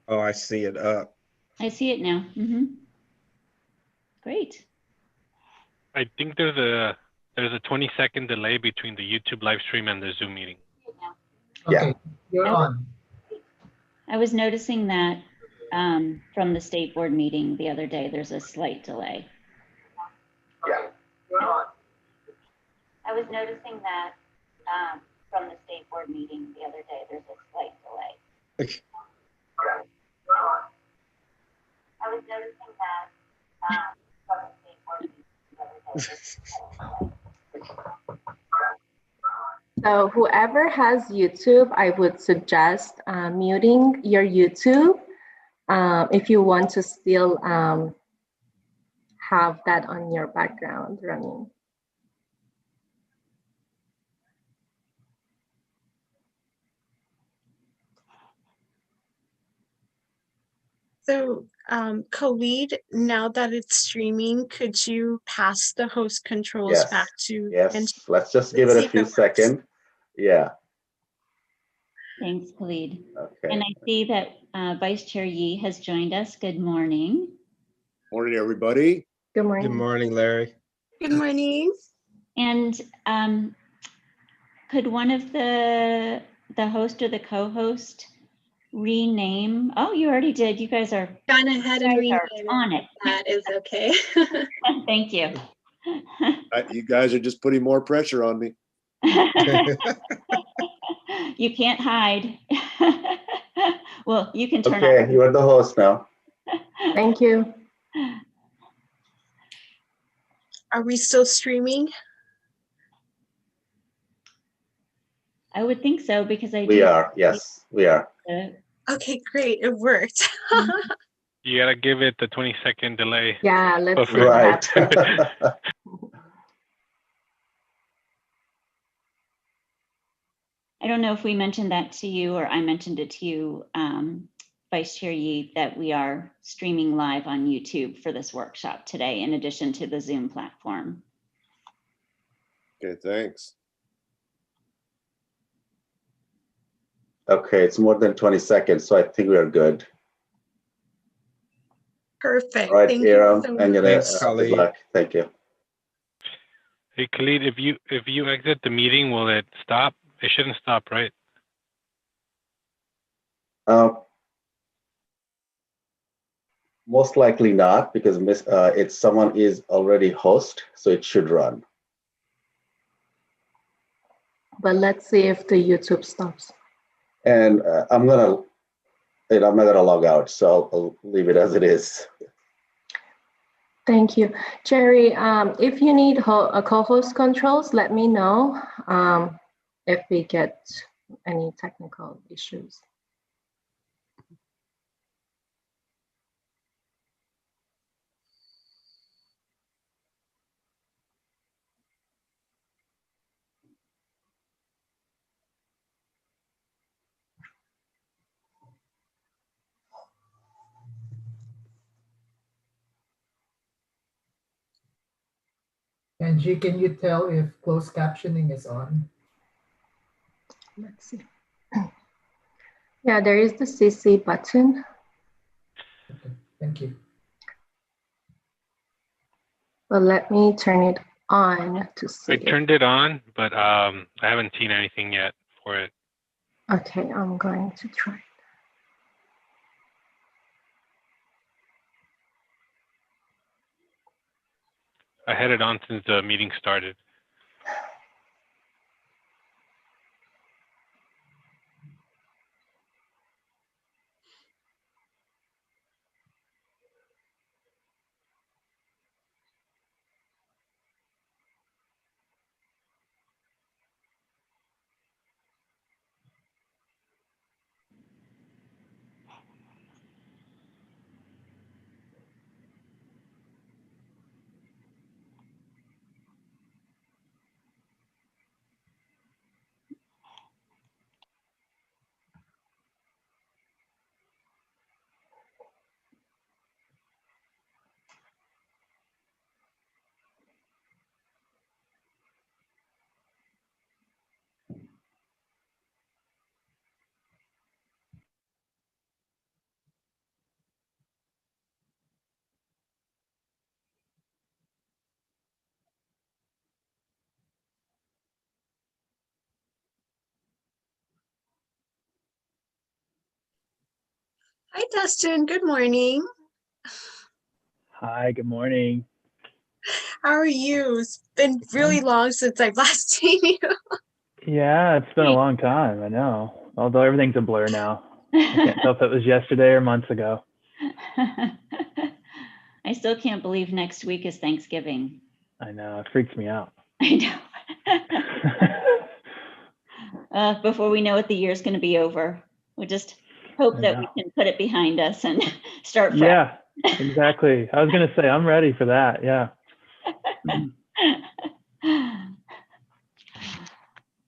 Oh, I see it up. I see it now. Great. I think there's a 20-second delay between the YouTube live stream and the Zoom meeting. Okay, Yeah. you're on. I was noticing that from the state board meeting the other day, there's a slight delay. Yeah. I was noticing that from the state board meeting the other day, there's a slight delay. I was noticing that from the state board meeting the other day, there's a slight delay. So whoever has YouTube, I would suggest muting your YouTube if you want to still have that on your background running. So, Khalid, now that it's streaming, could you pass the host controls back to? Yes, let's just give it a few seconds. Yeah. Thanks, Khalid. Okay. And I see that Vice Chair Yee has joined us. Good morning. Morning, everybody. Good morning. Good morning, Larry. Good morning. And could one of the host or the co-host rename? Oh, you already did. You guys are gone ahead and renamed on it. That is okay. Thank you. You guys are just putting more pressure on me. You can't hide. Well, you can turn Okay, on. you are the host now. Thank you. Are we still streaming? I would think so because We are, yes, we are. Okay, great. It worked. You gotta give it the 20-second delay. Yeah, let's see. Right. I don't know if we mentioned that to you or I mentioned it to you, Vice Chair Yee, that we are streaming live on YouTube for this workshop today, in addition to the Zoom platform. Okay, thanks. Okay, it's more than 20 seconds, so I think we are good. Perfect. All right, Thank Aaron, you so and much. Thanks, good Khalid. luck. Thank you. Hey, Khalid, if you exit the meeting, will it stop? It shouldn't stop, right? Most likely not, because it's someone is already host, so it should run. But let's see if the YouTube stops. And I'm not gonna log out, so I'll leave it as it is. Thank you. Jerry, if you need a co-host controls, let me know if we get any technical issues. Angie, can you tell if closed captioning is on? Let's see. Yeah, there is the CC button. Okay, thank you. But let me turn it on to see. I turned it on, but I haven't seen anything yet for it. Okay, I'm going to try. I had it on since the meeting started. Hi, Dustin. Good morning. Hi, good morning. How are you? It's been really long since I've last seen you. Yeah, it's been a long time, I know. Although everything's a blur now. I can't tell if it was yesterday or months ago. I still can't believe next week is Thanksgiving. I know, it freaks me out. I know. Before we know it, the year's going to be over. We just hope I that we know. can put it behind us and start fresh. Yeah, exactly. I was going to say, I'm ready for that. Yeah.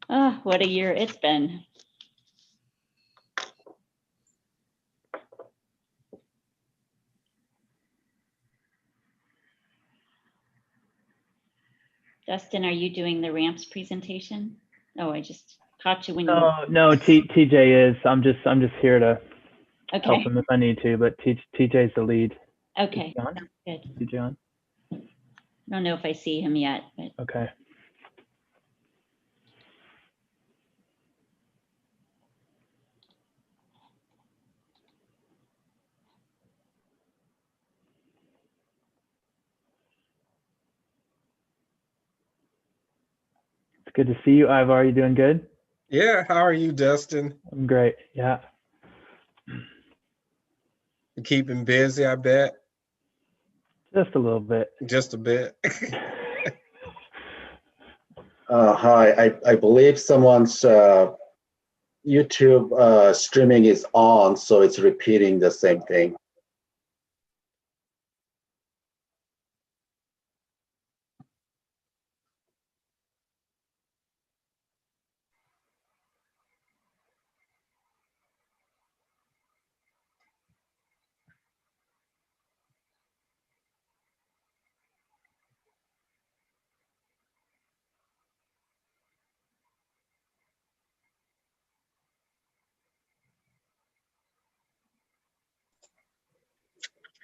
Oh, what a year it's been. Dustin, are you doing the ramps presentation? Oh, I just caught you when you were. No, TJ is. I'm just here to help Okay. him if I need to, but TJ's the lead. Okay. Is he on? Sounds good. TJ on? I don't know if I see him yet, but Okay. It's good to see you, Ivar. Are you doing good? Yeah, how are you, Dustin? I'm great. Yeah. You keeping busy, I bet. Just a little bit. Just a bit. Hi, I believe someone's YouTube streaming is on, so it's repeating the same thing.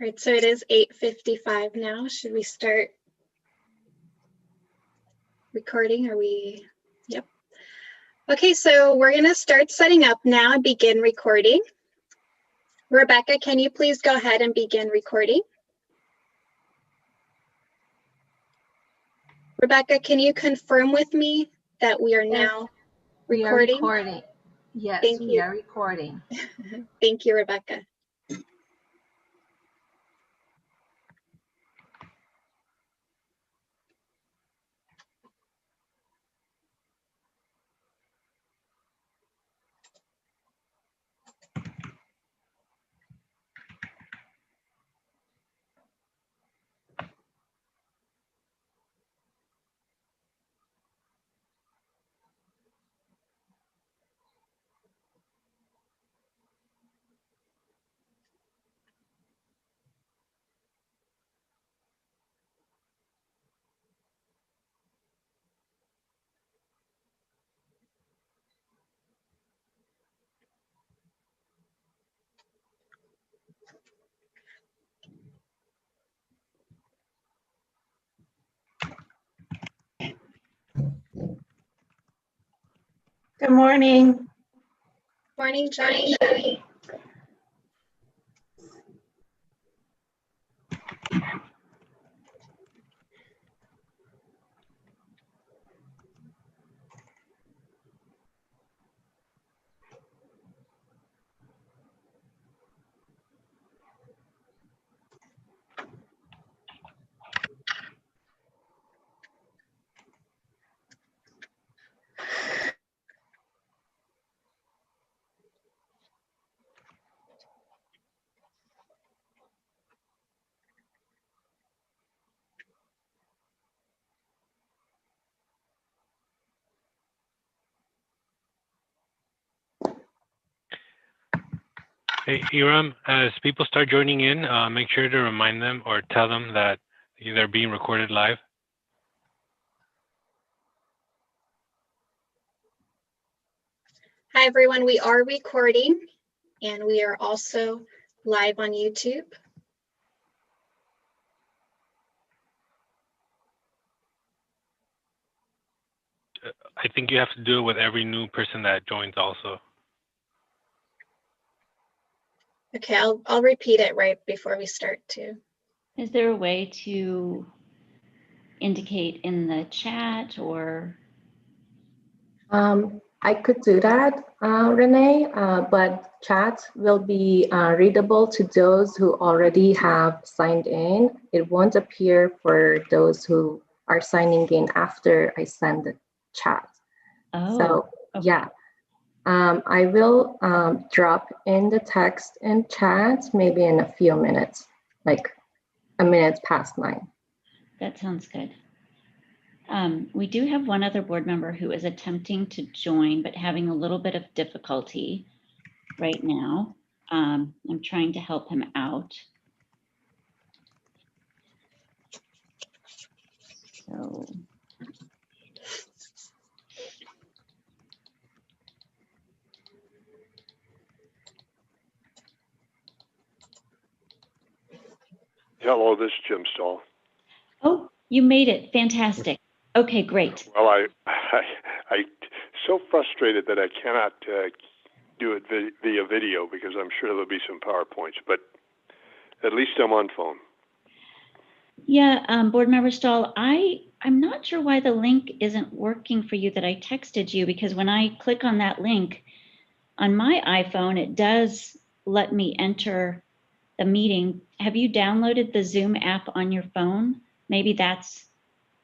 All right, so it is 8:55 now. Should we start recording? Are we? Yep. Okay, so we're going to start setting up now and begin recording. Rebecca, can you please go ahead and begin recording? Rebecca, can you confirm with me that we are now recording? We are recording. Yes, Thank we you. are recording. Thank you, Rebecca. Good morning. Morning, Johnny. Hey, Iram, as people start joining in, make sure to remind them or tell them that they're being recorded live. Hi, everyone. We are recording and we are also live on YouTube. I think you have to do it with every new person that joins also. Okay, I'll repeat it right before we start too. Is there a way to indicate in the chat or? I could do that, Renee, but chat will be readable to those who already have signed in. It won't appear for those who are signing in after I send the chat. Oh, So okay. yeah, I will drop in the text in chat maybe in a few minutes, like a minute past 9. That sounds good. We do have one other board member who is attempting to join, but having a little bit of difficulty right now. I'm trying to help him out. So. Hello, this is Jim Stahl. Oh, you made it. Fantastic. Okay, great. Well, I so frustrated that I cannot do it via video because I'm sure there'll be some PowerPoints, but at least I'm on phone. Yeah, Board Member Stahl, I'm not sure why the link isn't working for you that I texted you, because when I click on that link on my iPhone, it does let me enter the meeting. Have you downloaded the Zoom app on your phone? Maybe that's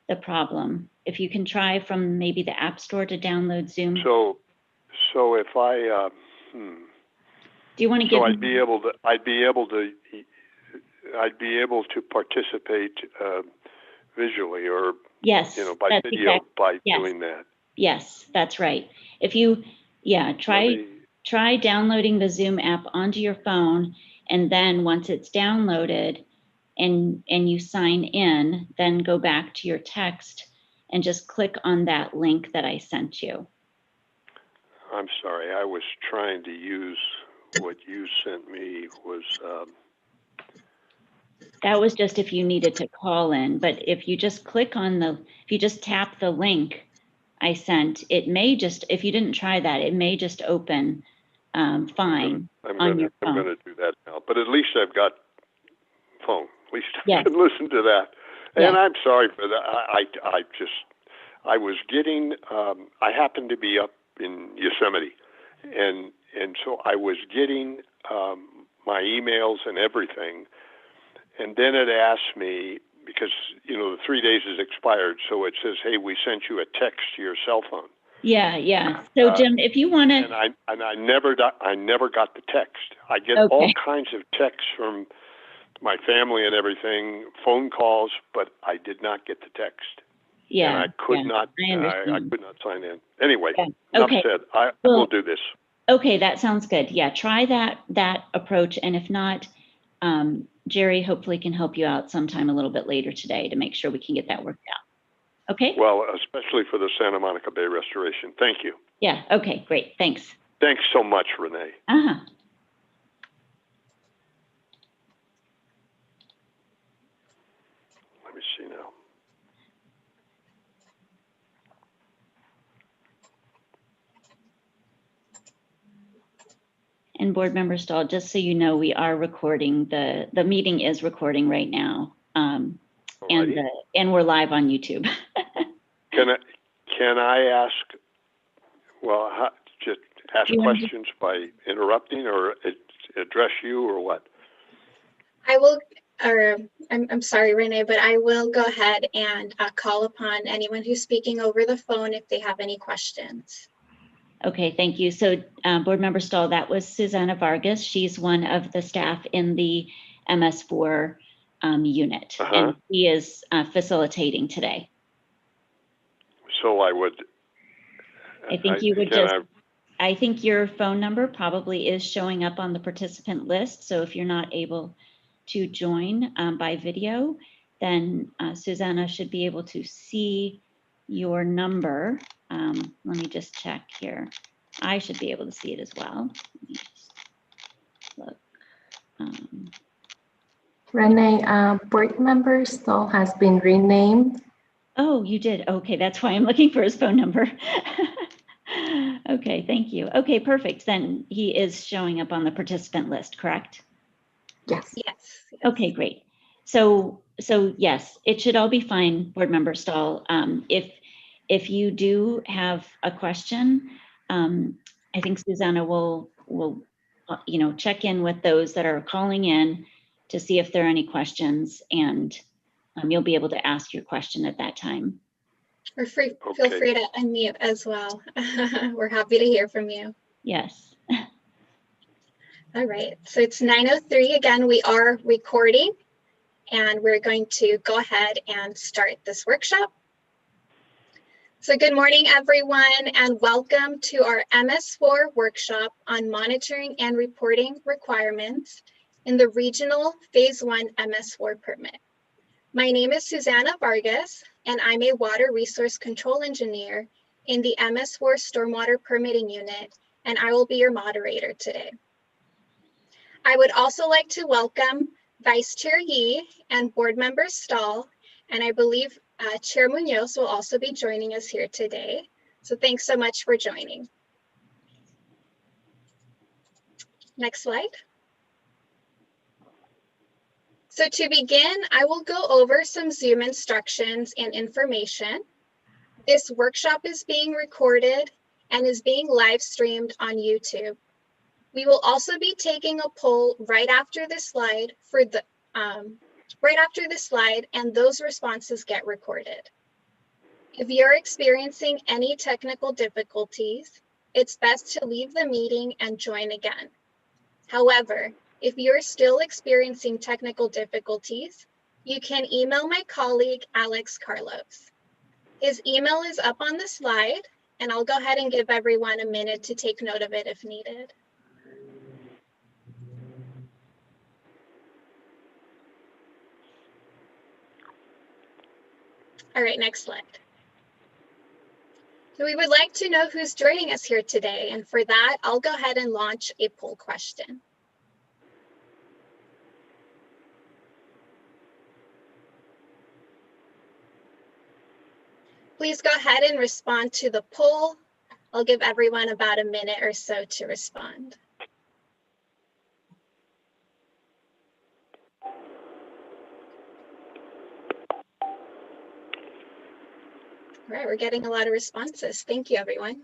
the problem. If you can try from maybe the App Store to download Zoom. So if I do you want to give? So I'd be able to participate visually, or yes, by video, exactly. by yes. doing that. Yes, that's right. If you, try downloading the Zoom app onto your phone, and then once it's downloaded and you sign in, then go back to your text and just click on that link that I sent you. I'm sorry, I was trying to use what you sent me was. That was just if you needed to call in, but if you just click on if you just tap the link I sent, it may just, if you didn't try that, it may just open fine on your phone. I'm going to do that now, but at least I've got phone. At least I yes. can listen to that. Yes. And I'm sorry for that. I was getting, I happened to be up in Yosemite, and so I was getting my emails and everything, and then it asked me, because the 3 days is expired, so it says, hey, we sent you a text to your cell phone. Yeah. So Jim, if you want to, and I never got the text. I get all kinds of texts from my family and everything, phone calls, but I did not get the text. Yeah, and I could not. I could not sign in. Anyway, enough said. I will do this. Okay, that sounds good. Yeah, try that approach, and if not, Jerry hopefully can help you out sometime a little bit later today to make sure we can get that worked out. Okay? Well, especially for the Santa Monica Bay restoration. Thank you. Yeah, okay, great. Thanks. Thanks so much, Renee. Uh-huh. Let me see now. And Board Member Stahl, just so you know, we are recording, the meeting is recording right now. And we're live on YouTube. Can I ask, just ask questions by interrupting, or address you, or what? I will, I'm sorry, Renee, but I will go ahead and call upon anyone who's speaking over the phone if they have any questions. Okay, thank you. So Board Member Stahl, that was Susanna Vargas. She's one of the staff in the MS4 unit, and she is facilitating today. So I would. I think you would I think your phone number probably is showing up on the participant list. So if you're not able to join by video, then Susanna should be able to see your number. Let me just check here. I should be able to see it as well. Let me just look. Renee, board member Stahl has been renamed. Oh, you did? Okay, that's why I'm looking for his phone number. Okay, thank you. Okay, perfect. Then he is showing up on the participant list, correct? Yes. Yes. Okay, great. So yes, it should all be fine, Board Member Stahl. If you do have a question, I think Susanna will check in with those that are calling in to see if there are any questions, and you'll be able to ask your question at that time. Or feel free to unmute as well. We're happy to hear from you. Yes. All right, so it's 9:03. Again, we are recording, and we're going to go ahead and start this workshop. So good morning, everyone, and welcome to our MS4 workshop on monitoring and reporting requirements in the Regional Phase 1 MS4 Permit. My name is Susanna Vargas, and I'm a Water Resource Control Engineer in the MS4 Stormwater Permitting Unit, and I will be your moderator today. I would also like to welcome Vice Chair Yee and Board Member Stahl, and I believe Chair Munoz will also be joining us here today. So thanks so much for joining. Next slide. So to begin, I will go over some Zoom instructions and information. This workshop is being recorded and is being live streamed on YouTube. We will also be taking a poll right after this slide and those responses get recorded. If you're experiencing any technical difficulties, it's best to leave the meeting and join again. However, if you're still experiencing technical difficulties, you can email my colleague, Alex Carlos. His email is up on the slide, and I'll go ahead and give everyone a minute to take note of it if needed. All right, next slide. So we would like to know who's joining us here today, and for that, I'll go ahead and launch a poll question. Please go ahead and respond to the poll. I'll give everyone about a minute or so to respond. All right, we're getting a lot of responses. Thank you, everyone.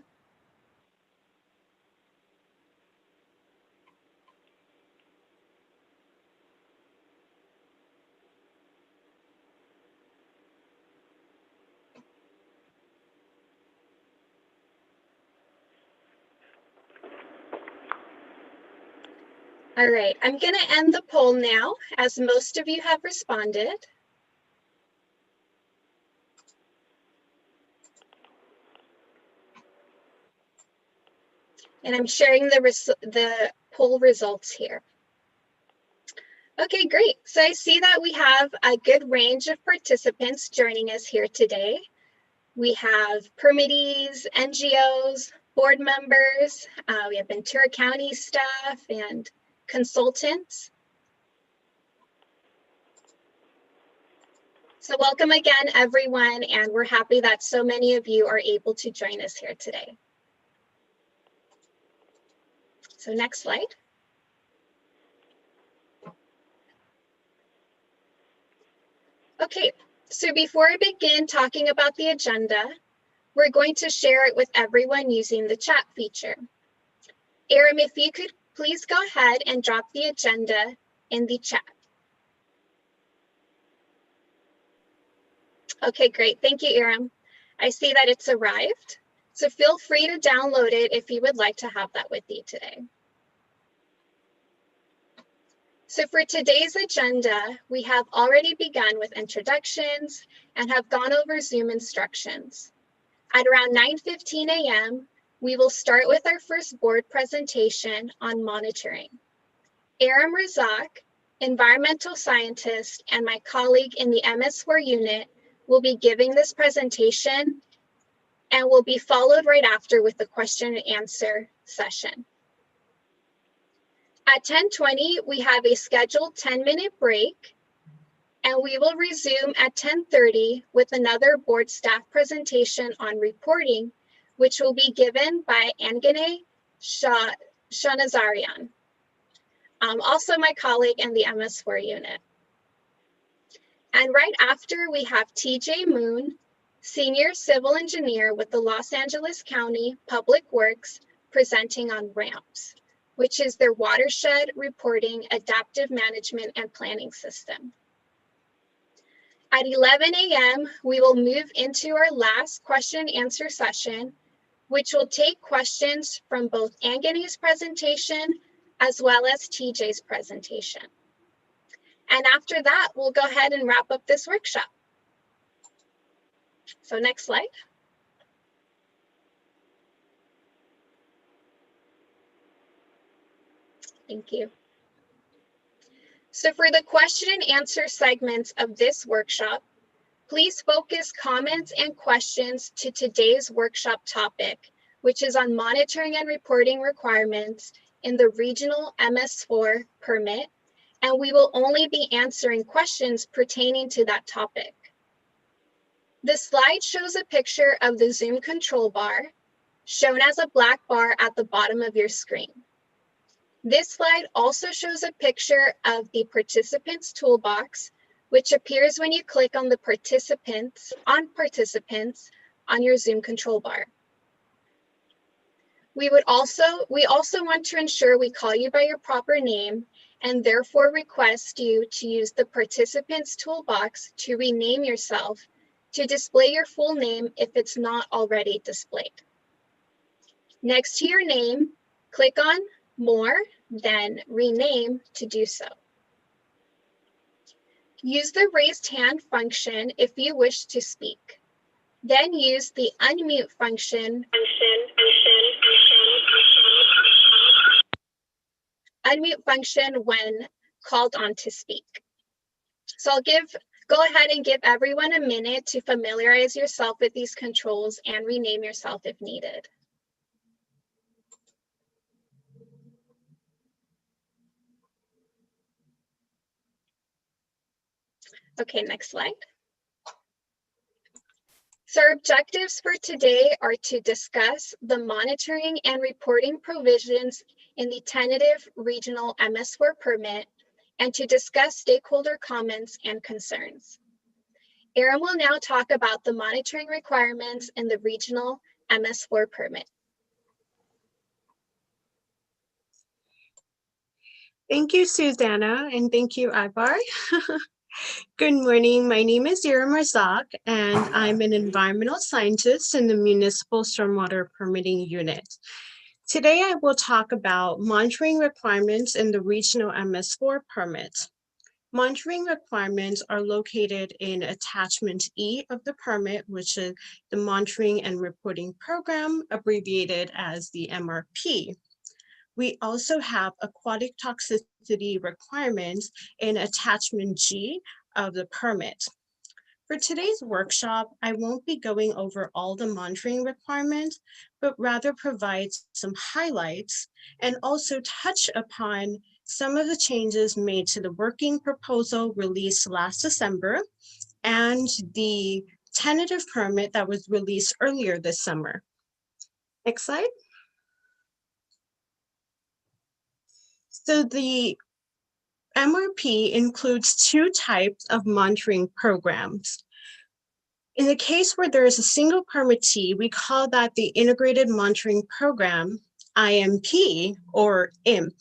All right, I'm going to end the poll now, as most of you have responded. And I'm sharing the poll results here. Okay, great. So I see that we have a good range of participants joining us here today. We have permittees, NGOs, board members, we have Ventura County staff and consultants. So welcome again, everyone, and we're happy that so many of you are able to join us here today. So next slide. Okay, so before I begin talking about the agenda, we're going to share it with everyone using the chat feature. Aram, if you could please go ahead and drop the agenda in the chat. Okay, great. Thank you, Aram. I see that it's arrived. So feel free to download it if you would like to have that with you today. So for today's agenda, we have already begun with introductions and have gone over Zoom instructions. At around 9:15 a.m., we will start with our first board presentation on monitoring. Aram Razak, environmental scientist, and my colleague in the MS4 unit will be giving this presentation and will be followed right after with the question and answer session. At 10:20, we have a scheduled 10-minute break, and we will resume at 10:30 with another board staff presentation on reporting, which will be given by Angane Shanazarian, also my colleague in the MS4 unit. And right after, we have TJ Moon, Senior Civil Engineer with the Los Angeles County Public Works, presenting on RAMPS, which is their Watershed Reporting Adaptive Management and Planning System. At 11 a.m., we will move into our last question and answer session, which will take questions from both Angane's presentation as well as TJ's presentation. And after that, we'll go ahead and wrap up this workshop. So next slide. Thank you. So for the question and answer segments of this workshop, please focus comments and questions to today's workshop topic, which is on monitoring and reporting requirements in the Regional MS4 Permit, and we will only be answering questions pertaining to that topic. The slide shows a picture of the Zoom control bar, shown as a black bar at the bottom of your screen. This slide also shows a picture of the participants toolbox, which appears when you click on the participants on your Zoom control bar. We also want to ensure we call you by your proper name and therefore request you to use the participants toolbox to rename yourself to display your full name if it's not already displayed. Next to your name, click on More, then Rename to do so. Use the raised hand function if you wish to speak. Then use the unmute function when called on to speak. So I'll go ahead and give everyone a minute to familiarize yourself with these controls and rename yourself if needed. Okay, next slide. So our objectives for today are to discuss the monitoring and reporting provisions in the tentative Regional MS4 Permit and to discuss stakeholder comments and concerns. Erin will now talk about the monitoring requirements in the Regional MS4 Permit. Thank you, Susanna, and thank you, Ibar. Good morning. My name is Ira Marzak, and I'm an environmental scientist in the Municipal Stormwater Permitting Unit. Today, I will talk about monitoring requirements in the Regional MS4 Permit. Monitoring requirements are located in Attachment E of the permit, which is the Monitoring and Reporting Program, abbreviated as the MRP. We also have aquatic toxicity requirements in Attachment G of the permit. For today's workshop, I won't be going over all the monitoring requirements, but rather provide some highlights and also touch upon some of the changes made to the working proposal released last December and the tentative permit that was released earlier this summer. Next slide. So the MRP includes two types of monitoring programs. In the case where there is a single permittee, we call that the Integrated Monitoring Program, IMP, or IMP.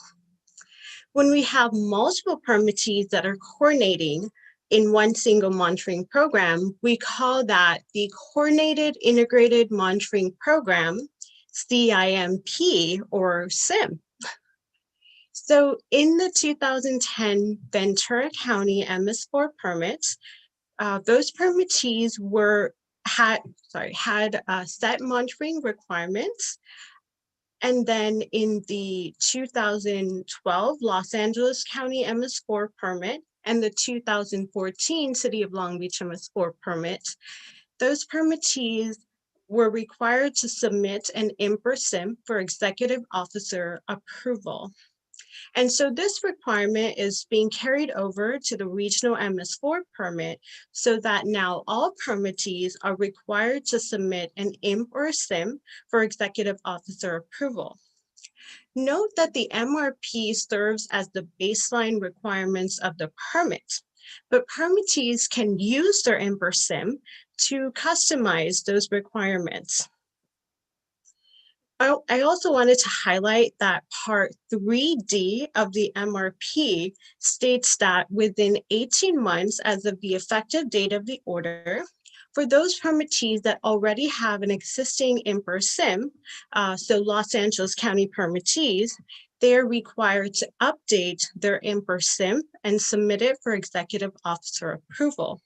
When we have multiple permittees that are coordinating in one single monitoring program, we call that the Coordinated Integrated Monitoring Program, CIMP, or SIM. So in the 2010 Ventura County MS4 permits, those permittees had set monitoring requirements. And then in the 2012 Los Angeles County MS4 permit and the 2014 City of Long Beach MS4 permit, those permittees were required to submit an IMP or SIM for executive officer approval. And so this requirement is being carried over to the Regional MS4 permit so that now all permittees are required to submit an IMP or a SIM for executive officer approval. Note that the MRP serves as the baseline requirements of the permit, but permittees can use their IMP or SIM to customize those requirements. I also wanted to highlight that Part 3D of the MRP states that within 18 months as of the effective date of the order, for those permittees that already have an existing IMP or SIM, so Los Angeles County permittees, they are required to update their IMP or SIM and submit it for executive officer approval.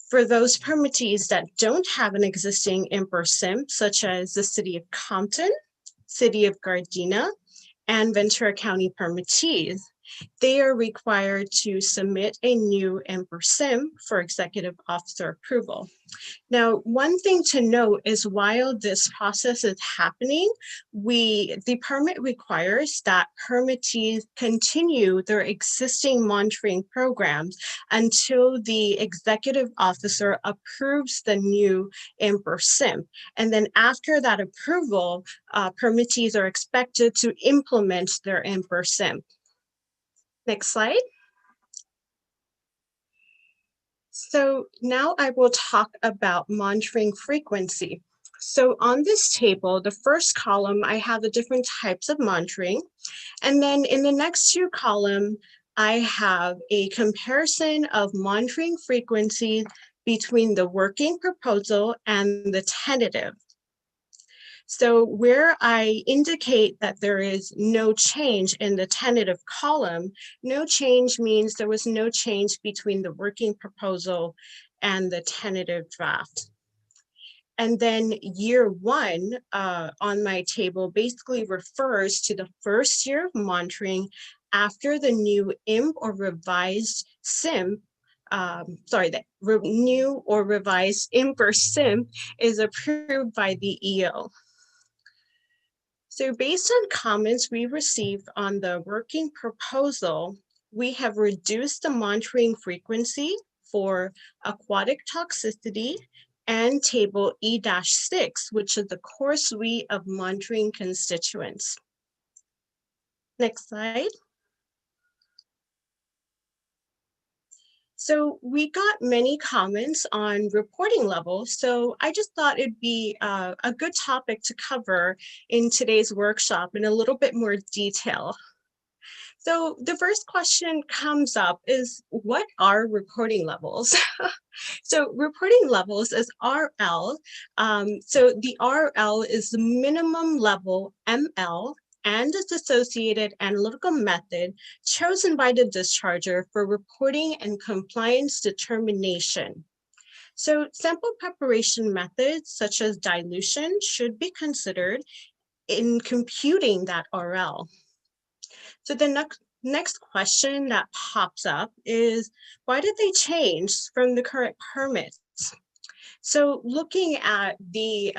For those permittees that don't have an existing IMP or SIM, such as the City of Compton, City of Gardena, and Ventura County permittees, they are required to submit a new IMP or SIM for executive officer approval. Now, one thing to note is while this process is happening, the permit requires that permittees continue their existing monitoring programs until the executive officer approves the new IMP or SIM. And then after that approval, permittees are expected to implement their IMP or SIM. Next slide. So now I will talk about monitoring frequency. So on this table, the first column, I have the different types of monitoring. And then in the next two columns, I have a comparison of monitoring frequencies between the working proposal and the tentative. So where I indicate that there is no change in the tentative column, no change means there was no change between the working proposal and the tentative draft. And then year one on my table basically refers to the first year of monitoring after the new IMP or revised SIM, the new or revised IMP or SIM is approved by the EO. So based on comments we received on the working proposal, we have reduced the monitoring frequency for aquatic toxicity and table E-6, which is the core suite of monitoring constituents. Next slide. So we got many comments on reporting levels, so I just thought it'd be a good topic to cover in today's workshop in a little bit more detail. So the first question comes up is, what are reporting levels? So reporting levels is RL. So the RL is the minimum level ML and its associated analytical method chosen by the discharger for reporting and compliance determination. So sample preparation methods such as dilution should be considered in computing that RL. So the next question that pops up is, why did they change from the current permits? So looking at the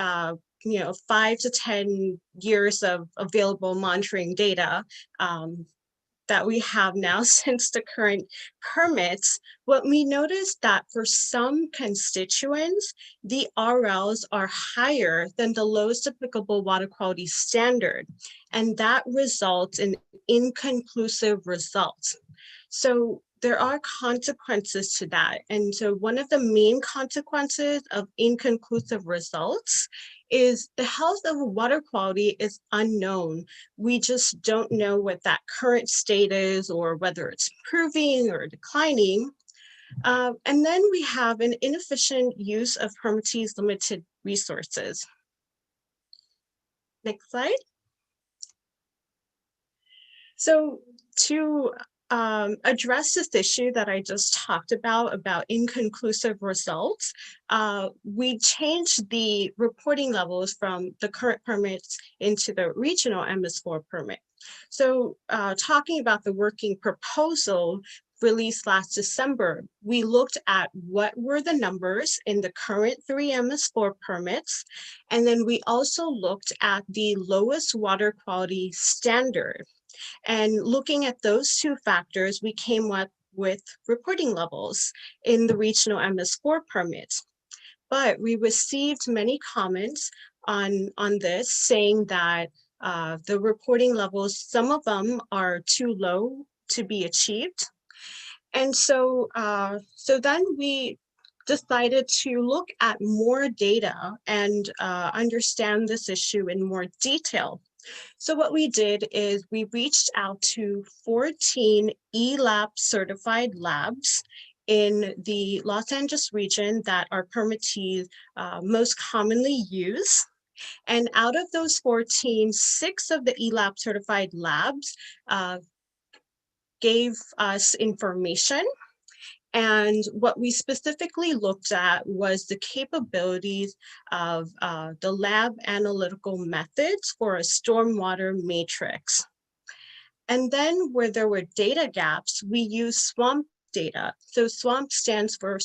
5 to 10 years of available monitoring data that we have now since the current permits, what we noticed that for some constituents, the RLs are higher than the lowest applicable water quality standard, and that results in inconclusive results. So there are consequences to that. And so one of the main consequences of inconclusive results is the health of water quality is unknown. We just don't know what that current state is or whether it's improving or declining. And then we have an inefficient use of permittees' limited resources. Next slide. So to address this issue that I just talked about inconclusive results, we changed the reporting levels from the current permits into the regional MS4 permit. So talking about the working proposal released last December, we looked at what were the numbers in the current 3 MS4 permits, and then we also looked at the lowest water quality standard. And looking at those two factors, we came up with reporting levels in the Regional MS4 Permit. But we received many comments on this saying that the reporting levels, some of them are too low to be achieved. And so, then we decided to look at more data and understand this issue in more detail. So what we did is we reached out to 14 ELAP certified labs in the Los Angeles region that our permittees most commonly use. And out of those 14, 6 of the ELAP certified labs gave us information. And what we specifically looked at was the capabilities of the lab analytical methods for a stormwater matrix. And then where there were data gaps, we used SWAMP data. So SWAMP stands for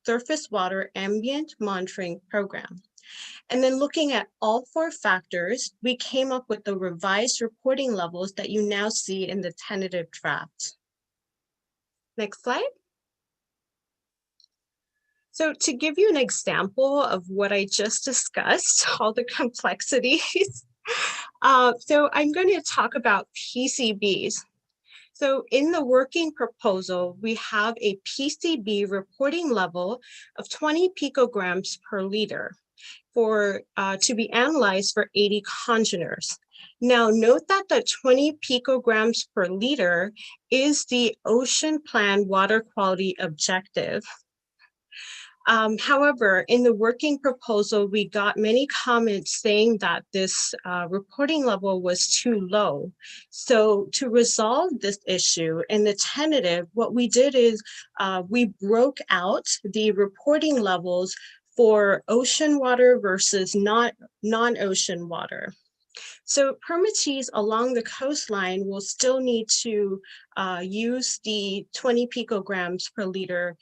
Surface Water Ambient Monitoring Program. And then looking at all 4 factors, we came up with the revised reporting levels that you now see in the tentative draft. Next slide. So to give you an example of what I just discussed, all the complexities, so I'm going to talk about PCBs. So in the working proposal, we have a PCB reporting level of 20 picograms per liter for to be analyzed for 80 congeners. Now note that the 20 picograms per liter is the Ocean Plan water quality objective. However, in the working proposal, we got many comments saying that this reporting level was too low. So to resolve this issue in the tentative, what we did is we broke out the reporting levels for ocean water versus non-ocean water. So permittees along the coastline will still need to use the 20 picograms per liter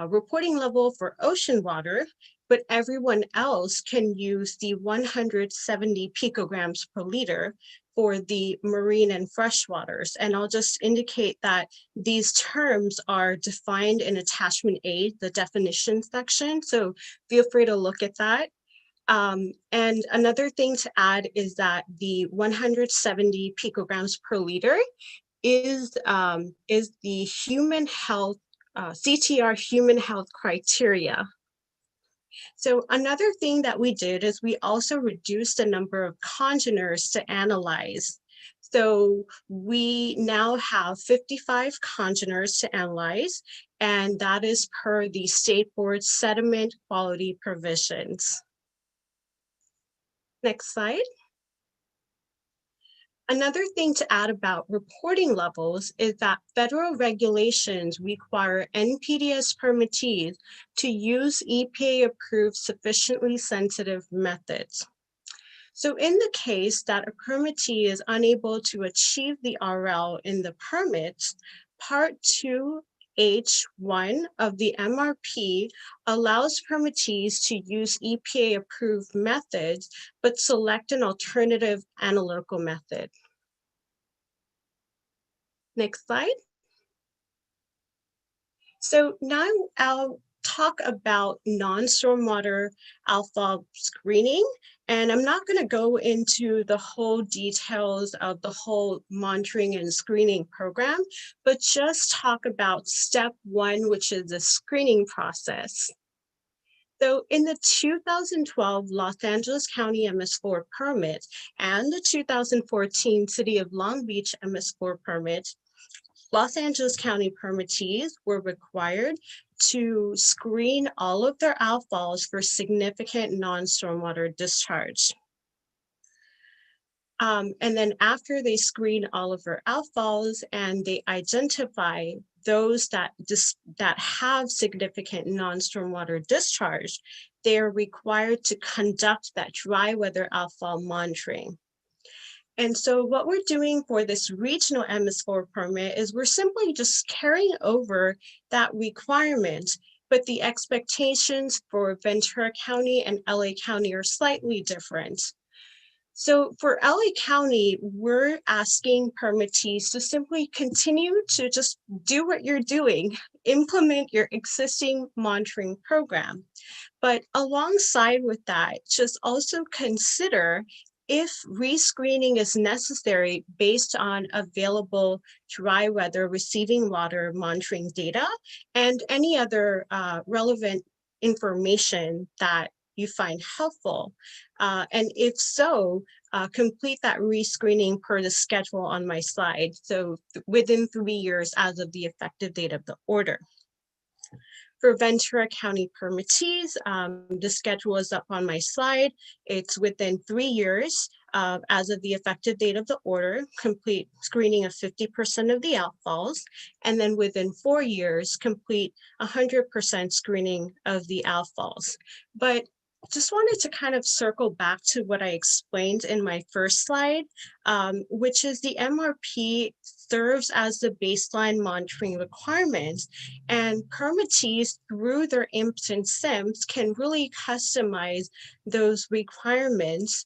reporting level for ocean water, but everyone else can use the 170 picograms per liter for the marine and fresh waters. And I'll just indicate that these terms are defined in attachment A, the definition section. So feel free to look at that. And another thing to add is that the 170 picograms per liter is the human health CTR human health criteria. So another thing that we did is we also reduced the number of congeners to analyze. So we now have 55 congeners to analyze, and that is per the State Board sediment quality provisions. Next slide. Another thing to add about reporting levels is that federal regulations require NPDES permittees to use EPA-approved sufficiently sensitive methods. So in the case that a permittee is unable to achieve the RL in the permit, Part 2H1 of the MRP allows permittees to use EPA-approved methods, but select an alternative analytical method. Next slide. So now I'll talk about non-stormwater outfall screening, and I'm not going to go into the whole details of the whole monitoring and screening program, but just talk about step 1, which is the screening process. So in the 2012 Los Angeles County MS4 permit and the 2014 City of Long Beach MS4 permit, Los Angeles County permittees were required to screen all of their outfalls for significant non-stormwater discharge. And then after they screen all of their outfalls and they identify those that have significant non-stormwater discharge, they are required to conduct that dry weather outfall monitoring. And so what we're doing for this regional MS4 permit is we're simply just carrying over that requirement, but the expectations for Ventura County and LA County are slightly different. So for LA County, we're asking permittees to simply continue to just do what you're doing, implement your existing monitoring program. But alongside with that, just also consider if rescreening is necessary based on available dry weather receiving water monitoring data and any other relevant information that you find helpful. And if so, complete that rescreening per the schedule on my slide. So within 3 years as of the effective date of the order. For Ventura County permittees, the schedule is up on my slide. It's within 3 years as of the effective date of the order, complete screening of 50% of the outfalls, and then within 4 years, complete 100% screening of the outfalls. But just wanted to kind of circle back to what I explained in my first slide, which is the MRP serves as the baseline monitoring requirements, and permittees through their IMPs and SIMs can really customize those requirements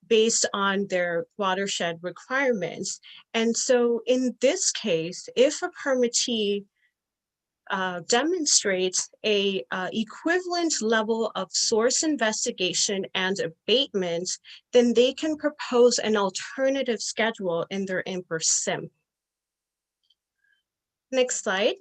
based on their watershed requirements. And so in this case, if a permittee demonstrates a equivalent level of source investigation and abatement, then they can propose an alternative schedule in their IMP or SIM. Next slide.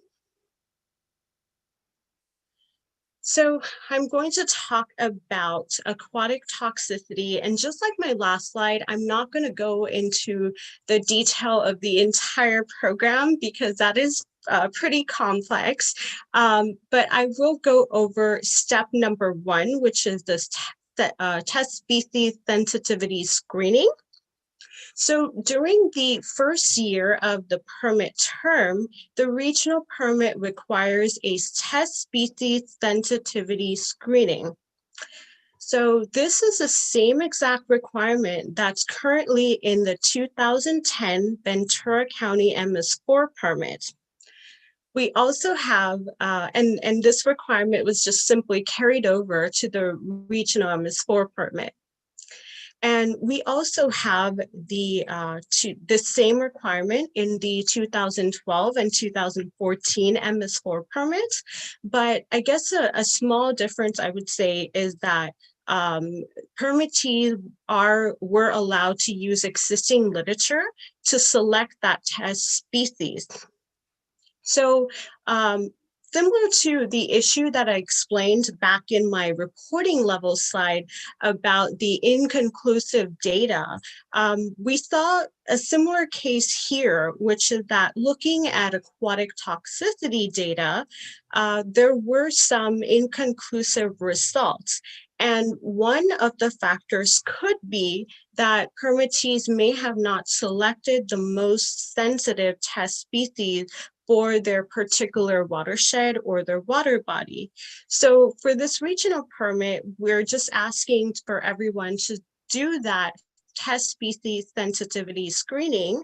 So I'm going to talk about aquatic toxicity, and just like my last slide, I'm not going to go into the detail of the entire program because that is pretty complex, but I will go over step number 1, which is this test species sensitivity screening. So during the first year of the permit term, the regional permit requires a test species sensitivity screening. So this is the same exact requirement that's currently in the 2010 Ventura County MS4 permit. We also have, and this requirement was just simply carried over to the regional MS4 permit. And we also have the same requirement in the 2012 and 2014 MS4 permits, but I guess a small difference I would say is that permittees were allowed to use existing literature to select that test species. So similar to the issue that I explained back in my reporting level slide about the inconclusive data, we saw a similar case here, which is that looking at aquatic toxicity data, there were some inconclusive results. And one of the factors could be that permittees may have not selected the most sensitive test species for their particular watershed or their water body. So for this regional permit, we're just asking for everyone to do that test species sensitivity screening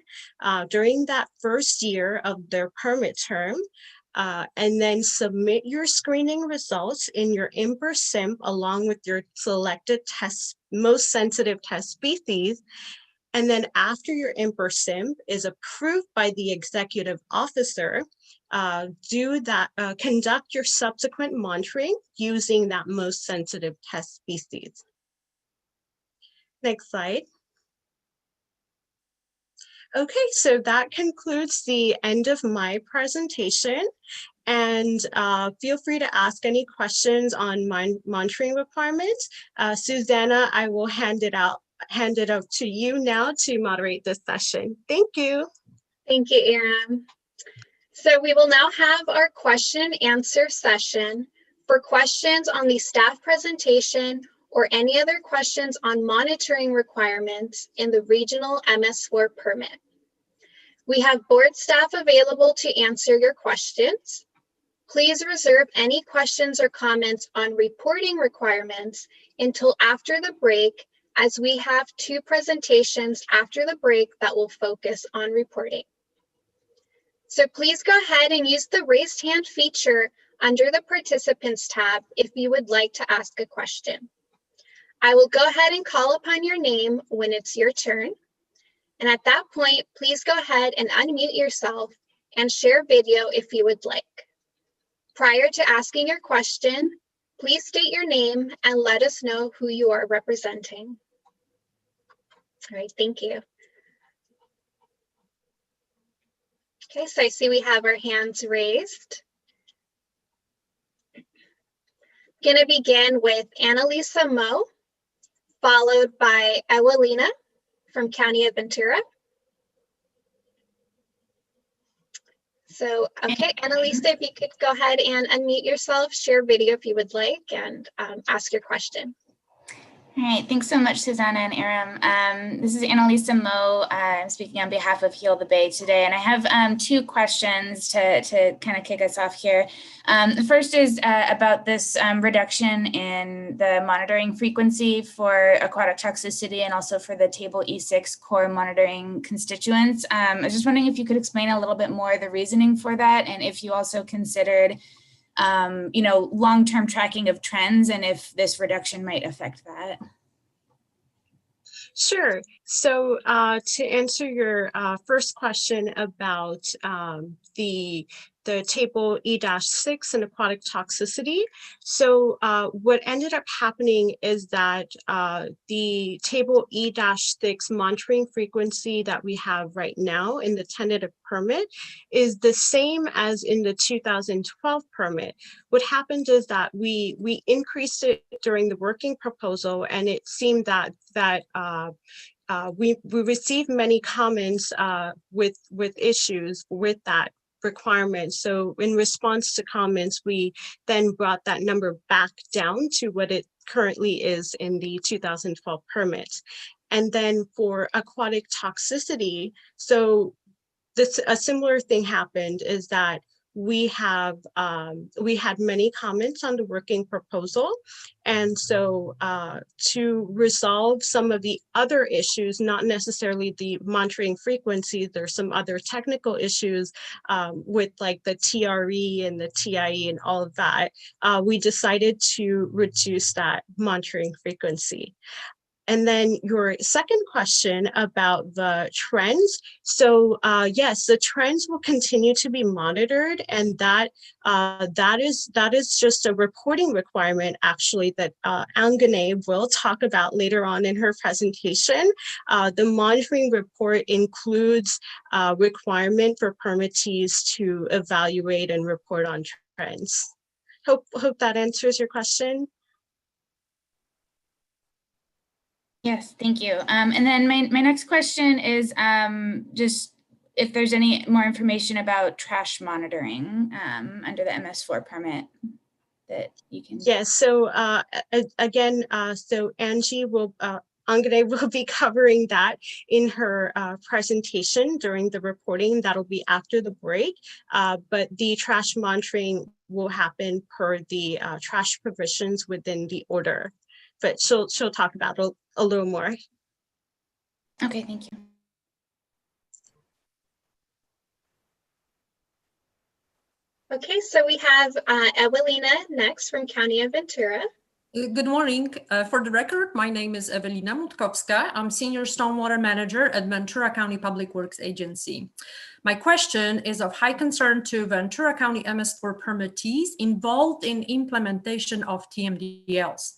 during that first year of their permit term, and then submit your screening results in your IMP or SIMP along with your selected most sensitive test species. And then after your IMP or SIMP is approved by the executive officer, conduct your subsequent monitoring using that most sensitive test species. Next slide. Okay, so that concludes the end of my presentation. And feel free to ask any questions on monitoring requirements. Susanna, I will hand it up to you now to moderate this session. Thank you. Thank you, Erin. So we will now have our question and answer session. For questions on the staff presentation or any other questions on monitoring requirements in the regional MS4 permit. We have board staff available to answer your questions. Please reserve any questions or comments on reporting requirements until after the break, as we have 2 presentations after the break that will focus on reporting. So please go ahead and use the raised hand feature under the participants tab if you would like to ask a question. I will go ahead and call upon your name when it's your turn. And at that point, please go ahead and unmute yourself and share video if you would like. Prior to asking your question, please state your name and let us know who you are representing. All right, thank you. Okay, so I see we have our hands raised. Gonna begin with Annalisa Mo, followed by Ewelina from County of Ventura. So, okay, Annalisa, if you could go ahead and unmute yourself, share video if you would like, and ask your question. All right, thanks so much, Susanna and Aram. This is Annalisa Mo. I'm speaking on behalf of Heal the Bay today, and I have two questions to kind of kick us off here. The first is about this reduction in the monitoring frequency for aquatic toxicity and also for the Table E6 core monitoring constituents. I was just wondering if you could explain a little bit more the reasoning for that, and if you also considered long-term tracking of trends and if this reduction might affect that. Sure. So to answer your first question about the table E-6 and aquatic toxicity. So what ended up happening is that the table E-6 monitoring frequency that we have right now in the tentative permit is the same as in the 2012 permit. What happened is that we increased it during the working proposal, and it seemed that we received many comments with issues with that requirement. So in response to comments, we then brought that number back down to what it currently is in the 2012 permit. And then for aquatic toxicity, so a similar thing happened is that we had many comments on the working proposal. And so to resolve some of the other issues, not necessarily the monitoring frequency, there's some other technical issues with like the TRE and the TIE and all of that, we decided to reduce that monitoring frequency. And then your second question about the trends. So yes, the trends will continue to be monitored, and that is just a reporting requirement actually that Angane will talk about later on in her presentation. The monitoring report includes requirement for permittees to evaluate and report on trends. Hope that answers your question. Yes, thank you. And then my next question is just if there's any more information about trash monitoring under the MS4 permit that you can. Yes, so again, so Angie will, Angane will be covering that in her presentation during the reporting. That'll be after the break, but the trash monitoring will happen per the trash provisions within the order. But she'll talk about it a little more. Okay, thank you. Okay, so we have Ewelina next from County of Ventura. Good morning. For the record, my name is Ewelina Mutkowska. I'm Senior Stormwater Manager at Ventura County Public Works Agency. My question is of high concern to Ventura County MS4 permittees involved in implementation of TMDLs.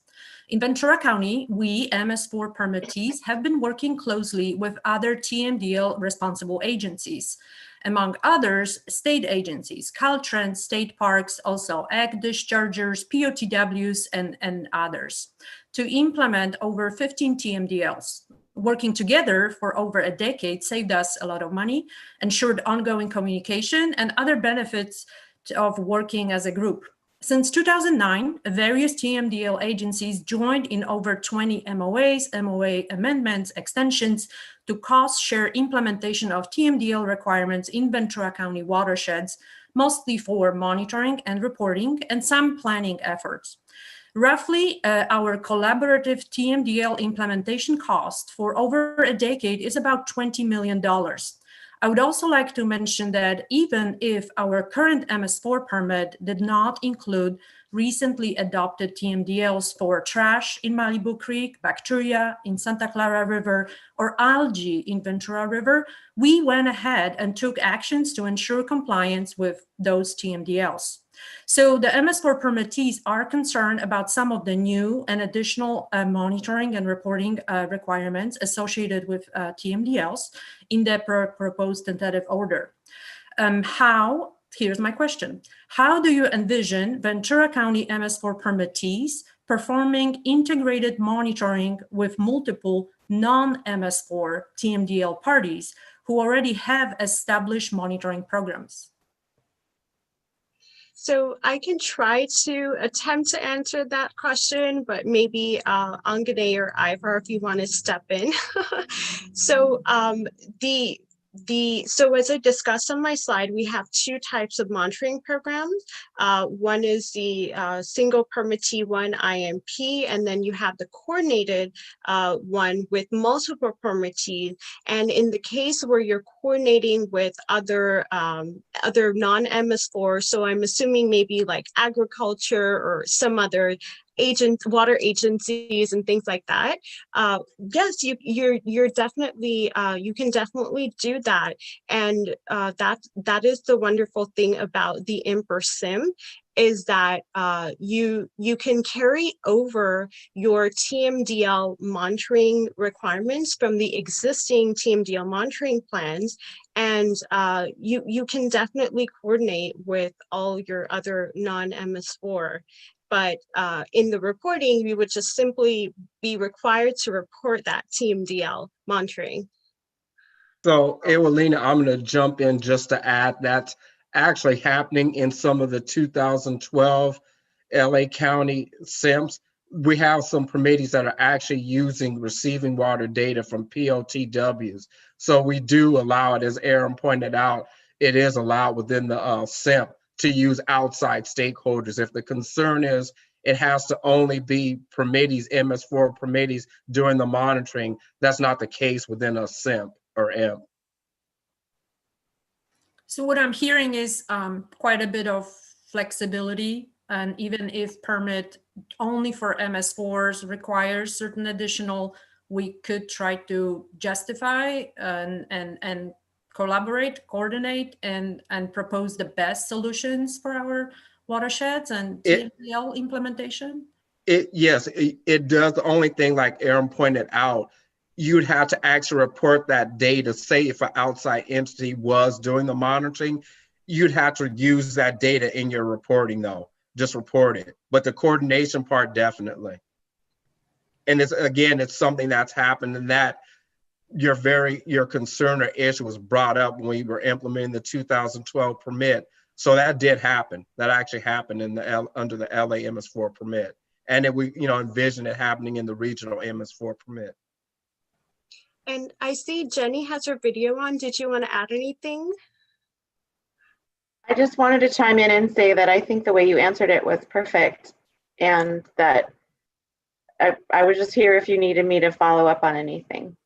In Ventura County, we MS4 permittees have been working closely with other TMDL responsible agencies, among others, state agencies, Caltrans, state parks, also ag dischargers, POTWs, and others, to implement over 15 TMDLs. Working together for over a decade saved us a lot of money, ensured ongoing communication, and other benefits of working as a group. Since 2009, various TMDL agencies joined in over 20 MOAs, MOA amendments, extensions to cost share implementation of TMDL requirements in Ventura County watersheds, mostly for monitoring and reporting and some planning efforts. Roughly, our collaborative TMDL implementation cost for over a decade is about $20 million. I would also like to mention that even if our current MS4 permit did not include recently adopted TMDLs for trash in Malibu Creek, bacteria in Santa Clara River, or algae in Ventura River, we went ahead and took actions to ensure compliance with those TMDLs. So the MS4 permittees are concerned about some of the new and additional monitoring and reporting requirements associated with TMDLs in the proposed tentative order. Here's my question. How do you envision Ventura County MS4 permittees performing integrated monitoring with multiple non-MS4 TMDL parties who already have established monitoring programs? So I can try to attempt to answer that question, but maybe Angane or Ivar, if you want to step in. So so as I discussed on my slide, we have two types of monitoring programs. One is the single permittee one, IMP, and then you have the coordinated one with multiple permittees. And in the case where you're coordinating with other non-MS4, so I'm assuming maybe like agriculture or some other water agencies and things like that. Yes, you're definitely you can definitely do that, and that is the wonderful thing about the IMPER-SIM, is that you can carry over your TMDL monitoring requirements from the existing TMDL monitoring plans, and you can definitely coordinate with all your other non-MS4. But in the reporting, we would just simply be required to report that TMDL monitoring. So, Ewelina, I'm going to jump in just to add that's actually happening in some of the 2012 LA County SIMs. We have some permittees that are actually using receiving water data from POTWs. So we do allow it, as Aaron pointed out, it is allowed within the SIM to use outside stakeholders. If the concern is it has to only be permittees, MS4 permittees doing the monitoring, that's not the case within a SIM or M. So what I'm hearing is quite a bit of flexibility, and even if permit only for MS4s requires certain additional, we could try to justify and collaborate, coordinate, and propose the best solutions for our watersheds and TMDL implementation? Yes, it does. The only thing, like Aaron pointed out, you'd have to actually report that data. Say if an outside entity was doing the monitoring, you'd have to use that data in your reporting though. Just report it. But the coordination part, definitely. And it's something that's happened, and that your concern or issue was brought up when we were implementing the 2012 permit. So that did happen. That actually happened in under the LA MS4 permit. And we envision it happening in the regional MS4 permit. And I see Jenny has her video on. Did you want to add anything? I just wanted to chime in and say that I think the way you answered it was perfect, and that I was just here if you needed me to follow up on anything.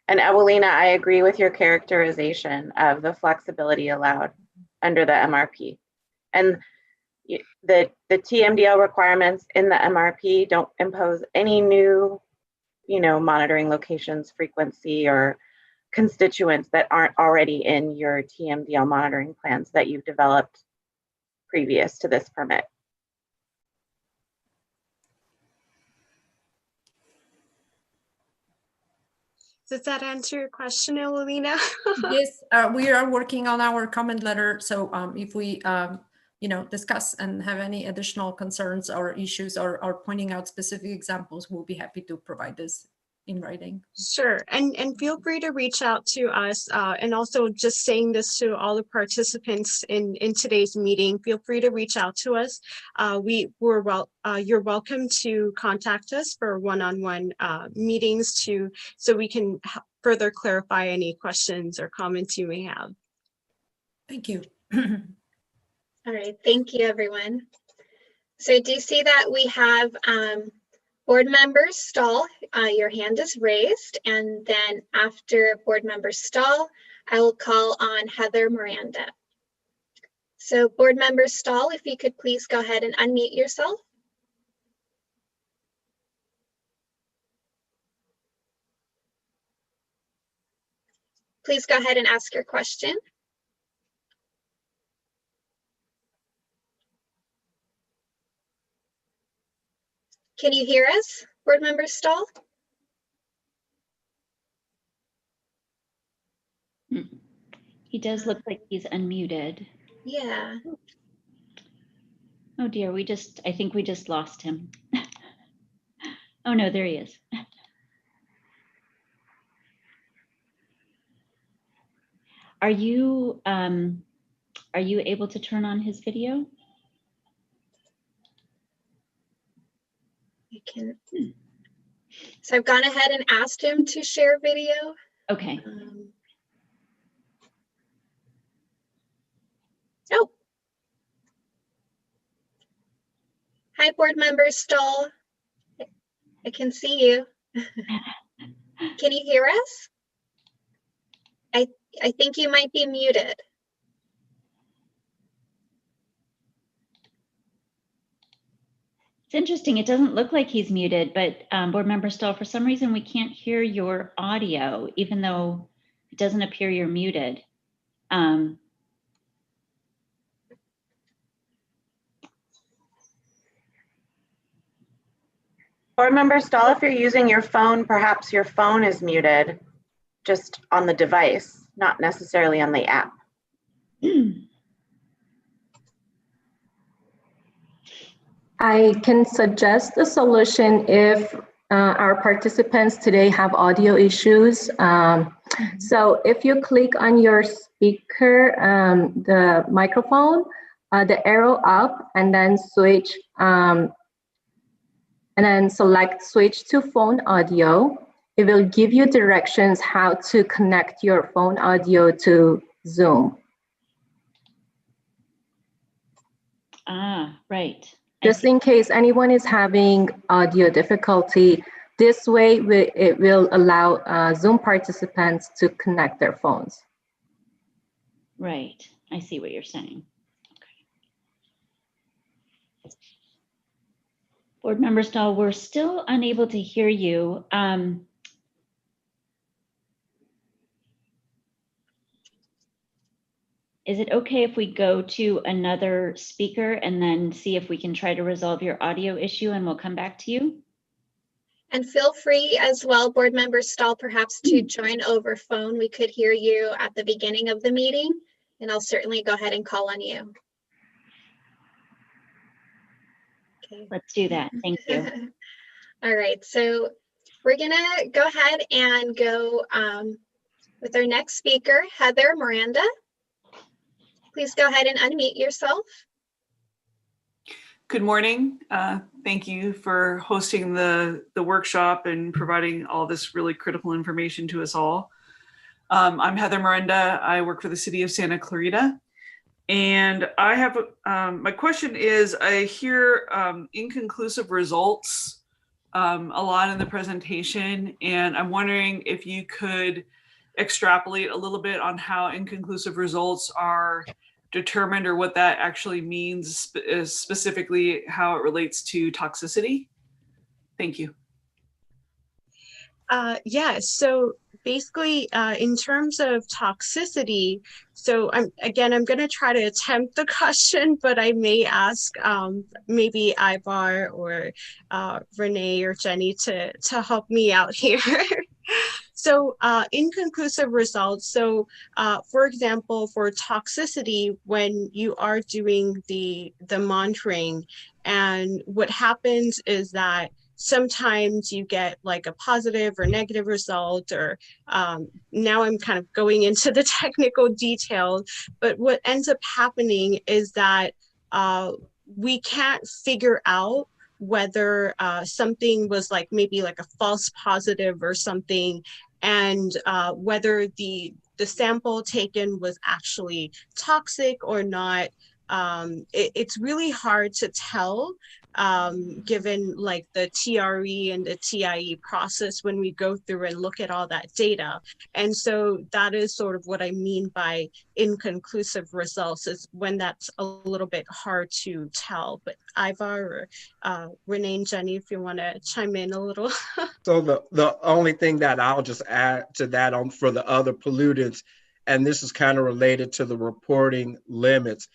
And Ewelina, I agree with your characterization of the flexibility allowed under the MRP. And the TMDL requirements in the MRP don't impose any new, monitoring locations, frequency, or constituents that aren't already in your TMDL monitoring plans that you've developed previous to this permit. Does that answer your question, Ewelina? Yes, we are working on our comment letter. So if we, discuss and have any additional concerns or issues or pointing out specific examples, we'll be happy to provide this in writing. Sure, and feel free to reach out to us, and also just saying this to all the participants in today's meeting, feel free to reach out to us. You're welcome to contact us for one-on-one meetings so we can further clarify any questions or comments you may have. Thank you. All right, thank you, everyone. So I do see that we have Board Member Stahl, your hand is raised, and then after Board Member Stahl, I will call on Heather Miranda. So Board Member Stahl, if you could please go ahead and unmute yourself. Please go ahead and ask your question. Can you hear us, Board Member Stahl? He does look like he's unmuted. Yeah. Oh dear, I think we just lost him. Oh no, there he is. Are you able to turn on his video? I can. So I've gone ahead and asked him to share video. Okay. Oh. Hi, Board Member Stahl. I can see you. Can you hear us? I think you might be muted. It's interesting. It doesn't look like he's muted, but Board Member Stahl, for some reason, we can't hear your audio, even though it doesn't appear you're muted. Board Member Stahl, if you're using your phone, perhaps your phone is muted just on the device, not necessarily on the app. I can suggest a solution if our participants today have audio issues. So if you click on your speaker, the microphone, the arrow up, and then switch, and then select switch to phone audio, it will give you directions how to connect your phone audio to Zoom. Ah, right. Just in case anyone is having audio difficulty, this way it will allow Zoom participants to connect their phones. Right. I see what you're saying. Okay. Board Member Stahl, we're still unable to hear you. Is it okay if we go to another speaker and then see if we can try to resolve your audio issue, and we'll come back to you? And feel free as well, Board Member Stahl, perhaps to join over phone. We could hear you at the beginning of the meeting, and I'll certainly go ahead and call on you. Okay. Let's do that. Thank you. All right, so we're gonna go ahead and go with our next speaker, Heather Miranda. Please go ahead and unmute yourself. Good morning. Thank you for hosting the workshop and providing all this really critical information to us all. I'm Heather Miranda. I work for the city of Santa Clarita. And I have, my question is, I hear inconclusive results a lot in the presentation, and I'm wondering if you could extrapolate a little bit on how inconclusive results are determined, or what that actually means, specifically how it relates to toxicity. Thank you. Yeah, so basically in terms of toxicity, so I'm going to try to attempt the question, but I may ask maybe Ibar or Renee or Jenny to help me out here. So inconclusive results. So for example, for toxicity, when you are doing the monitoring, and what happens is that sometimes you get like a positive or negative result, or now I'm kind of going into the technical details, but what ends up happening is that we can't figure out whether something was like maybe like a false positive or something, and whether the sample taken was actually toxic or not. it's really hard to tell given like the TRE and the TIE process when we go through and look at all that data. And so that is sort of what I mean by inconclusive results, is when that's a little bit hard to tell. But Ivar or Renee and Jenny, if you want to chime in a little. So the only thing that I'll just add to that on for the other pollutants, and this is kind of related to the reporting limits.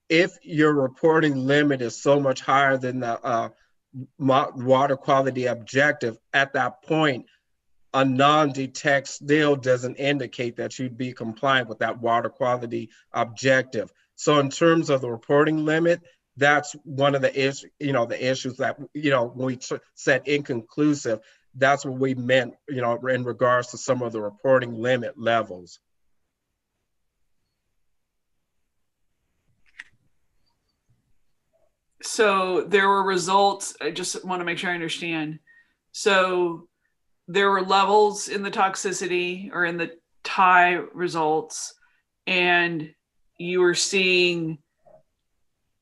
If your reporting limit is so much higher than the water quality objective, at that point, a non-detect still doesn't indicate that you'd be compliant with that water quality objective. So in terms of the reporting limit, that's one of the issues, the issues that, when we said inconclusive, that's what we meant, in regards to some of the reporting limit levels. So there were results, I just want to make sure I understand. So there were levels in the toxicity or in the TIE results, and you were seeing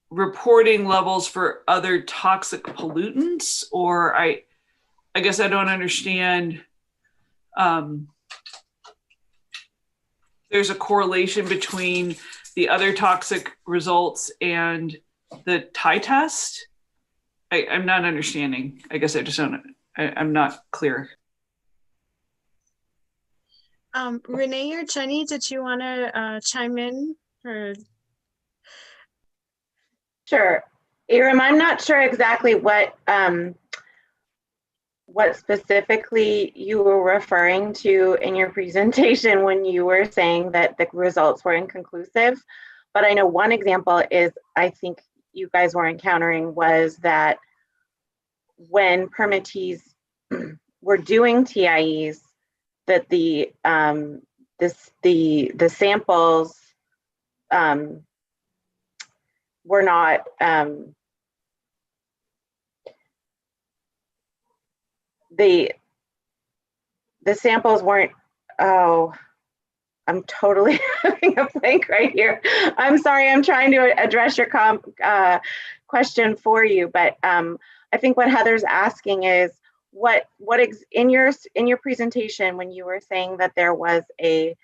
reporting levels for other toxic pollutants, or I guess I don't understand. There's a correlation between the other toxic results and the TIE test? I'm not understanding. I guess I just don't, I'm not clear. Renee or Jenny, did you want to chime in? Or... Sure. Iram, I'm not sure exactly what specifically you were referring to in your presentation when you were saying that the results were inconclusive. But I know one example is, I think you guys were encountering, was that when permittees were doing TIEs, that the samples were not the samples weren't, I'm totally having a blank right here. I'm sorry, I'm trying to address your question for you, but I think what Heather's asking is, in your presentation, when you were saying that there was an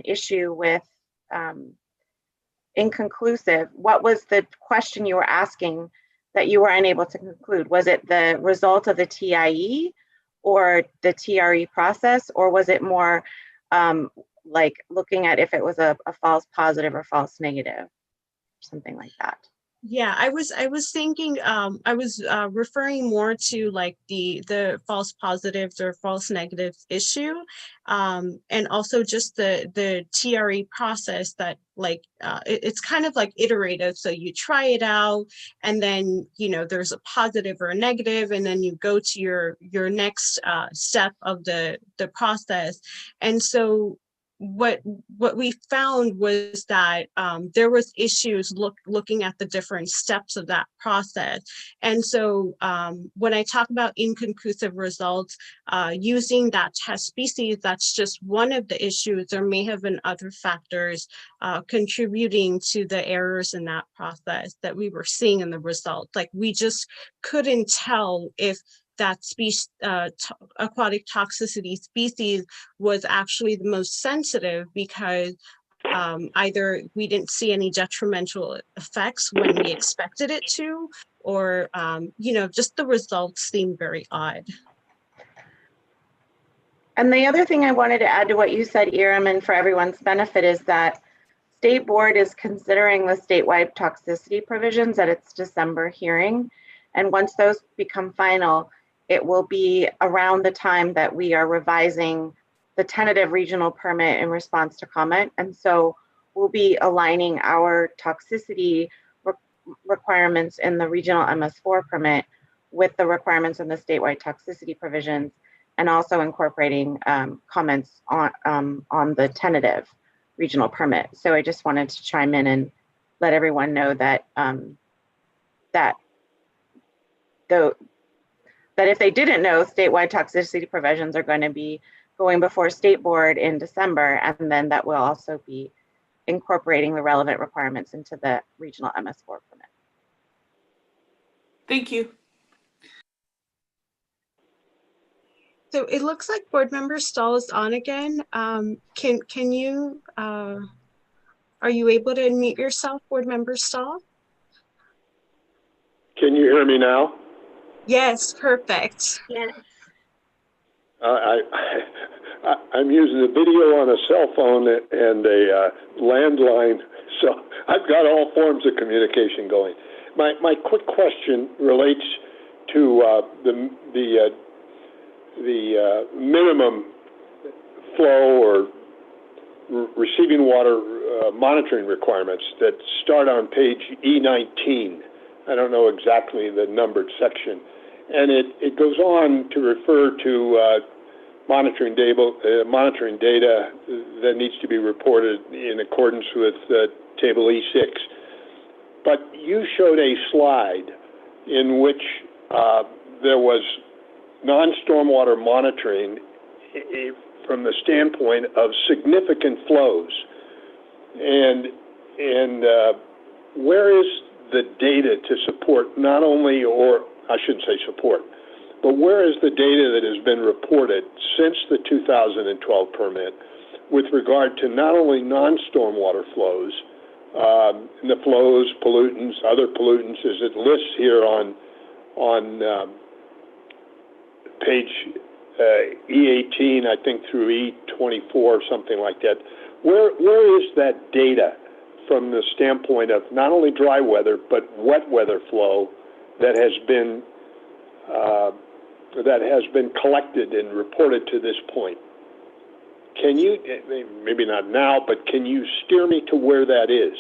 issue with inconclusive, what was the question you were asking that you were unable to conclude? Was it the result of the TIE or the TRE process, or was it more like looking at if it was a false positive or false negative, something like that? Yeah, I was thinking, I was referring more to like the false positives or false negatives issue, and also just the TRE process that like it's kind of like iterative. So you try it out, and then there's a positive or a negative, and then you go to your next step of the process. And so what we found was that there was issues looking at the different steps of that process. And so when I talk about inconclusive results, using that test species, that's just one of the issues. There may have been other factors contributing to the errors in that process that we were seeing in the results. Like we just couldn't tell if that species, aquatic toxicity species, was actually the most sensitive, because either we didn't see any detrimental effects when we expected it to, or just the results seemed very odd. And the other thing I wanted to add to what you said, Iram, and for everyone's benefit, is that State Board is considering the statewide toxicity provisions at its December hearing. And once those become final, it will be around the time that we are revising the tentative regional permit in response to comment. And so we'll be aligning our toxicity requirements in the regional MS4 permit with the requirements in the statewide toxicity provisions, and also incorporating comments on the tentative regional permit. So I just wanted to chime in and let everyone know that that if they didn't know, statewide toxicity provisions are going to be going before State Board in December, and then that will also be incorporating the relevant requirements into the regional MS4 permit. Thank you. So it looks like Board Member Stahl is on again. Can you, are you able to unmute yourself, Board Member Stahl? Can you hear me now? Yes, perfect. Yes. I'm using the video on a cell phone and a landline, so I've got all forms of communication going. My quick question relates to the minimum flow or receiving water monitoring requirements that start on page E19. I don't know exactly the numbered section. And it goes on to refer to monitoring data that needs to be reported in accordance with table E6. But you showed a slide in which there was non-stormwater monitoring from the standpoint of significant flows. And where is the data to support not only, or I shouldn't say support, but where is the data that has been reported since the 2012 permit with regard to not only non-stormwater flows, the flows, pollutants, other pollutants, as it lists here on page E18, I think through E24, something like that. Where is that data from the standpoint of not only dry weather but wet weather flow that has been collected and reported to this point? Can you, maybe not now, but can you steer me to where that is?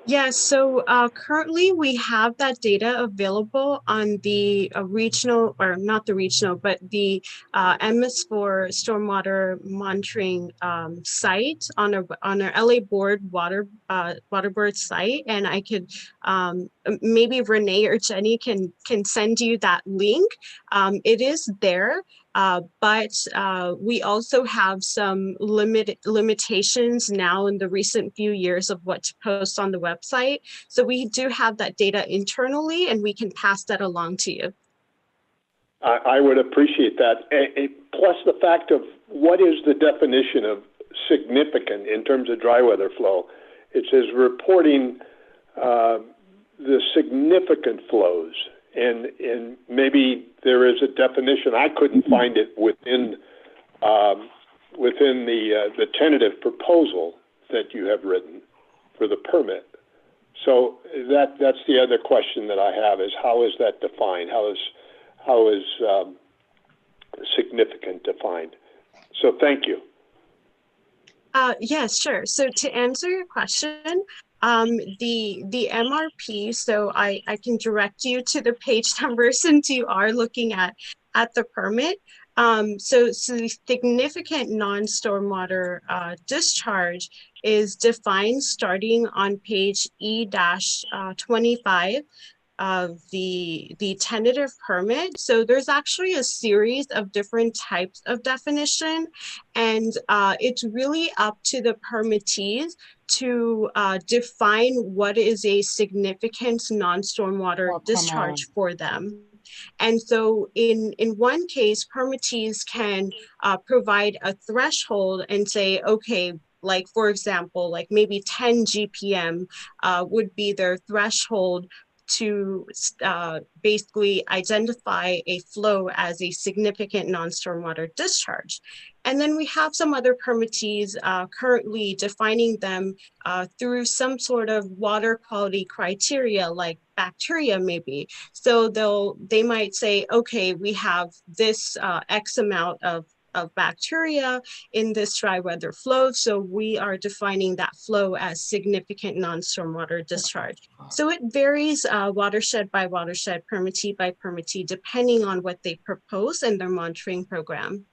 Yes, so currently we have that data available on the regional, or not the regional, but the MS4 stormwater monitoring site on our LA Board water board site, and I could maybe Renee or Jenny can send you that link. It is there. But we also have some limitations now in the recent few years of what to post on the website. So we do have that data internally, and we can pass that along to you. I would appreciate that. Plus the fact of what is the definition of significant in terms of dry weather flow. It says reporting the significant flows. And maybe there is a definition. I couldn't find it within the tentative proposal that you have written for the permit. So that's the other question that I have is how is that defined? How is significant defined? So thank you. Yes, sure. So to answer your question, the MRP, so I can direct you to the page number since you are looking at the permit. So significant non-stormwater discharge is defined starting on page E-25 of the tentative permit. So there's actually a series of different types of definition, and it's really up to the permittees to define what is a significant non-stormwater discharge for them. And so in one case, permittees can provide a threshold and say, okay, like for example, like maybe 10 GPM would be their threshold to basically identify a flow as a significant non-stormwater discharge. And then we have some other permittees currently defining them through some sort of water quality criteria like bacteria maybe. So they might say, okay, we have this X amount of bacteria in this dry weather flow. So we are defining that flow as significant non-stormwater discharge. So it varies watershed by watershed, permittee by permittee, depending on what they propose in their monitoring program.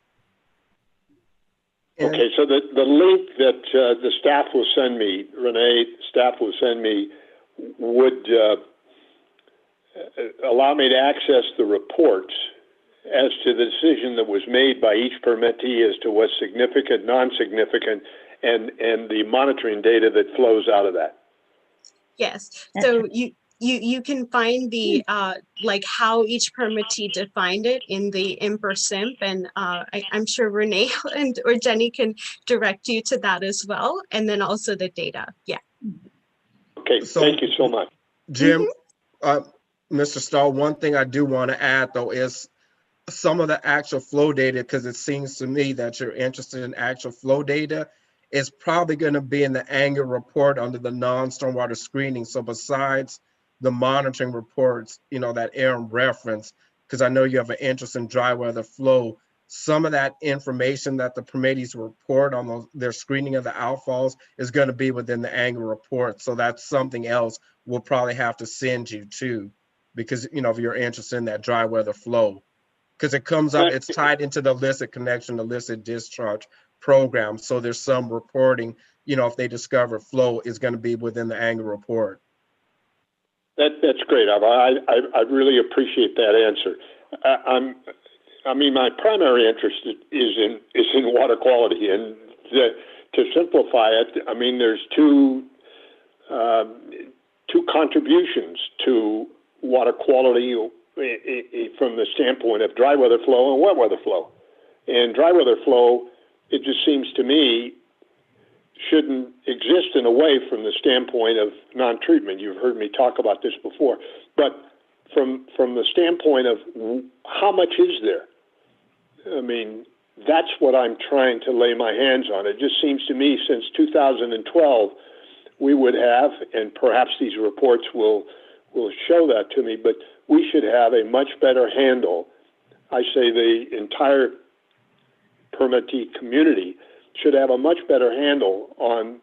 Okay, so the link that the staff will send me, Renee, staff will send me, would allow me to access the reports as to the decision that was made by each permittee as to what's significant, non-significant, and the monitoring data that flows out of that. Yes. So you can find the like how each permittee defined it in the IMPER-SIMP, and I'm sure Renee or Jenny can direct you to that as well, and then also the data. Yeah. Okay. So, thank you so much, Jim. Mr. Stahl, one thing I do want to add though is some of the actual flow data, because it seems to me that you're interested in actual flow data, is probably going to be in the annual report under the non-stormwater screening. So besides the monitoring reports, you know, that Aaron referenced, because I know you have an interest in dry weather flow, some of that information that the permittees report on their screening of the outfalls is going to be within the annual report. So that's something else we'll probably have to send you to, because, you know, if you're interested in that dry weather flow. Because it comes up, it's tied into the illicit connection, illicit discharge program. So there's some reporting, you know, if they discover flow is going to be within the annual report. That's great. I really appreciate that answer. I mean, my primary interest is in water quality, and to simplify it, I mean, there's two contributions to water quality from the standpoint of dry weather flow and wet weather flow. And dry weather flow, it just seems to me, shouldn't exist in a way from the standpoint of non-treatment. You've heard me talk about this before. But from the standpoint of how much is there? I mean, that's what I'm trying to lay my hands on. It just seems to me since 2012, we would have, and perhaps these reports will show that to me, but we should have a much better handle. I say the entire permittee community should have a much better handle on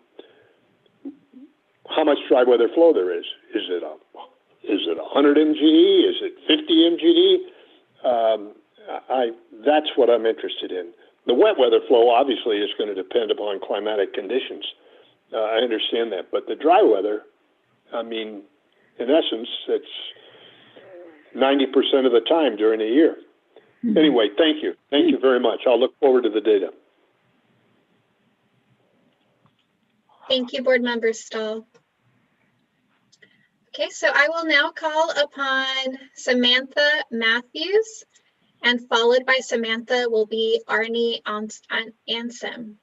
how much dry weather flow there is. Is it 100 MGD? Is it 50 MGD? That's what I'm interested in. The wet weather flow obviously is going to depend upon climatic conditions. I understand that, but the dry weather, I mean, in essence, it's 90% of the time during the year. Mm-hmm. Anyway, thank you. Thank you very much. I'll look forward to the data. Thank you, Board Member Stahl. Okay, so I will now call upon Samantha Matthews, and followed by Samantha will be Arnie Ansem.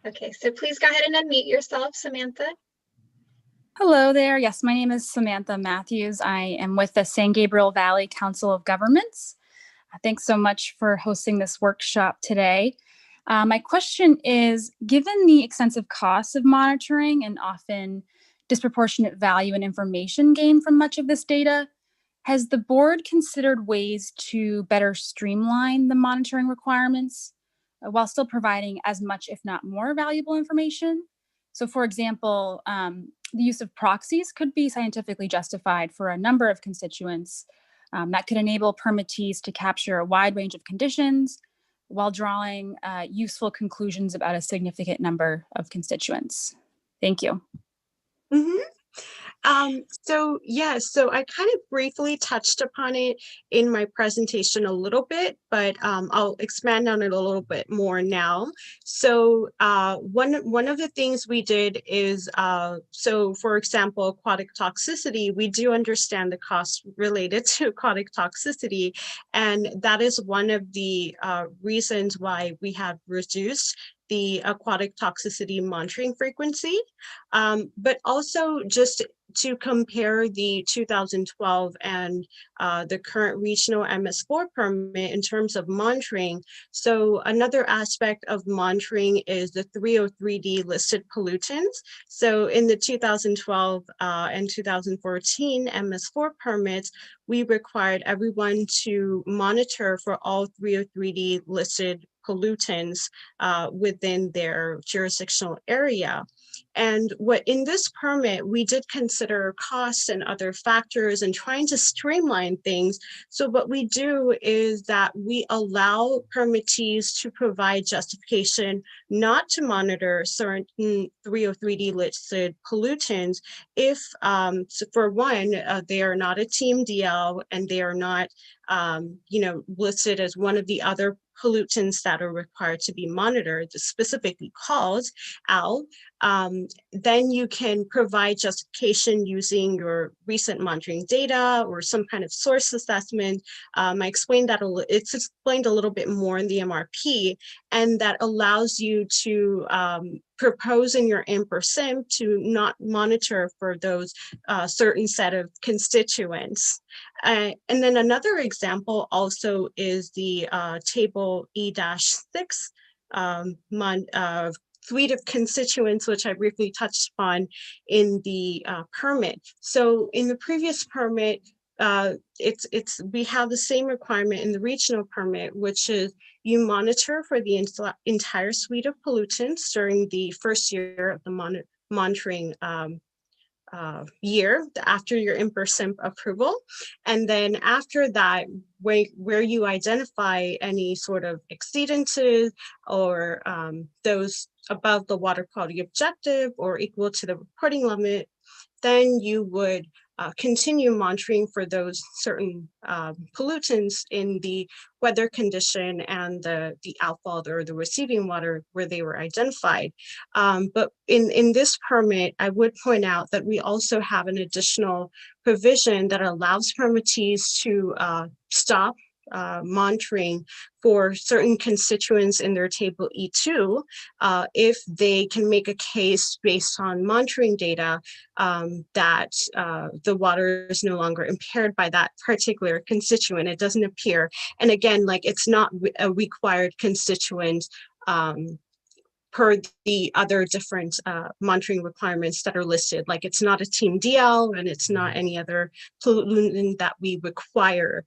Okay, so please go ahead and unmute yourself, Samantha. Hello there. Yes, my name is Samantha Matthews. I am with the San Gabriel Valley Council of Governments. Thanks so much for hosting this workshop today. My question is, given the extensive costs of monitoring and often disproportionate value and information gained from much of this data, has the board considered ways to better streamline the monitoring requirements while still providing as much, if not more, valuable information? So for example, the use of proxies could be scientifically justified for a number of constituents that could enable permittees to capture a wide range of conditions while drawing useful conclusions about a significant number of constituents. Thank you. Mm-hmm. So I kind of briefly touched upon it in my presentation a little bit, but I'll expand on it a little bit more now. So one of the things we did is, so for example, aquatic toxicity, we do understand the costs related to aquatic toxicity, and that is one of the reasons why we have reduced the aquatic toxicity monitoring frequency, but also just to compare the 2012 and the current regional MS4 permit in terms of monitoring. So another aspect of monitoring is the 303D listed pollutants. So in the 2012 and 2014 MS4 permits, we required everyone to monitor for all 303D listed pollutants within their jurisdictional area. And what in this permit, we did consider costs and other factors and trying to streamline things. So what we do is that we allow permittees to provide justification not to monitor certain 303D listed pollutants if, so for one, they are not a TMDL and they are not listed as one of the other pollutants that are required to be monitored, specifically called out, then you can provide justification using your recent monitoring data or some kind of source assessment. I explained that it's explained a little bit more in the MRP, and that allows you to propose in your IMPER-SIM to not monitor for those certain set of constituents. And then another example also is the table E-6 suite of constituents, which I briefly touched upon in the permit. So in the previous permit, we have the same requirement in the regional permit, which is you monitor for the entire suite of pollutants during the first year of the monitoring year after your IMPER-SIM approval. And then after that, where you identify any sort of exceedances or those above the water quality objective or equal to the reporting limit, then you would continue monitoring for those certain pollutants in the weather condition and the outfall or the receiving water where they were identified. But in this permit, I would point out that we also have an additional provision that allows permittees to stop monitoring for certain constituents in their table E2 if they can make a case based on monitoring data that the water is no longer impaired by that particular constituent. It doesn't appear. And again, like it's not a required constituent per the other different monitoring requirements that are listed. Like it's not a team DL and it's not any other pollutant that we require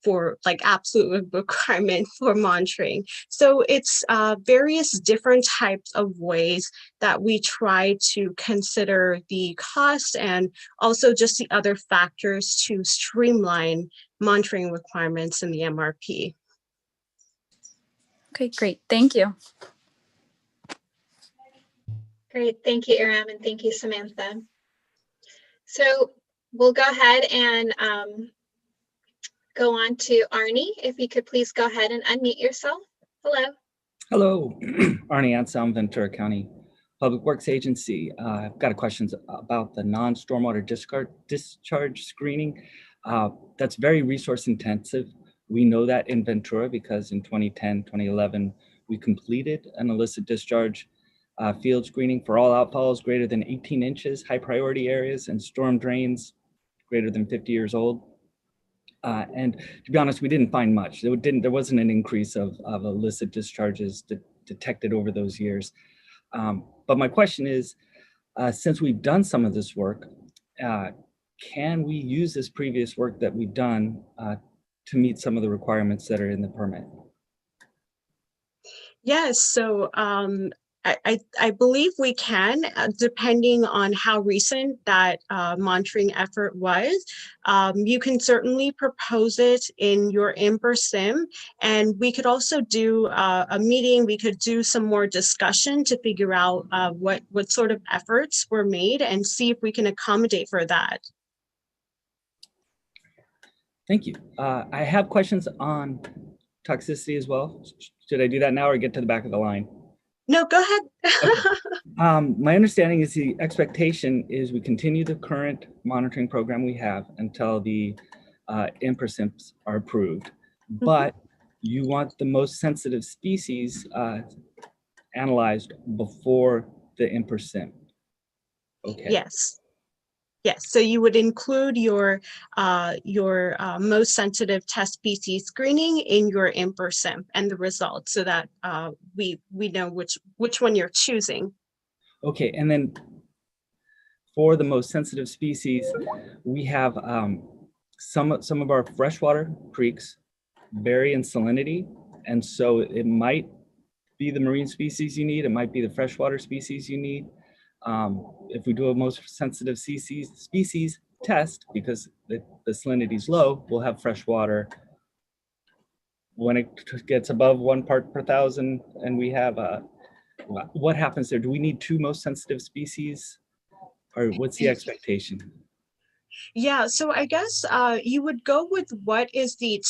for like absolute requirement for monitoring. So it's various different types of ways that we try to consider the cost and also just the other factors to streamline monitoring requirements in the MRP. Okay, great. Thank you. Great, thank you, Iram, and thank you, Samantha. So we'll go ahead and go on to Arnie. If you could please go ahead and unmute yourself. Hello. Hello, Arnie Anselm, Ventura County Public Works Agency. I've got a question about the non-stormwater discharge screening. That's very resource intensive. We know that in Ventura because in 2010, 2011, we completed an illicit discharge field screening for all outfalls greater than 18 inches, high priority areas, and storm drains greater than 50 years old. And to be honest, we didn't find much. There wasn't an increase of illicit discharges detected over those years. But my question is, since we've done some of this work, can we use this previous work that we've done to meet some of the requirements that are in the permit? Yes, so I believe we can, depending on how recent that monitoring effort was. You can certainly propose it in your IMPER-SIM, and we could also do a meeting. We could do some more discussion to figure out what sort of efforts were made and see if we can accommodate for that. Thank you. I have questions on toxicity as well. Should I do that now or get to the back of the line? No, go ahead. Okay. My understanding is the expectation is we continue the current monitoring program we have until the IMPER-SIMs are approved, but you want the most sensitive species analyzed before the IMPER-SIM. Okay. Yes. Yes, so you would include your most sensitive test species screening in your IMPER-SIM and the results so that we know which one you're choosing. Okay, and then for the most sensitive species, we have some of our freshwater creeks vary in salinity, and so it might be the marine species you need, it might be the freshwater species you need. If we do a most sensitive species test, because the salinity is low, we'll have freshwater. When it gets above 1 part per thousand, and we have what happens there? Do we need 2 most sensitive species, or what's the expectation? Yeah, so I guess you would go with what is the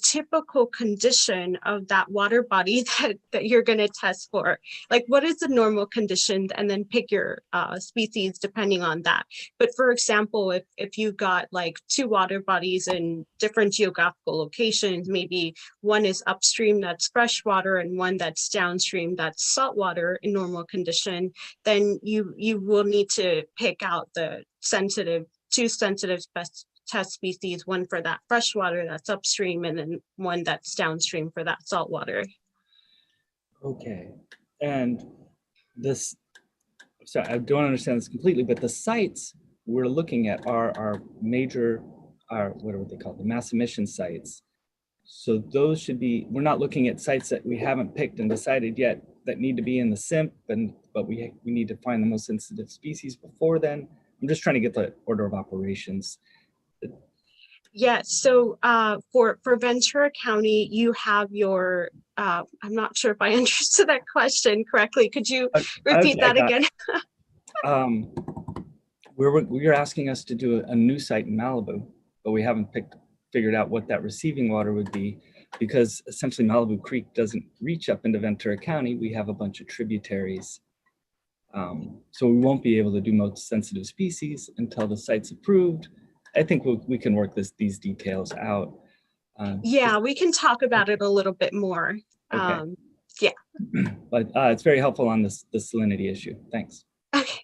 typical condition of that water body that you're going to test for. Like, what is the normal condition, and then pick your species depending on that. But for example, if you've got like two water bodies in different geographical locations, maybe one is upstream that's freshwater and one that's downstream that's saltwater in normal condition, then you will need to pick out the two sensitive test species, one for that freshwater that's upstream and then one that's downstream for that saltwater. Okay, and this, so I don't understand this completely, but the sites we're looking at are our major, what are they called, the mass emission sites. So those should be, we're not looking at sites that we haven't picked and decided yet that need to be in the SIMP, but we need to find the most sensitive species before then. I'm just trying to get the order of operations. Yeah, so for Ventura County, you have your, I'm not sure if I understood that question correctly. Could you repeat that again? You're asking us to do a new site in Malibu, but we haven't figured out what that receiving water would be, because essentially Malibu Creek doesn't reach up into Ventura County. We have a bunch of tributaries. So we won't be able to do most sensitive species until the site's approved. I think we can work these details out. Yeah, we can talk about it a little bit more. Okay. Yeah. But it's very helpful on the salinity issue. Thanks. Okay.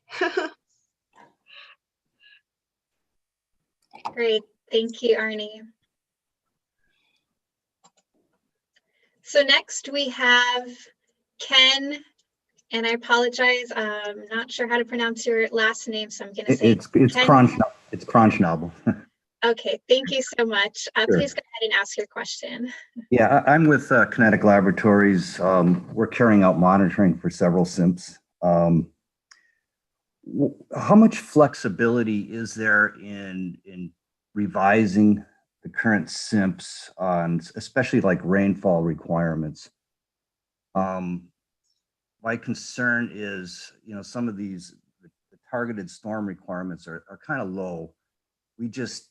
Great, thank you, Arnie. So next we have Ken, and I apologize, I'm not sure how to pronounce your last name, so I'm going to say it's Cronschnabel. Okay, thank you so much. Sure. Please go ahead and ask your question. Yeah, I'm with Kinetic Laboratories. We're carrying out monitoring for several SIMPs. How much flexibility is there in revising the current SIMPs on, especially like rainfall requirements? My concern is, some of the targeted storm requirements are kind of low. We just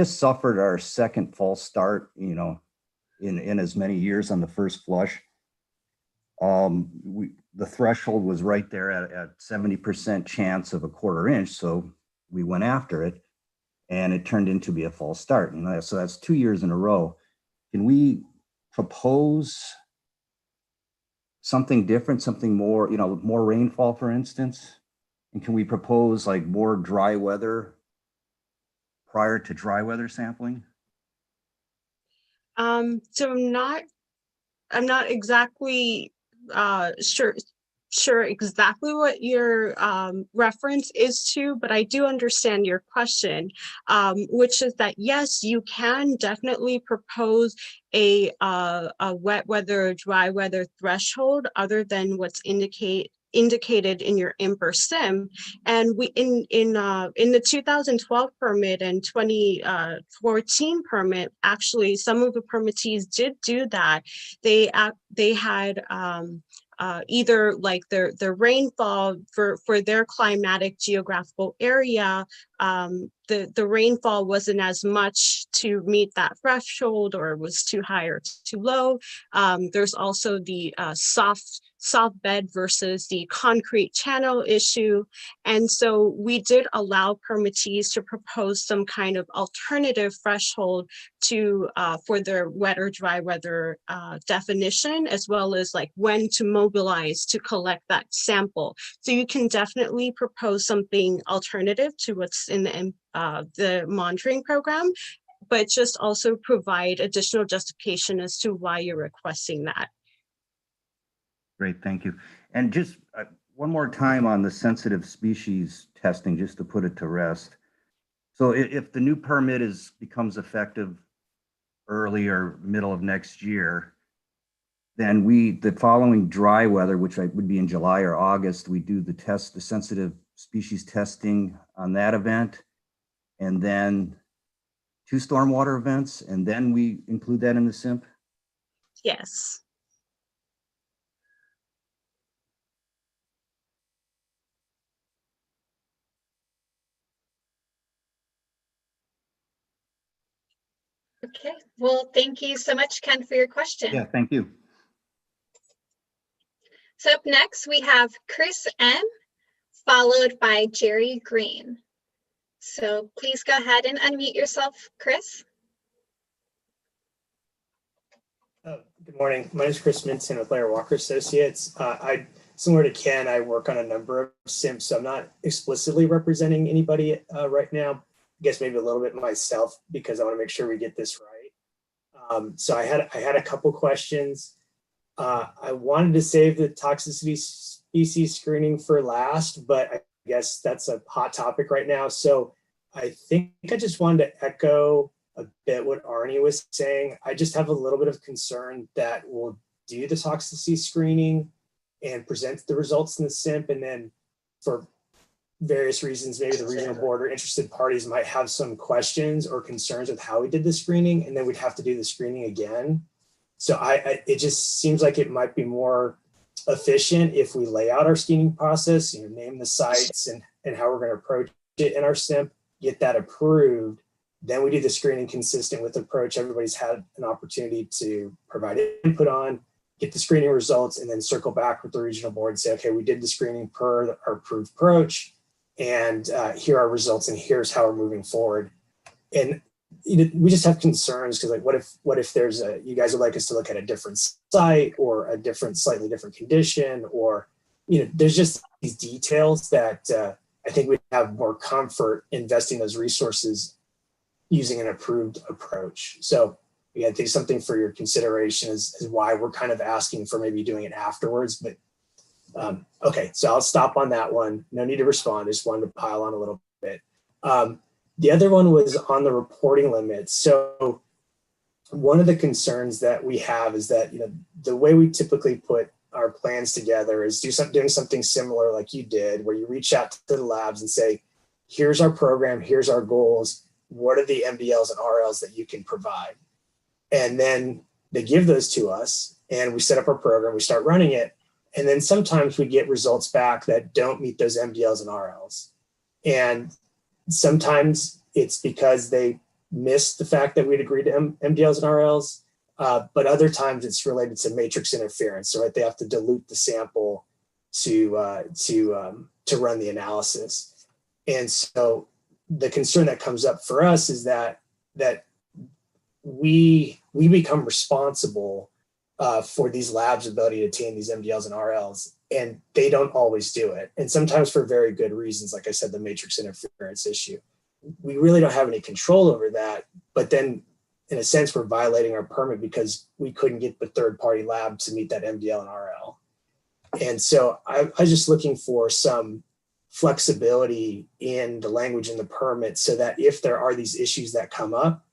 suffered our second false start, in as many years on the first flush. The threshold was right there at 70% chance of a 1/4 inch. So we went after it and it turned into be a false start. And so that's 2 years in a row. Can we propose something different, something more, more rainfall, for instance? And can we propose like more dry weather prior to dry weather sampling? So I'm not exactly sure exactly what your reference is to, but I do understand your question, which is that yes, you can definitely propose a wet weather, dry weather threshold other than what's indicated in your IMPER SIM. And we in the 2012 permit and 2014 permit, actually some of the permittees did do that. They had either like their rainfall for their climatic geographical area, the rainfall wasn't as much to meet that threshold, or was too high or too low. There's also the soft bed versus the concrete channel issue. And so we did allow permittees to propose some kind of alternative threshold to for their wet or dry weather definition, as well as like when to mobilize to collect that sample. So you can definitely propose something alternative to what's in the monitoring program, but just also provide additional justification as to why you're requesting that. Great, thank you. And just one more time on the sensitive species testing, just to put it to rest. So if the new permit becomes effective early or middle of next year, then the following dry weather, which would be in July or August, we do the sensitive species testing on that event, and then 2 stormwater events, and then we include that in the SIMP? Yes. Okay, well, thank you so much, Ken, for your question. Yeah, thank you. So up next, we have Chris M, followed by Jerry Green. So please go ahead and unmute yourself, Chris. Good morning. My name is Chris Minton with Blair Walker Associates. Similar to Ken, I work on a number of SIMPs, so I'm not explicitly representing anybody right now. I guess maybe a little bit myself because I want to make sure we get this right. So I had a couple questions. I wanted to save the toxicity species screening for last, but I guess that's a hot topic right now. So I think I just wanted to echo a bit what Arnie was saying. I just have a little bit of concern that we'll do the toxicity screening and present the results in the SIMP, and then for various reasons, maybe the regional board or interested parties might have some questions or concerns with how we did the screening, and then we'd have to do the screening again. So it just seems like it might be more efficient if we lay out our screening process, name the sites and how we're going to approach it in our SIMP, get that approved. Then we do the screening consistent with the approach everybody's had an opportunity to provide input on, get the screening results, and then circle back with the regional board and say, okay, we did the screening per our approved approach, and here are results, and here's how we're moving forward. And we just have concerns because, like, what if there's you guys would like us to look at a different site or a slightly different condition, or there's just these details that I think we'd have more comfort investing those resources using an approved approach. So again, I think something for your consideration is why we're kind of asking for maybe doing it afterwards. But okay, so I'll stop on that one. No need to respond. I just wanted to pile on a little bit. The other one was on the reporting limits. So one of the concerns that we have is that the way we typically put our plans together is doing something similar like you did, where you reach out to the labs and say, here's our program, here's our goals. What are the MDLs and RLs that you can provide? And then they give those to us and we set up our program, we start running it. And then sometimes we get results back that don't meet those MDLs and RLs. And sometimes it's because they missed the fact that we'd agreed to MDLs and RLs, but other times it's related to matrix interference. So they have to dilute the sample to run the analysis. And so the concern that comes up for us is that we become responsible for these labs' ability to attain these MDLs and RLs, and they don't always do it. And sometimes for very good reasons, like I said, the matrix interference issue. We really don't have any control over that, but then in a sense, we're violating our permit because we couldn't get the third-party lab to meet that MDL and RL. And so I was just looking for some flexibility in the language in the permit so that if there are these issues that come up,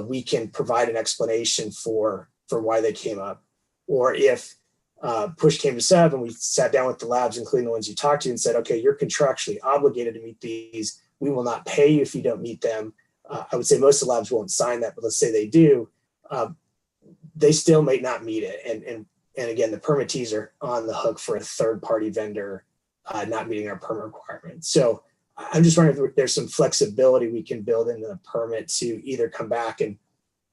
we can provide an explanation for why they came up. Or if push came to shove and we sat down with the labs, including the ones you talked to, and said, okay, you're contractually obligated to meet these. We will not pay you if you don't meet them. I would say most of the labs won't sign that, but let's say they do. They still may not meet it. And again, the permittees are on the hook for a third-party vendor not meeting our permit requirements. So I'm just wondering if there's some flexibility we can build into the permit to either come back and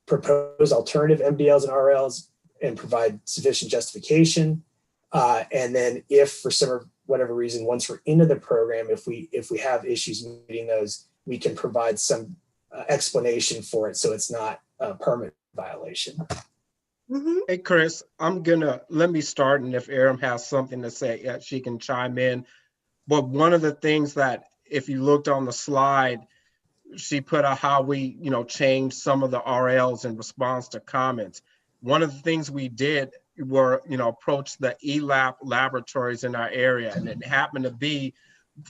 propose alternative MDLs and RLs and provide sufficient justification. And then if for whatever reason, once we're into the program, if we have issues meeting those, we can provide some explanation for it so it's not a permit violation. Mm-hmm. Hey, Chris, let me start, and if Aram has something to say, she can chime in. But one of the things that, if you looked on the slide, she put out how we, changed some of the RLs in response to comments. One of the things we did were, approach the ELAP laboratories in our area, and it happened to be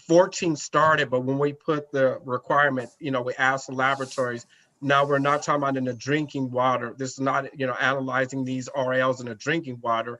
14 started, but when we put the requirement, we asked the laboratories. Now we're not talking about in the drinking water. This is not, analyzing these RLs in the drinking water.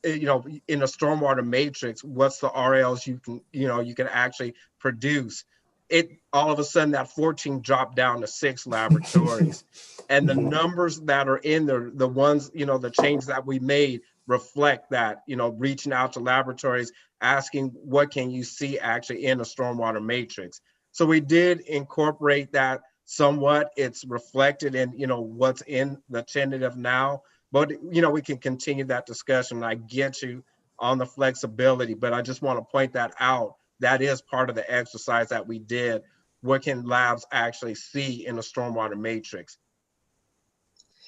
In a stormwater matrix, what's the RLs you can actually produce? It all of a sudden that 14 dropped down to 6 laboratories, and the numbers that are in there, the ones, the changes that we made reflect that, reaching out to laboratories, asking what can you see actually in a stormwater matrix. So we did incorporate that somewhat it's reflected in, what's in the tentative now. But, we can continue that discussion. I get you on the flexibility, but I just want to point that out. That is part of the exercise that we did. What can labs actually see in the stormwater matrix?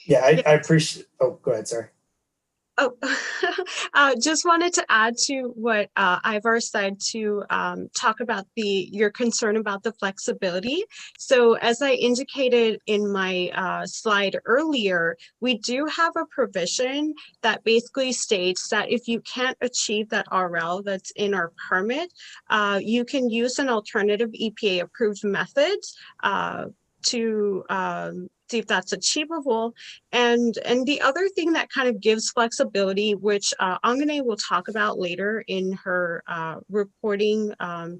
Yeah, I appreciate, oh, go ahead, sorry. Oh, just wanted to add to what Ivar said to talk about your concern about the flexibility. So as I indicated in my slide earlier, we do have a provision that basically states that if you can't achieve that RL that's in our permit, you can use an alternative EPA approved method to see if that's achievable. And the other thing that kind of gives flexibility, which Angane will talk about later in her reporting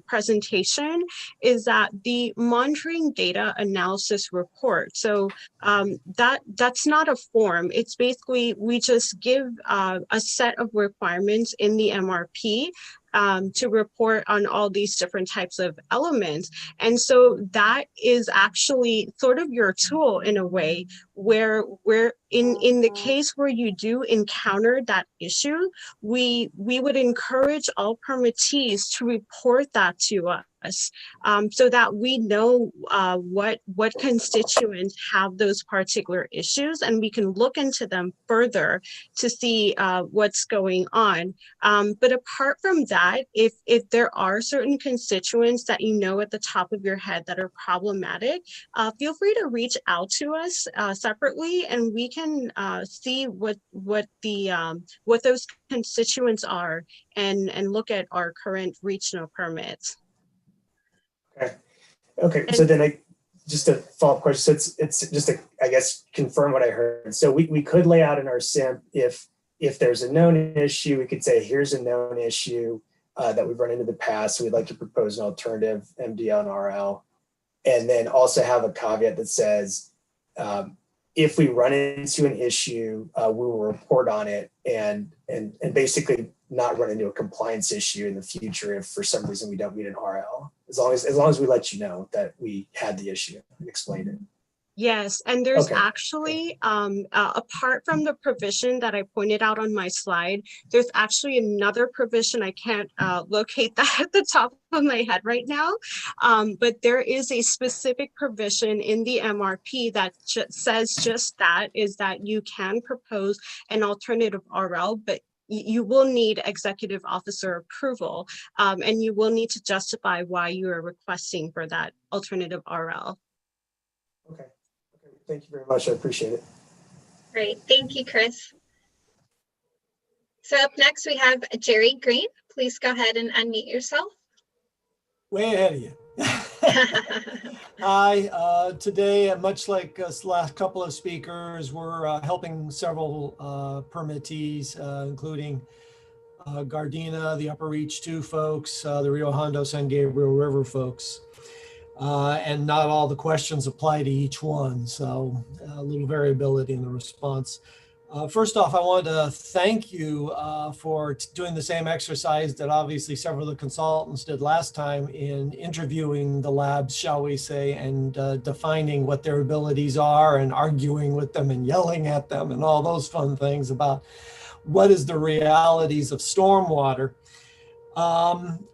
presentation, is that the monitoring data analysis report. So that's not a form. It's basically, we just give a set of requirements in the MRP to report on all these different types of elements. And so that is actually sort of your tool in a way where in the case where you do encounter that issue, we would encourage all permittees to report that to us so that we know what constituents have those particular issues, and we can look into them further to see what's going on. But apart from that, if there are certain constituents that you know at the top of your head that are problematic, feel free to reach out to us separately, and we can see what those constituents are and look at our current regional permits. Okay. So then just a follow-up question. So it's just to, I guess, confirm what I heard. So we could lay out in our SIMP if there's a known issue, we could say, here's a known issue that we've run into the past. So we'd like to propose an alternative MDL and RL. And then also have a caveat that says, if we run into an issue, we will report on it and basically not run into a compliance issue in the future if for some reason we don't meet an RL, as long as we let you know that we had the issue and explained it. Yes, and there's actually, apart from the provision that I pointed out on my slide, there's actually another provision. I can't locate that at the top of my head right now, but there is a specific provision in the MRP that says just that, is that you can propose an alternative RL, but you will need executive officer approval, and you will need to justify why you are requesting for that alternative RL. Okay. Thank you very much. I appreciate it. Great. Thank you, Chris. So up next, we have Jerry Green. Please go ahead and unmute yourself. Way ahead of you. Hi. Today, much like the last couple of speakers, we're helping several permittees, including Gardena, the Upper Reach 2 folks, the Rio Hondo San Gabriel River folks. And not all the questions apply to each one, so a little variability in the response. First off, I wanted to thank you for doing the same exercise that obviously several of the consultants did last time in interviewing the labs, shall we say, and defining what their abilities are and arguing with them and yelling at them and all those fun things about what is the realities of stormwater.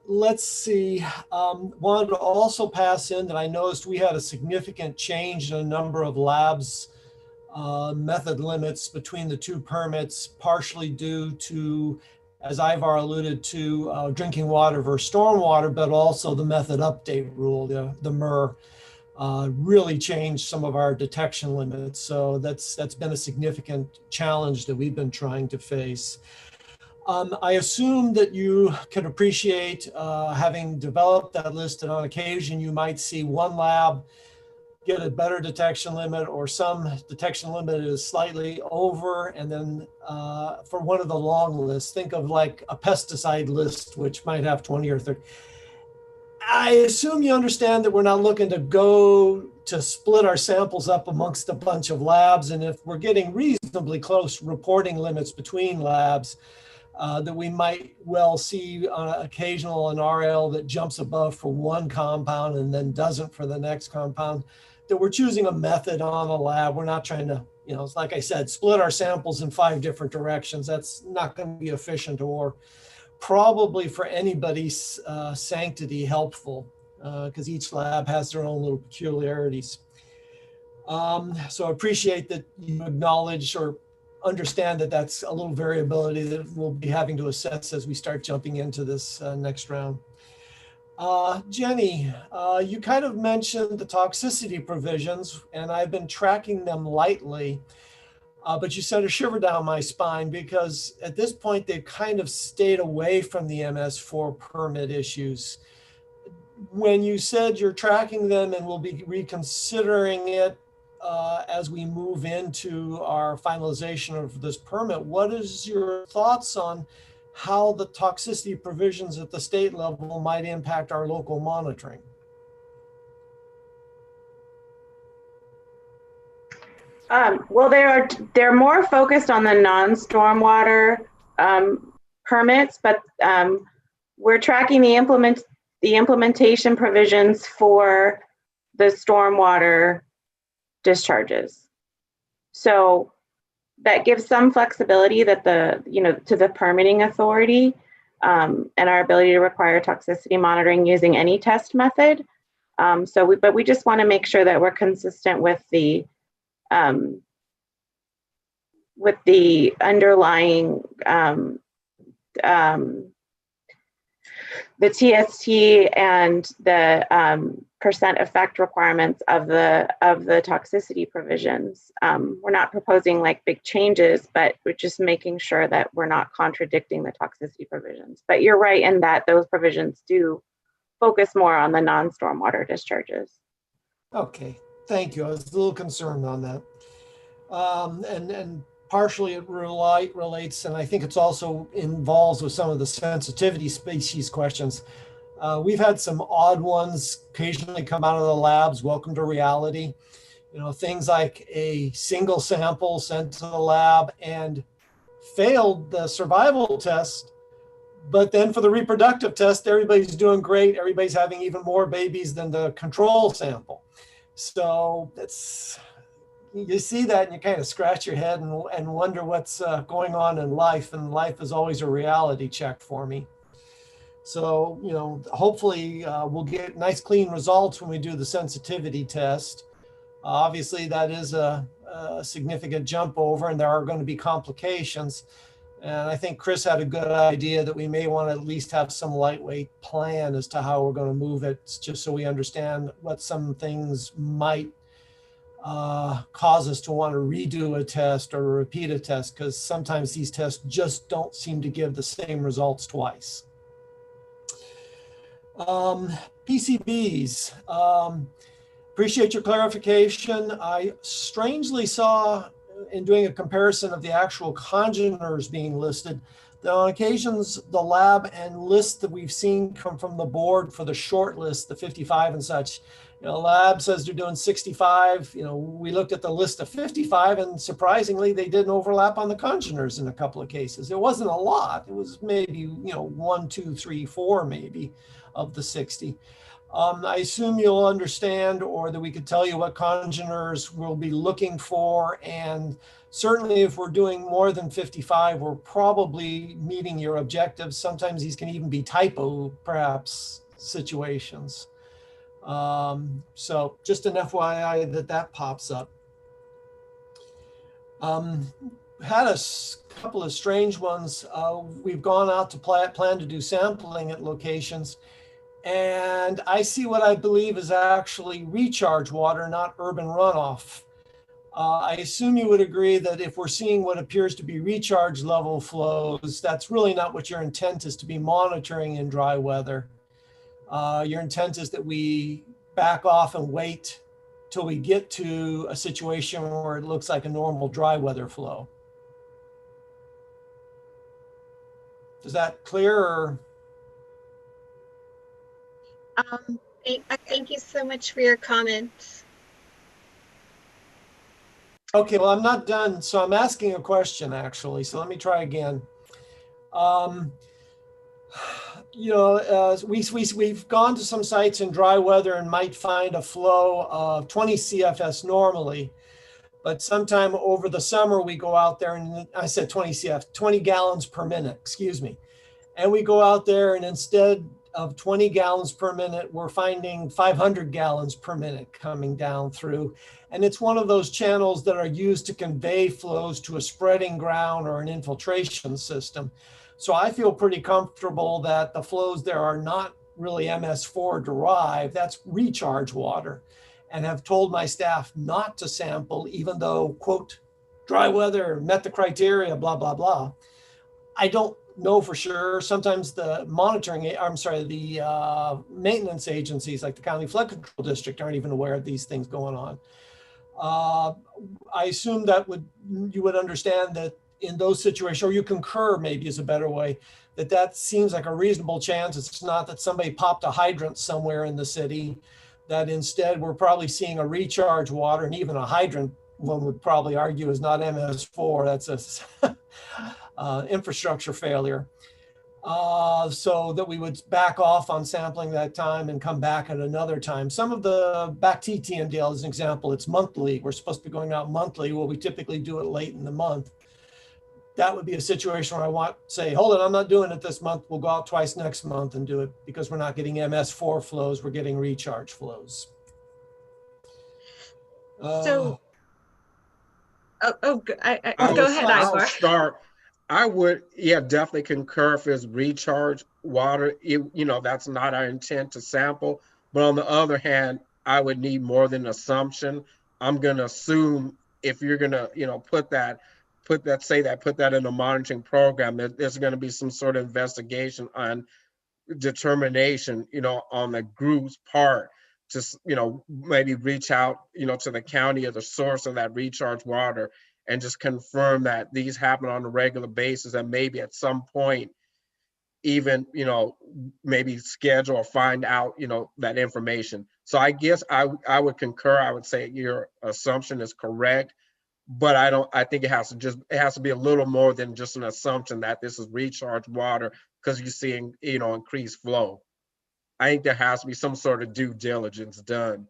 Let's see, wanted to also pass in that I noticed we had a significant change in a number of labs method limits between the two permits, partially due to, as Ivar alluded to, drinking water versus stormwater, but also the method update rule, the MER, really changed some of our detection limits. So that's been a significant challenge that we've been trying to face. I assume that you can appreciate having developed that list, and on occasion you might see one lab get a better detection limit or some detection limit is slightly over. And then for one of the long lists, think of like a pesticide list, which might have 20 or 30. I assume you understand that we're not looking to go to split our samples up amongst a bunch of labs. And if we're getting reasonably close reporting limits between labs, that we might well see on an occasional an RL that jumps above for one compound and then doesn't for the next compound. that we're choosing a method on a lab. We're not trying to, it's like I said, split our samples in 5 different directions. That's not going to be efficient or probably for anybody's sanctity helpful, because each lab has their own little peculiarities. So I appreciate that you acknowledge or understand that that's a little variability that we'll be having to assess as we start jumping into this next round. Jenny, you kind of mentioned the toxicity provisions, and I've been tracking them lightly, but you sent a shiver down my spine because at this point they've kind of stayed away from the MS4 permit issues. When you said you're tracking them and we'll be reconsidering it as we move into our finalization of this permit, what is your thoughts on how the toxicity provisions at the state level might impact our local monitoring? Well, they're more focused on the non-stormwater permits, but we're tracking the implementation provisions for the stormwater discharges. So that gives some flexibility that to the permitting authority and our ability to require toxicity monitoring using any test method. But we just want to make sure that we're consistent with the underlying the TST and the percent effect requirements of the toxicity provisions. We're not proposing like big changes, but we're just making sure that we're not contradicting the toxicity provisions. But you're right in that those provisions do focus more on the non-stormwater discharges. Okay, thank you. I was a little concerned on that. And partially it relates, and I think it's also involves with some of the sensitivity species questions. We've had some odd ones occasionally come out of the labs. Welcome to reality. Things like a single sample sent to the lab and failed the survival test, but then for the reproductive test, everybody's doing great. Everybody's having even more babies than the control sample. So you see that and you kind of scratch your head and wonder what's going on in life. And life is always a reality check for me. So, hopefully we'll get nice clean results when we do the sensitivity test. Obviously that is a significant jump over and there are going to be complications. And I think Chris had a good idea that we may want to at least have some lightweight plan as to how we're going to move it, just so we understand what some things might cause us to want to redo a test or repeat a test, because sometimes these tests just don't seem to give the same results twice. PCBs, appreciate your clarification. I strangely saw in doing a comparison of the actual congeners being listed, that on occasions the lab and list that we've seen come from the board for the short list, the 55 and such, lab says they're doing 65. We looked at the list of 55 and surprisingly they didn't overlap on the congeners in a couple of cases. It wasn't a lot. It was maybe 1, 2, 3, 4 maybe of the 60. I assume you'll understand, or that we could tell you what congeners we'll be looking for. And certainly if we're doing more than 55, we're probably meeting your objectives. Sometimes these can even be typo, perhaps, situations. So just an FYI that pops up. Had a couple of strange ones. We've gone out to plan to do sampling at locations. And I see what I believe is actually recharge water, not urban runoff. I assume you would agree that if we're seeing what appears to be recharge level flows, that's really not what your intent is to be monitoring in dry weather. Your intent is that we back off and wait till we get to a situation where it looks like a normal dry weather flow. Is that clear? Or? Thank you so much for your comments. Okay, well, I'm not done. So I'm asking a question actually. So let me try again. you know, we've gone to some sites in dry weather and might find a flow of 20 CFS normally, but sometime over the summer we go out there and I said 20 CF, 20 gallons per minute, excuse me. And we go out there and instead of 20 gallons per minute, we're finding 500 gallons per minute coming down through. And it's one of those channels that are used to convey flows to a spreading ground or an infiltration system. So I feel pretty comfortable that the flows there are not really MS4 derived, that's recharge water, and have told my staff not to sample, even though, quote, dry weather met the criteria, blah, blah, blah. I don't know for sure. Sometimes the maintenance agencies like the County Flood Control District aren't even aware of these things going on. I assume that you would understand that in those situations, or you concur maybe is a better way, that seems like a reasonable chance. It's not that somebody popped a hydrant somewhere in the city, that instead we're probably seeing a recharge water, and even a hydrant, one would probably argue, is not MS4. That's a infrastructure failure. So that we would back off on sampling that time and come back at another time. Some of the back TMDL as an example, it's monthly. We're supposed to be going out monthly. Well, we typically do it late in the month. That would be a situation where I say, hold it, I'm not doing it this month. We'll go out twice next month and do it because we're not getting MS4 flows, we're getting recharge flows. So, go ahead, I'll Ivar. start. I would, definitely concur if it's recharge water. That's not our intent to sample. But on the other hand, I would need more than assumption. I'm going to assume if you're going to, put that in a monitoring program, there's going to be some sort of investigation on determination, on the group's part to, maybe reach out, to the county or the source of that recharge water and just confirm that these happen on a regular basis, and maybe at some point even, maybe schedule or find out, that information. So I guess I would concur. I would say your assumption is correct, but I think it has to be a little more than just an assumption that this is recharge water because you're seeing, increased flow. I think there has to be some sort of due diligence done.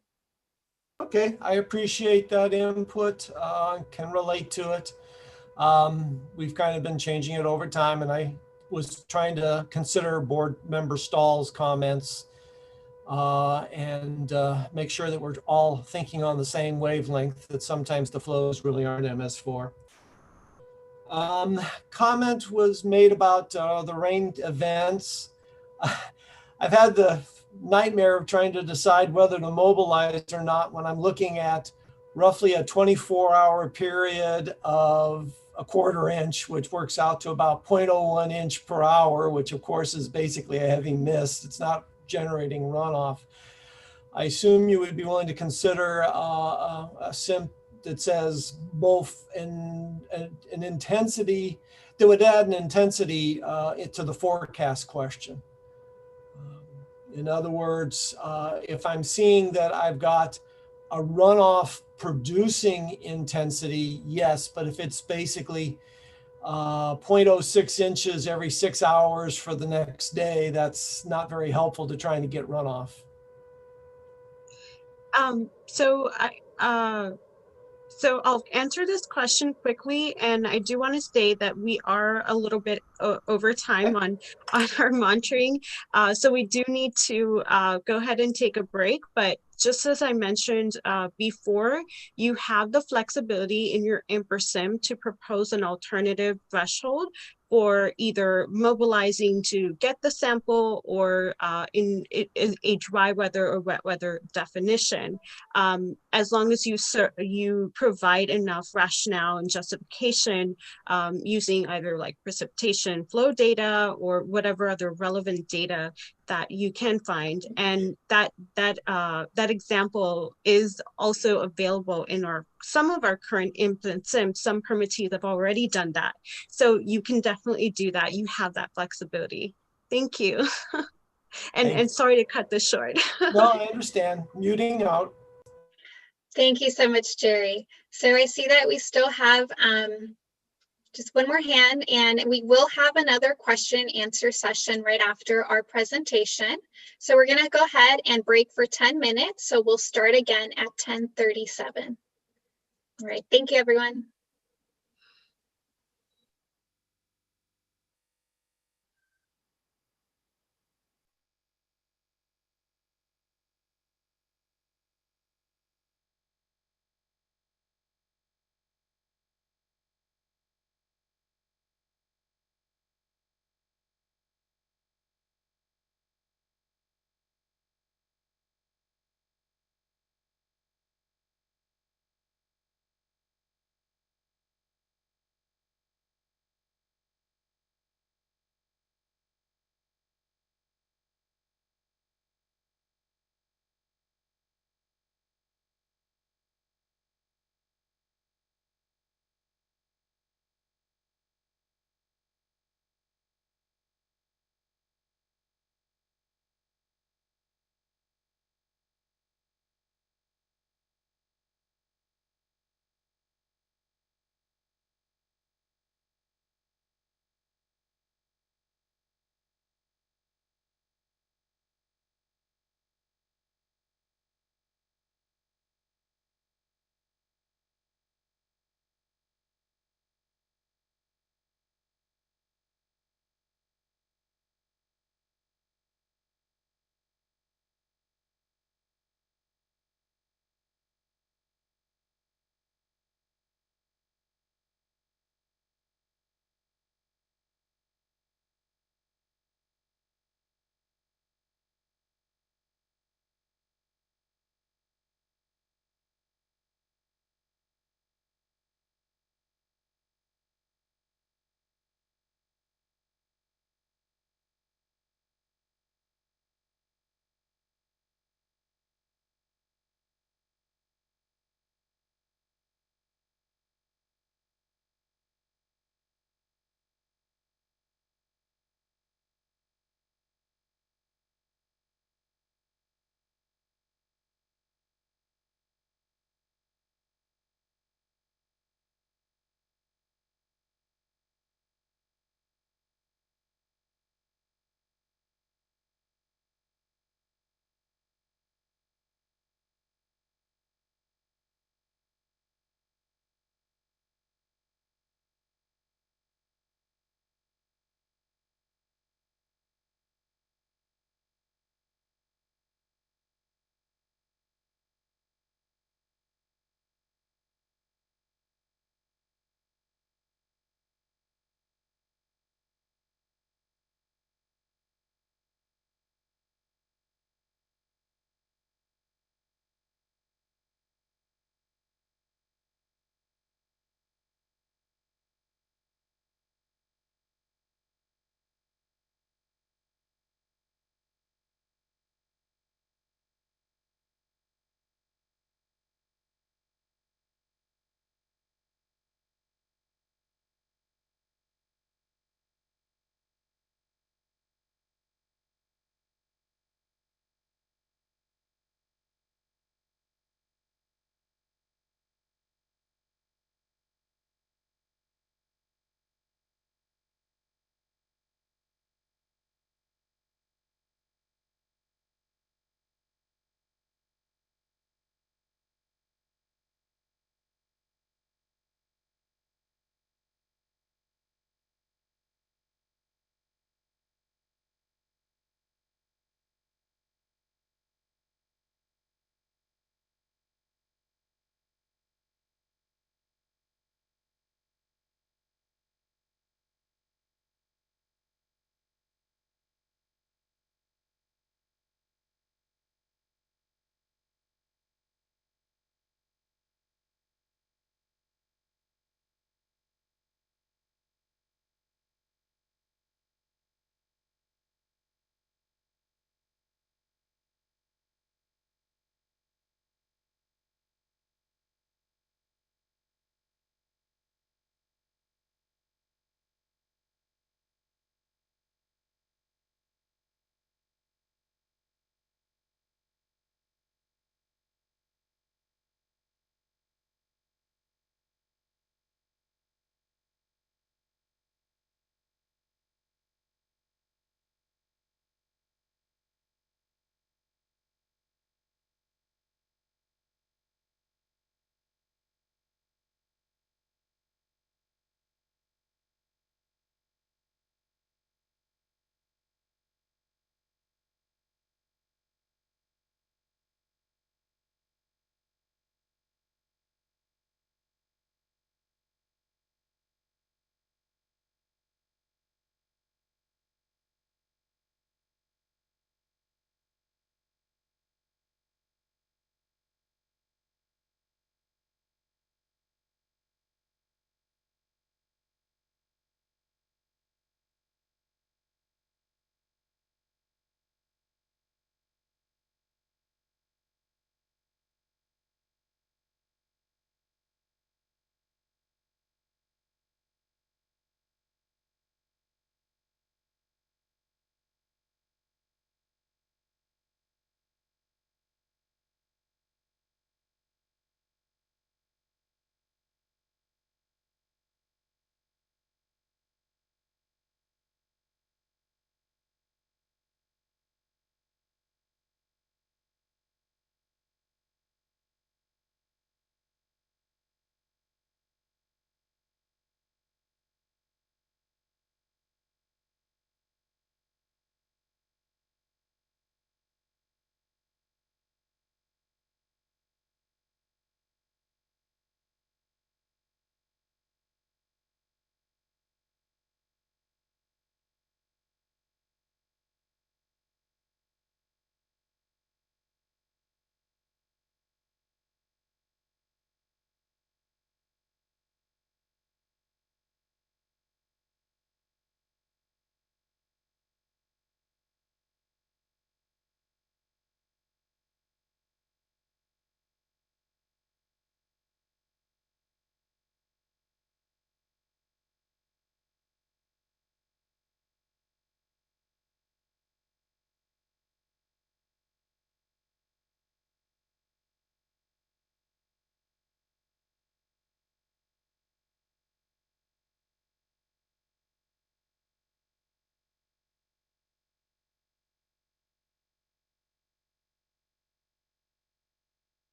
Okay, I appreciate that input, can relate to it. We've kind of been changing it over time, and I was trying to consider board member Stahl's comments and make sure that we're all thinking on the same wavelength, that sometimes the flows really aren't MS4. Comment was made about the rain events. I've had the nightmare of trying to decide whether to mobilize or not when I'm looking at roughly a 24-hour period of a quarter inch, which works out to about 0.01 inch per hour, which of course is basically a heavy mist. It's not generating runoff. I assume you would be willing to consider a SIM that says both an intensity, that would add an intensity to the forecast question. In other words, if I'm seeing that I've got a runoff producing intensity, yes, but if it's basically 0.06 inches every 6 hours for the next day, that's not very helpful to trying to get runoff. So I'll answer this question quickly, and I do want to say that we are a little bit over time on our monitoring, so we do need to go ahead and take a break. But just as I mentioned before, you have the flexibility in your InperSim to propose an alternative threshold for either mobilizing to get the sample or in a dry weather or wet weather definition, as long as you provide enough rationale and justification using either like precipitation flow data or whatever other relevant data that you can find. And that example is also available in some of our current InperSim. Some permittees have already done that. So you can definitely do that. You have that flexibility. Thank you. and sorry to cut this short. No, I understand. Muting out. Thank you so much, Jerry. So I see that we still have Just one more hand, and we will have another question and answer session right after our presentation. So we're going to go ahead and break for 10 minutes. So we'll start again at 10:37. All right, thank you, everyone.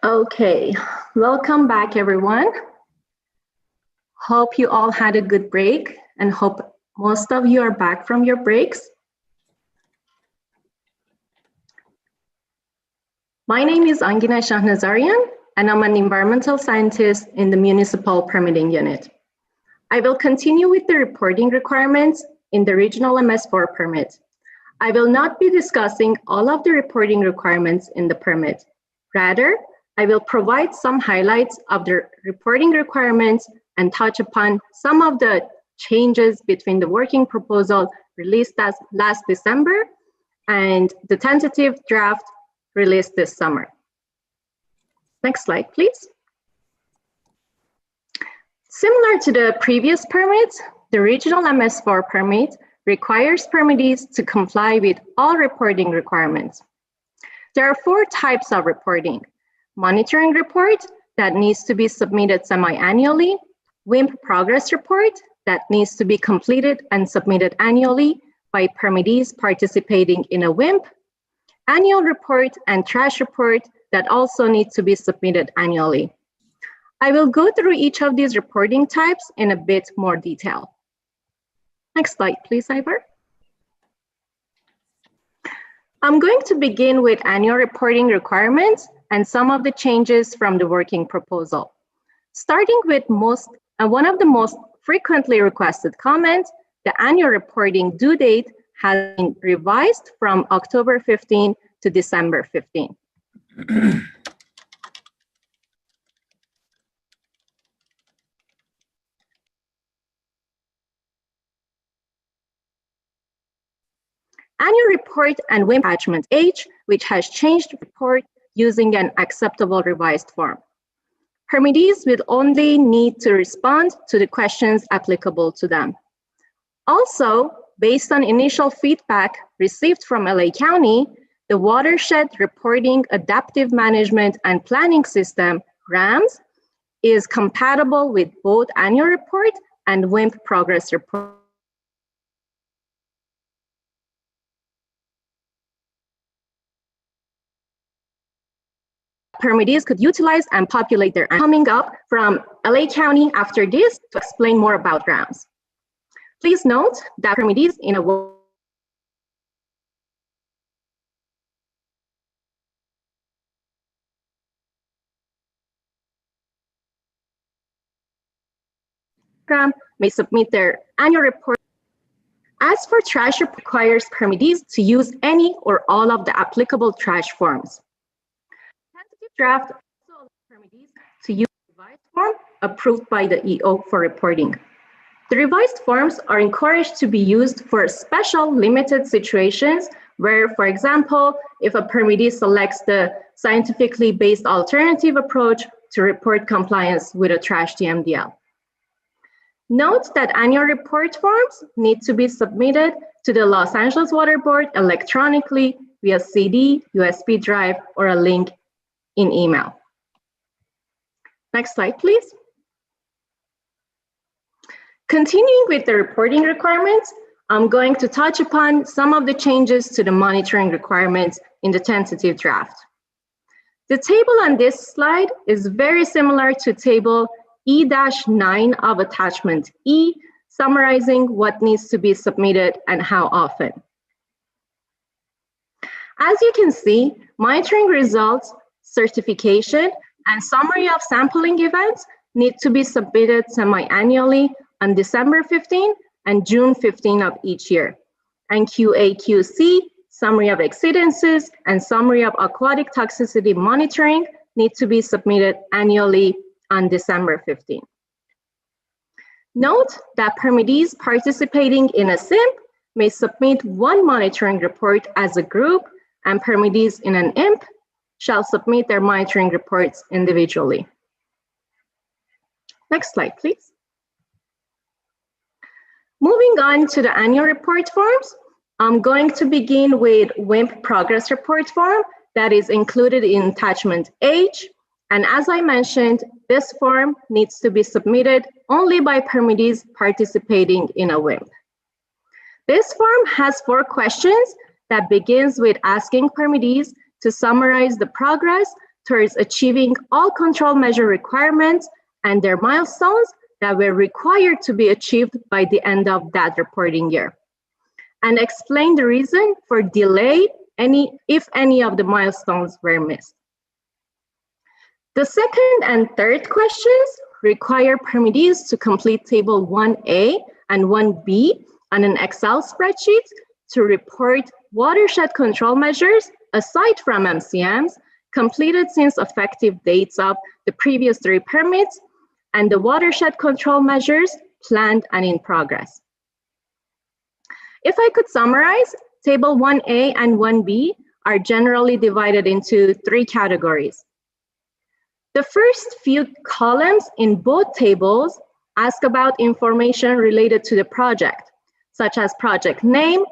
Okay, welcome back everyone. Hope you all had a good break and hope most of you are back from your breaks. My name is Angina Shahnazarian and I'm an environmental scientist in the Municipal Permitting Unit. I will continue with the reporting requirements in the Regional MS4 Permit. I will not be discussing all of the reporting requirements in the permit. Rather, I will provide some highlights of the reporting requirements and touch upon some of the changes between the working proposal released last December and the tentative draft released this summer. Next slide, please. Similar to the previous permits, the Regional MS4 permit requires permittees to comply with all reporting requirements. There are 4 types of reporting: monitoring report that needs to be submitted semi-annually, WIMP progress report that needs to be completed and submitted annually by permittees participating in a WIMP, annual report and trash report that also need to be submitted annually. I will go through each of these reporting types in a bit more detail. Next slide, please, Ivar. I'm going to begin with annual reporting requirements and some of the changes from the working proposal. Starting with one of the most frequently requested comments, the annual reporting due date has been revised from October 15 to December 15. Annual report and WIMP attachment H, which has changed report using an acceptable revised form. Permittees will only need to respond to the questions applicable to them. Also, based on initial feedback received from LA County, the Watershed Reporting Adaptive Management and Planning System, RAMS, is compatible with both annual report and WIMP progress report. Permittees could utilize and populate their coming up from LA County after this to explain more about RAMS. Please note that permittees in a program may submit their annual report. As for trash, it requires permittees to use any or all of the applicable trash forms. Tentative draft also allows permittees to use the revised form approved by the EO for reporting. The revised forms are encouraged to be used for special limited situations where, for example, if a permittee selects the scientifically based alternative approach to report compliance with a trash TMDL. Note that annual report forms need to be submitted to the Los Angeles Water Board electronically via CD, USB drive, or a link in email. Next slide, please. Continuing with the reporting requirements, I'm going to touch upon some of the changes to the monitoring requirements in the tentative draft. The table on this slide is very similar to table E-9 of attachment E, summarizing what needs to be submitted and how often. As you can see, monitoring results, certification, and summary of sampling events need to be submitted semi-annually on December 15 and June 15 of each year. And QA/QC, summary of exceedances, and summary of aquatic toxicity monitoring need to be submitted annually on December 15. Note that permittees participating in a SIMP may submit one monitoring report as a group, and permittees in an IMP shall submit their monitoring reports individually. Next slide, please. Moving on to the annual report forms, I'm going to begin with WIMP progress report form that is included in attachment H. And as I mentioned, this form needs to be submitted only by permittees participating in a WIMP. This form has 4 questions that begins with asking permittees to summarize the progress towards achieving all control measure requirements and their milestones that were required to be achieved by the end of that reporting year, and explain the reason for delay if any of the milestones were missed. The second and third questions require permittees to complete Table 1A and 1B on an Excel spreadsheet to report watershed control measures aside from MCMs completed since effective dates of the previous 3 permits and the watershed control measures planned and in progress. If I could summarize, Table 1A and 1B are generally divided into 3 categories. The first few columns in both tables ask about information related to the project, such as project name,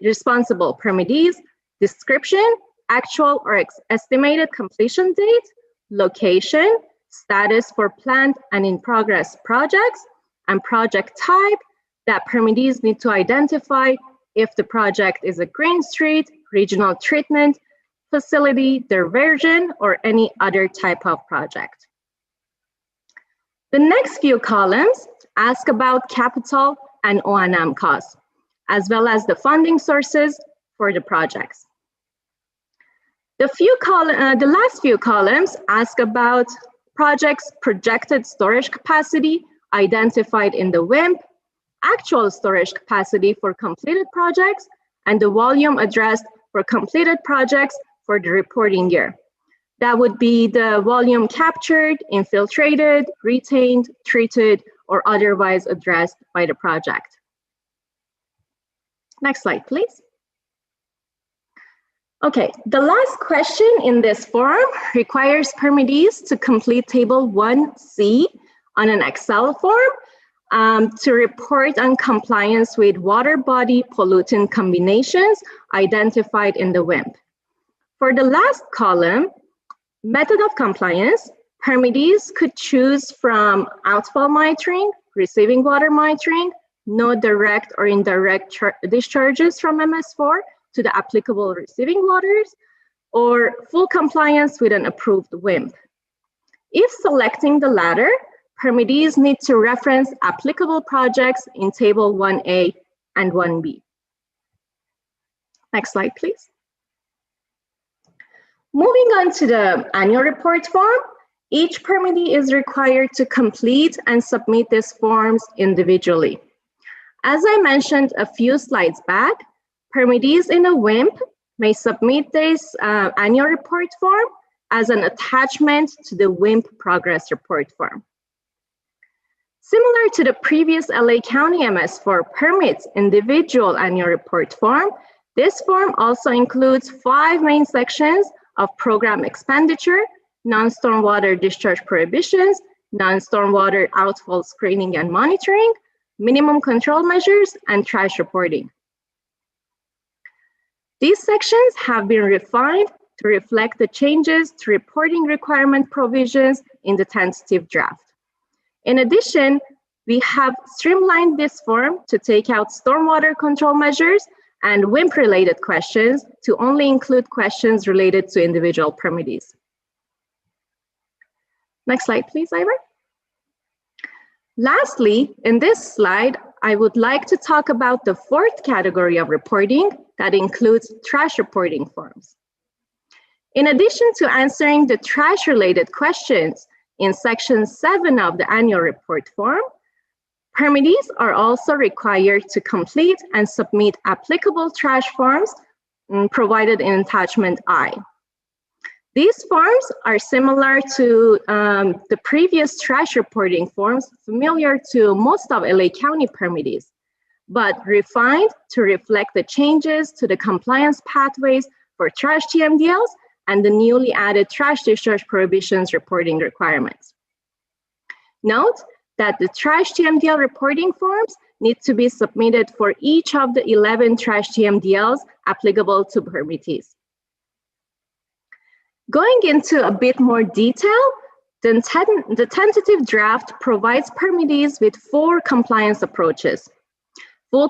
responsible permittees, description, actual or estimated completion date, location, status for planned and in progress projects, and project type that permittees need to identify if the project is a green street, regional treatment facility, diversion, or any other type of project. The next few columns ask about capital and O&M costs, as well as the funding sources for the projects. The last few columns ask about projects' projected storage capacity identified in the WIMP, actual storage capacity for completed projects, and the volume addressed for completed projects for the reporting year. That would be the volume captured, infiltrated, retained, treated, or otherwise addressed by the project. Next slide, please. Okay, the last question in this form requires permittees to complete Table 1C on an Excel form to report on compliance with water body pollutant combinations identified in the WIMP. For the last column, method of compliance, permittees could choose from outfall monitoring, receiving water monitoring, no direct or indirect discharges from MS4 to the applicable receiving waters, or full compliance with an approved WIMP. If selecting the latter, permittees need to reference applicable projects in Table 1A and 1B. Next slide, please. Moving on to the annual report form, each permittee is required to complete and submit these forms individually. As I mentioned a few slides back, permittees in a WIMP may submit this annual report form as an attachment to the WIMP progress report form. Similar to the previous LA County MS4 Permit's individual annual report form, this form also includes 5 main sections of program expenditure, non-stormwater discharge prohibitions, non-stormwater outfall screening and monitoring, minimum control measures, and trash reporting. These sections have been refined to reflect the changes to reporting requirement provisions in the tentative draft. In addition, we have streamlined this form to take out stormwater control measures and WIMP-related questions to only include questions related to individual permittees. Next slide, please, Ivor. Lastly, in this slide, I would like to talk about the 4th category of reporting that includes trash reporting forms. In addition to answering the trash-related questions in Section 7 of the annual report form, permittees are also required to complete and submit applicable trash forms provided in Attachment I. These forms are similar to the previous trash reporting forms familiar to most of LA County permittees, but refined to reflect the changes to the compliance pathways for trash TMDLs and the newly added trash discharge prohibitions reporting requirements. Note that the trash TMDL reporting forms need to be submitted for each of the 11 trash TMDLs applicable to permittees. Going into a bit more detail, the tentative draft provides permittees with 4 compliance approaches: full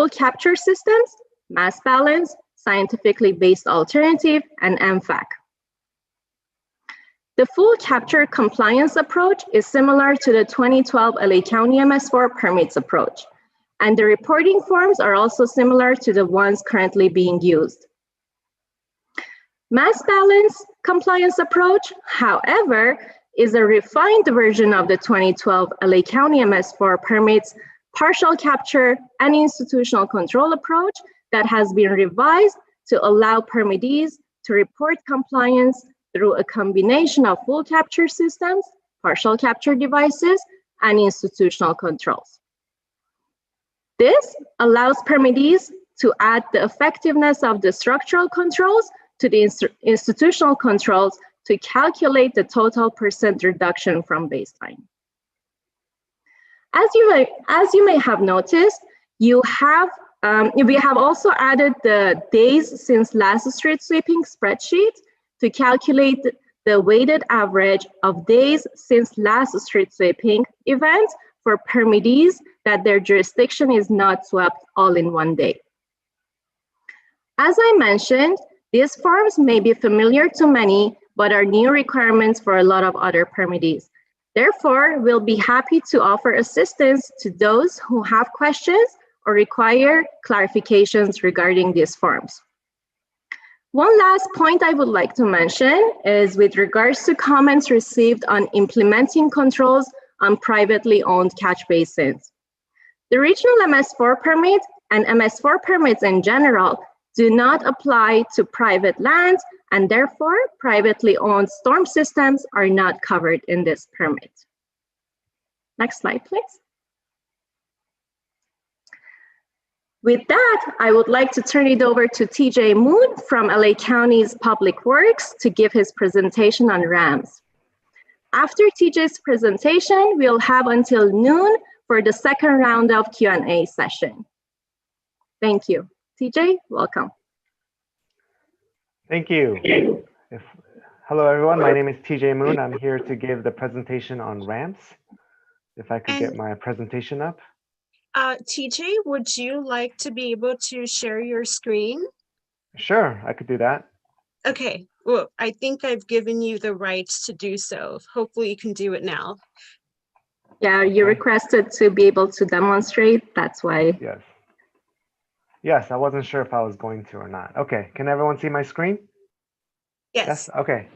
capture systems, mass balance, scientifically based alternative, and MFAC. The full capture compliance approach is similar to the 2012 LA County MS4 permits approach, and the reporting forms are also similar to the ones currently being used. Mass balance compliance approach, however, is a refined version of the 2012 LA County MS4 permits partial capture and institutional control approach that has been revised to allow permittees to report compliance through a combination of full capture systems, partial capture devices, and institutional controls. This allows permittees to add the effectiveness of the structural controls to the institutional controls to calculate the total % reduction from baseline. As you may have noticed, we have also added the days since last street sweeping spreadsheet to calculate the weighted average of days since last street sweeping event for permittees that their jurisdiction is not swept all in one day. As I mentioned, these forms may be familiar to many, but are new requirements for a lot of other permittees. Therefore, we'll be happy to offer assistance to those who have questions or require clarifications regarding these forms. One last point I would like to mention is with regards to comments received on implementing controls on privately owned catch basins. The Regional MS4 permit and MS4 permits in general do not apply to private lands, and therefore privately owned storm systems are not covered in this permit. Next slide, please. With that, I would like to turn it over to TJ Moon from LA County's Public Works to give his presentation on RAMs. After TJ's presentation, we'll have until noon for the second round of Q&A session. Thank you. TJ, welcome. Thank you. Hello, everyone. My name is TJ Moon. I'm here to give the presentation on ramps. If I could get my presentation up. TJ, would you like to be able to share your screen? Sure, I could do that. Okay, well, I think I've given you the rights to do so. Hopefully you can do it now. Yeah, you requested to be able to demonstrate, that's why. Yes. Yes, I wasn't sure if I was going to or not. Okay, can everyone see my screen? Yes. Okay.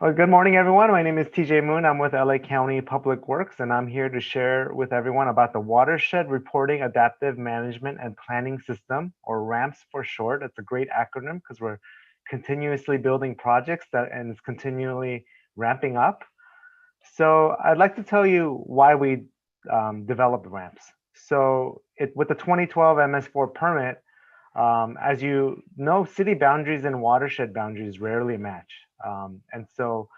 Well, good morning, everyone. My name is TJ Moon. I'm with LA County Public Works, and I'm here to share with everyone about the Watershed Reporting Adaptive Management and Planning System, or RAMPS for short. It's a great acronym because we're continuously building projects and it's continually ramping up. So I'd like to tell you why we developed RAMPS. So with the 2012 MS4 permit, as you know, city boundaries and watershed boundaries rarely match. And so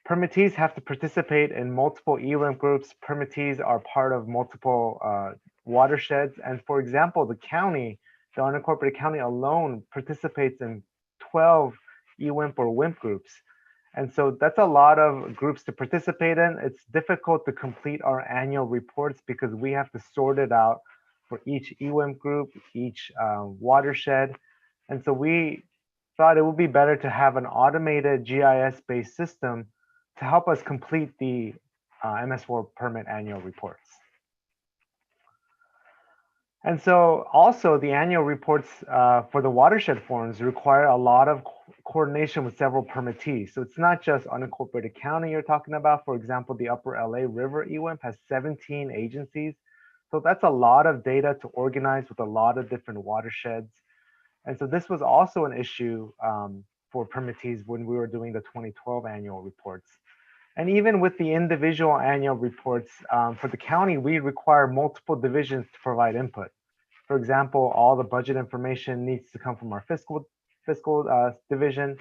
permittees have to participate in multiple EWIMP groups. Permittees are part of multiple watersheds. And for example, the county, the unincorporated county alone participates in 12 EWIMP or WIMP groups. And so that's a lot of groups to participate in. It's difficult to complete our annual reports because we have to sort it out for each EWIMP group, each watershed. And so we thought it would be better to have an automated GIS-based system to help us complete the MS4 permit annual reports. And so also the annual reports for the watershed forms require a lot of coordination with several permittees. So it's not just unincorporated county you're talking about. For example, the Upper LA River EWIMP has 17 agencies. So that's a lot of data to organize with a lot of different watersheds. And so this was also an issue for permittees when we were doing the 2012 annual reports. And even with the individual annual reports for the county, we require multiple divisions to provide input. For example, all the budget information needs to come from our fiscal division.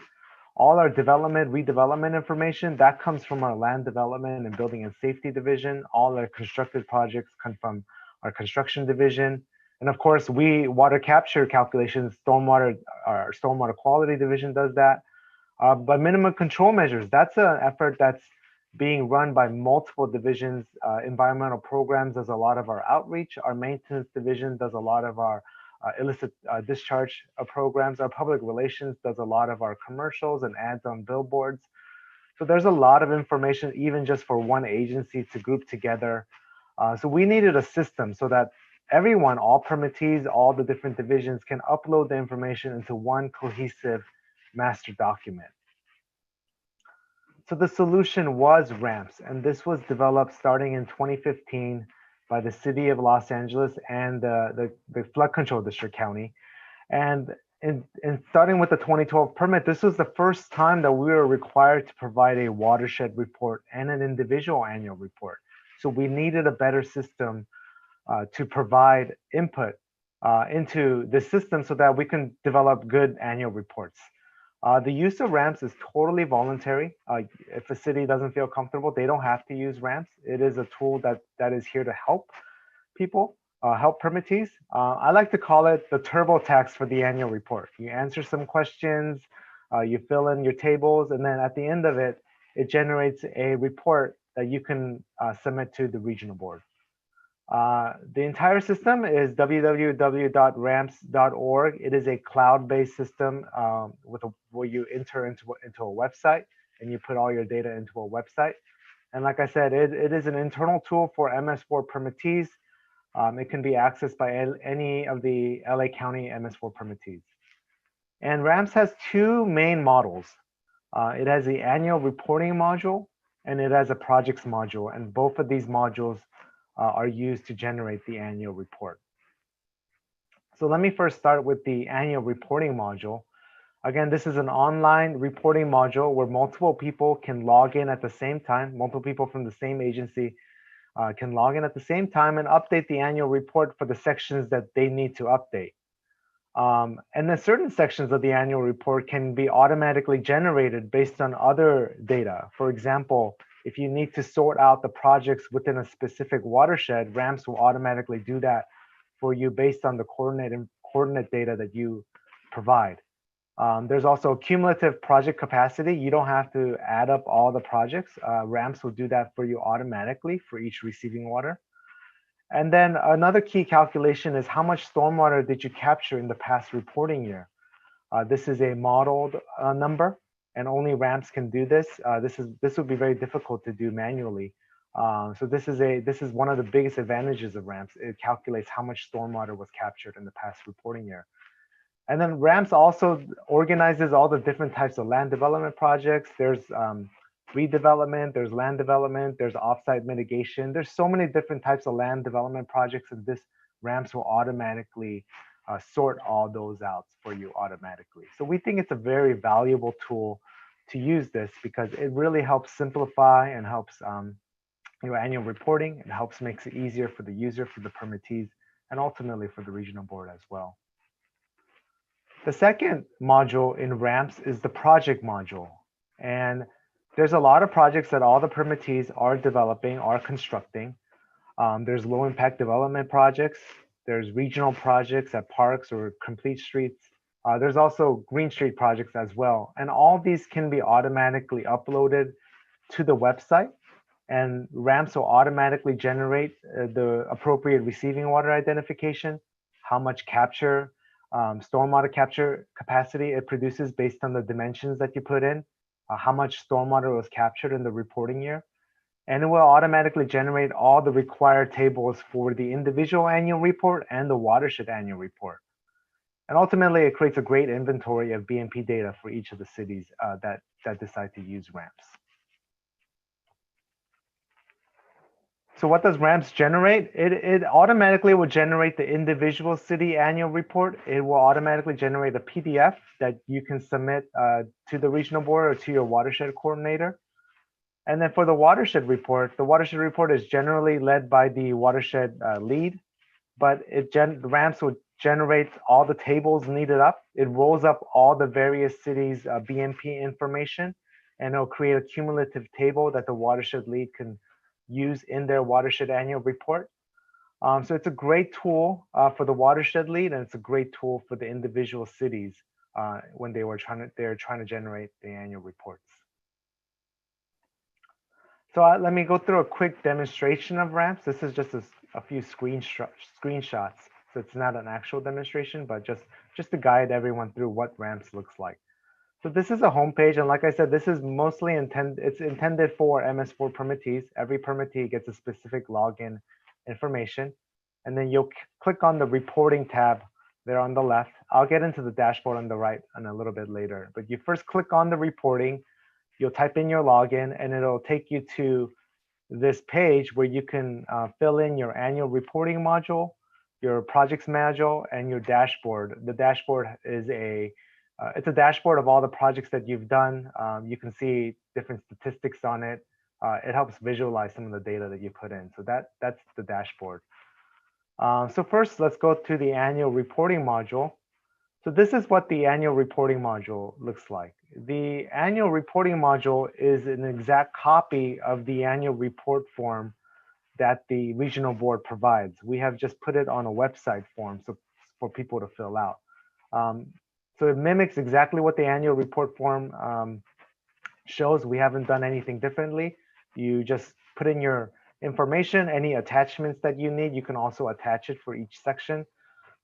All our development, redevelopment information, that comes from our land development and building and safety division. All our constructed projects come from our construction division. And of course, water capture calculations, our stormwater quality division does that. But minimum control measures, that's an effort that's being run by multiple divisions. Environmental programs does a lot of our outreach. Our maintenance division does a lot of our illicit discharge programs. Our public relations does a lot of our commercials and ads on billboards. So there's a lot of information, even just for one agency to group together. So we needed a system so that everyone, all permittees, all the different divisions can upload the information into one cohesive master document. So the solution was RAMPS, and this was developed starting in 2015 by the City of Los Angeles and the Flood Control District County. And in starting with the 2012 permit, this was the first time that we were required to provide a watershed report and an individual annual report. So we needed a better system to provide input into the system so that we can develop good annual reports. The use of RAMPS is totally voluntary. If a city doesn't feel comfortable, they don't have to use RAMPS. It is a tool that is here to help people, help permittees. I like to call it the TurboTax for the annual report. You answer some questions, you fill in your tables, and then at the end of it, it generates a report that you can submit to the regional board. The entire system is www.ramps.org. It is a cloud-based system where you enter into a website and you put all your data into a website. And like I said, it is an internal tool for MS4 permittees. It can be accessed by any of the LA County MS4 permittees. And RAMPS has two main models. It has the annual reporting module and it has a projects module. And both of these modules are used to generate the annual report. So let me first start with the annual reporting module. Again, this is an online reporting module where multiple people can log in at the same time. Multiple people from the same agency can log in at the same time and update the annual report for the sections that they need to update. And then certain sections of the annual report can be automatically generated based on other data. For example, if you need to sort out the projects within a specific watershed, RAMPS will automatically do that for you based on the coordinate data that you provide. There's also cumulative project capacity. You don't have to add up all the projects. RAMPS will do that for you automatically for each receiving water. And then another key calculation is how much stormwater did you capture in the past reporting year? This is a modeled number, and only RAMPS can do this. This would be very difficult to do manually. So this is one of the biggest advantages of RAMPS. It calculates how much stormwater was captured in the past reporting year. And then RAMPS also organizes all the different types of land development projects. There's redevelopment, there's land development, there's offsite mitigation. There's so many different types of land development projects, and this RAMPS will automatically sort all those out for you automatically. So we think it's a very valuable tool to use this because it really helps simplify and helps your annual reporting. It helps makes it easier for the user, for the permittees, and ultimately for the regional board as well. The second module in RAMPS is the project module. And there's a lot of projects that all the permittees are developing, are constructing. There's low impact development projects. There's regional projects at parks or complete streets. There's also green street projects as well. And all these can be automatically uploaded to the website. And RAMPS will automatically generate the appropriate receiving water identification, how much capture, stormwater capture capacity it produces based on the dimensions that you put in, how much stormwater was captured in the reporting year. And it will automatically generate all the required tables for the individual annual report and the watershed annual report. And ultimately, it creates a great inventory of BMP data for each of the cities that decide to use RAMPS. So what does RAMPS generate? It automatically will generate the individual city annual report. It will automatically generate a PDF that you can submit to the regional board or to your watershed coordinator. And then for the watershed report is generally led by the watershed lead, but RAMPS will generate all the tables needed up. It rolls up all the various cities' BMP information, and it'll create a cumulative table that the watershed lead can use in their watershed annual report. So it's a great tool for the watershed lead, and it's a great tool for the individual cities when they're trying to generate the annual reports. So let me go through a quick demonstration of RAMPS. This is just a few screenshots. So it's not an actual demonstration, but just to guide everyone through what RAMPS looks like. So this is a home page, and like I said, this is mostly intended for MS4 permittees. Every permittee gets a specific login information, and then you'll click on the reporting tab there on the left. I'll get into the dashboard on the right in a little bit later, but you first click on the reporting, you'll type in your login, and it'll take you to this page where you can fill in your annual reporting module, your projects module, and your dashboard. The dashboard is it's a dashboard of all the projects that you've done. You can see different statistics on it. It helps visualize some of the data that you put in. So that's the dashboard. So first, let's go to the annual reporting module. So this is what the annual reporting module looks like. The annual reporting module is an exact copy of the annual report form that the regional board provides. We have just put it on a website form for people to fill out. So it mimics exactly what the annual report form shows. We haven't done anything differently. You just put in your information, any attachments that you need. You can also attach it for each section.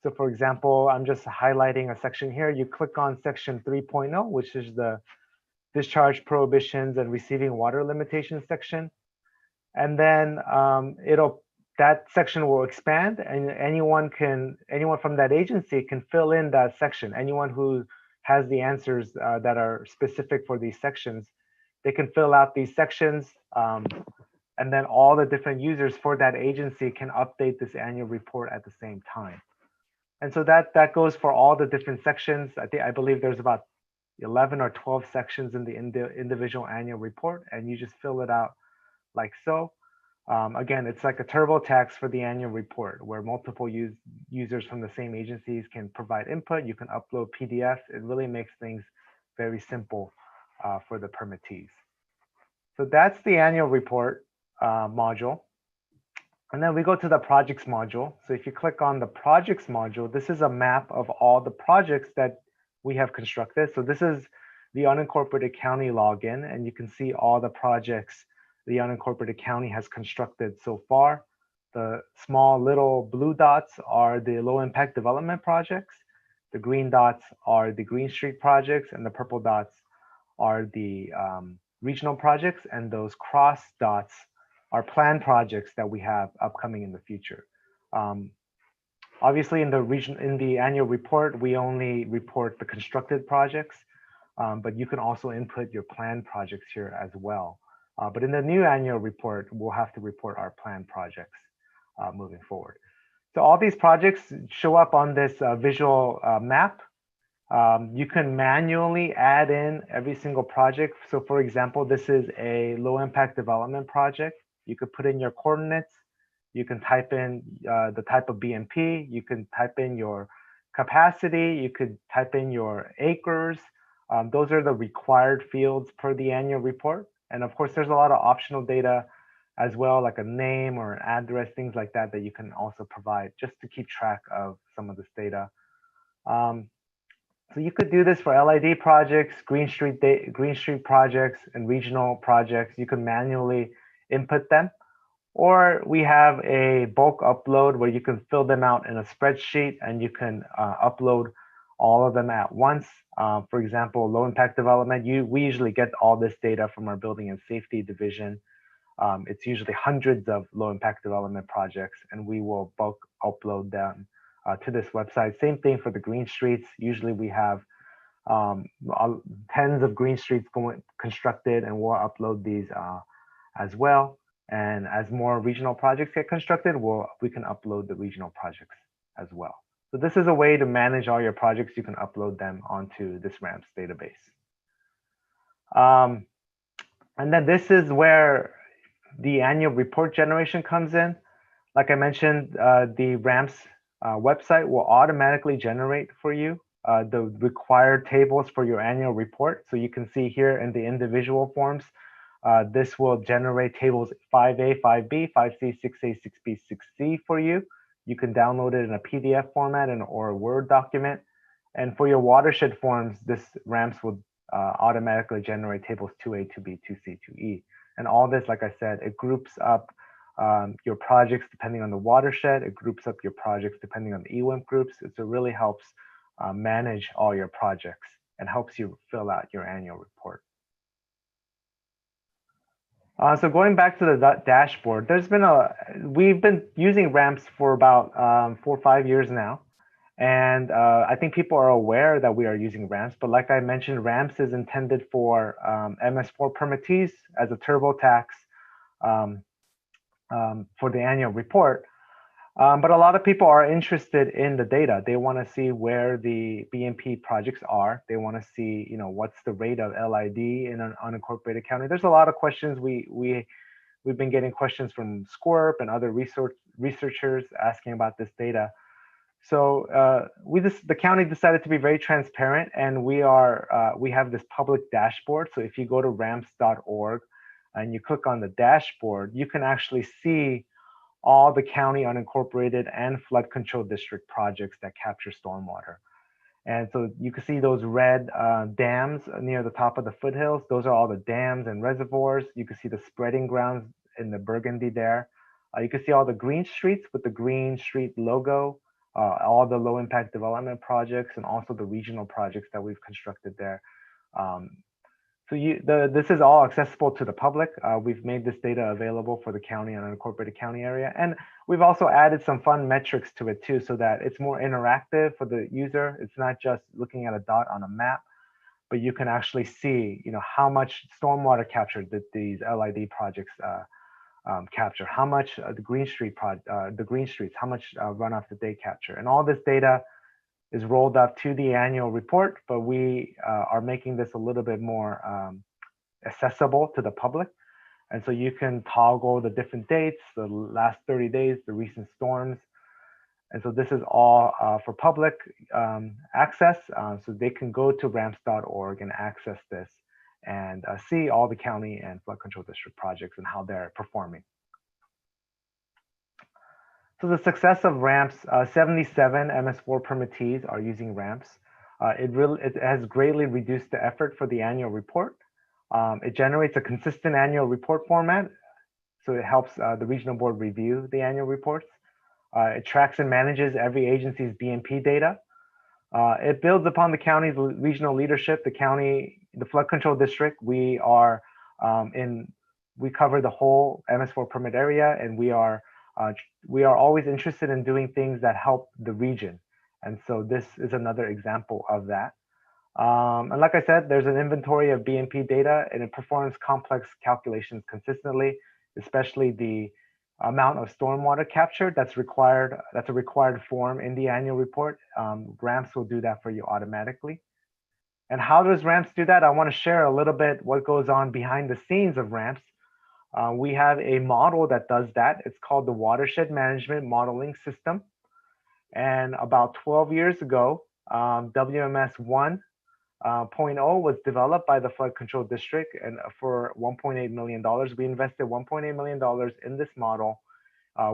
So for example, I'm just highlighting a section here. You click on section 3.0, which is the discharge prohibitions and receiving water limitations section. And then that section will expand, and anyone from that agency can fill in that section. Anyone who has the answers that are specific for these sections, they can fill out these sections, and then all the different users for that agency can update this annual report at the same time. And so that goes for all the different sections. I believe there's about 11 or 12 sections in the individual annual report, and you just fill it out like so. Again, it's like a TurboTax for the annual report where multiple users from the same agencies can provide input. You can upload PDFs. It really makes things very simple for the permittees. So that's the annual report module. And then we go to the projects module. So if you click on the projects module, this is a map of all the projects that we have constructed. So this is the unincorporated county login, and you can see all the projects the unincorporated county has constructed so far. The small little blue dots are the low impact development projects. The green dots are the Green Street projects, and the purple dots are the regional projects, and those cross dots are planned projects that we have upcoming in the future. Obviously, in the annual report, we only report the constructed projects, but you can also input your planned projects here as well. But in the new annual report, we'll have to report our planned projects moving forward. So all these projects show up on this visual map. You can manually add in every single project. So for example, this is a low impact development project. You could put in your coordinates. You can type in the type of BMP. You can type in your capacity. You could type in your acres. Those are the required fields per the annual report. And of course, there's a lot of optional data as well, like a name or an address, things like that, that you can also provide just to keep track of some of this data. So you could do this for LID projects, Green Street projects, and regional projects. You can manually input them. Or we have a bulk upload where you can fill them out in a spreadsheet and you can upload all of them at once. For example, low impact development, we usually get all this data from our building and safety division. It's usually hundreds of low impact development projects, and we will bulk upload them to this website. Same thing for the Green Streets. Usually we have tens of Green Streets constructed, and we'll upload these as well. And as more regional projects get constructed, we can upload the regional projects as well. So this is a way to manage all your projects. You can upload them onto this RAMPS database. And then this is where the annual report generation comes in. Like I mentioned, the RAMPS website will automatically generate for you the required tables for your annual report. So you can see here in the individual forms, this will generate tables 5A, 5B, 5C, 6A, 6B, 6C for you. You can download it in a PDF format or a Word document. And for your watershed forms, this RAMPS will automatically generate tables 2A, 2B, 2C, 2E. And all this, like I said, it groups up your projects depending on the watershed. It groups up your projects depending on the EWIMP groups. It really helps manage all your projects and helps you fill out your annual report. So going back to the dashboard, we've been using ramps for about 4 or 5 years now. And I think people are aware that we are using ramps, but like I mentioned, ramps is intended for MS4 permittees as a TurboTax for the annual report. But a lot of people are interested in the data. They want to see where the BMP projects are. They want to see, what's the rate of LID in an unincorporated county. There's a lot of questions. We've been getting questions from SCORP and other researchers asking about this data. So the county decided to be very transparent, and we have this public dashboard. So if you go to ramps.org and you click on the dashboard, you can actually see all the county unincorporated and flood control district projects that capture stormwater. And so you can see those red dams near the top of the foothills. Those are all the dams and reservoirs. You can see the spreading grounds in the burgundy there. You can see all the green streets with the green street logo, all the low impact development projects, and also the regional projects that we've constructed there. So this is all accessible to the public. We've made this data available for the county and unincorporated county area. And we've also added some fun metrics to it too, so that it's more interactive for the user. It's not just looking at a dot on a map, but you can actually see, how much stormwater capture that these LID projects capture, how much the green streets, how much runoff did they capture. And all this data is rolled up to the annual report, but we are making this a little bit more accessible to the public. And so you can toggle the different dates, the last 30 days, the recent storms. And so this is all for public access. So they can go to ramps.org and access this and see all the county and flood control district projects and how they're performing. So the success of ramps, 77 MS4 permittees are using ramps. It has greatly reduced the effort for the annual report. It generates a consistent annual report format. So it helps the regional board review the annual reports. It tracks and manages every agency's BMP data. It builds upon the county's regional leadership. The flood control district, we cover the whole MS4 permit area, and we are always interested in doing things that help the region. And so this is another example of that. And like I said, there's an inventory of BMP data, and it performs complex calculations consistently, especially the amount of stormwater captured that's required. That's a required form in the annual report. Ramps will do that for you automatically. And how does Ramps do that? I want to share a little bit what goes on behind the scenes of Ramps. We have a model that does that. It's called the Watershed Management Modeling System. And about 12 years ago, WMS 1.0 was developed by the Flood Control District, and for $1.8 million. We invested $1.8 million in this model.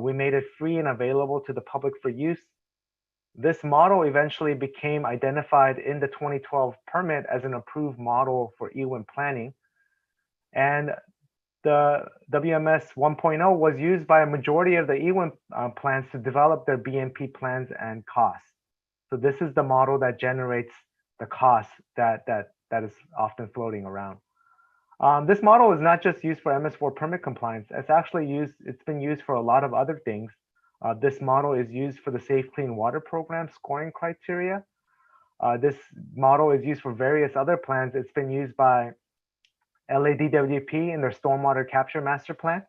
We made it free and available to the public for use. This model eventually became identified in the 2012 permit as an approved model for EWIM planning. And the WMS 1.0 was used by a majority of the EWIM plans to develop their BMP plans and costs. So this is the model that generates the cost that is often floating around. This model is not just used for MS4 permit compliance. It's been used for a lot of other things. This model is used for the Safe Clean Water Program scoring criteria. This model is used for various other plans. It's been used by LADWP in their Stormwater Capture Master Plan.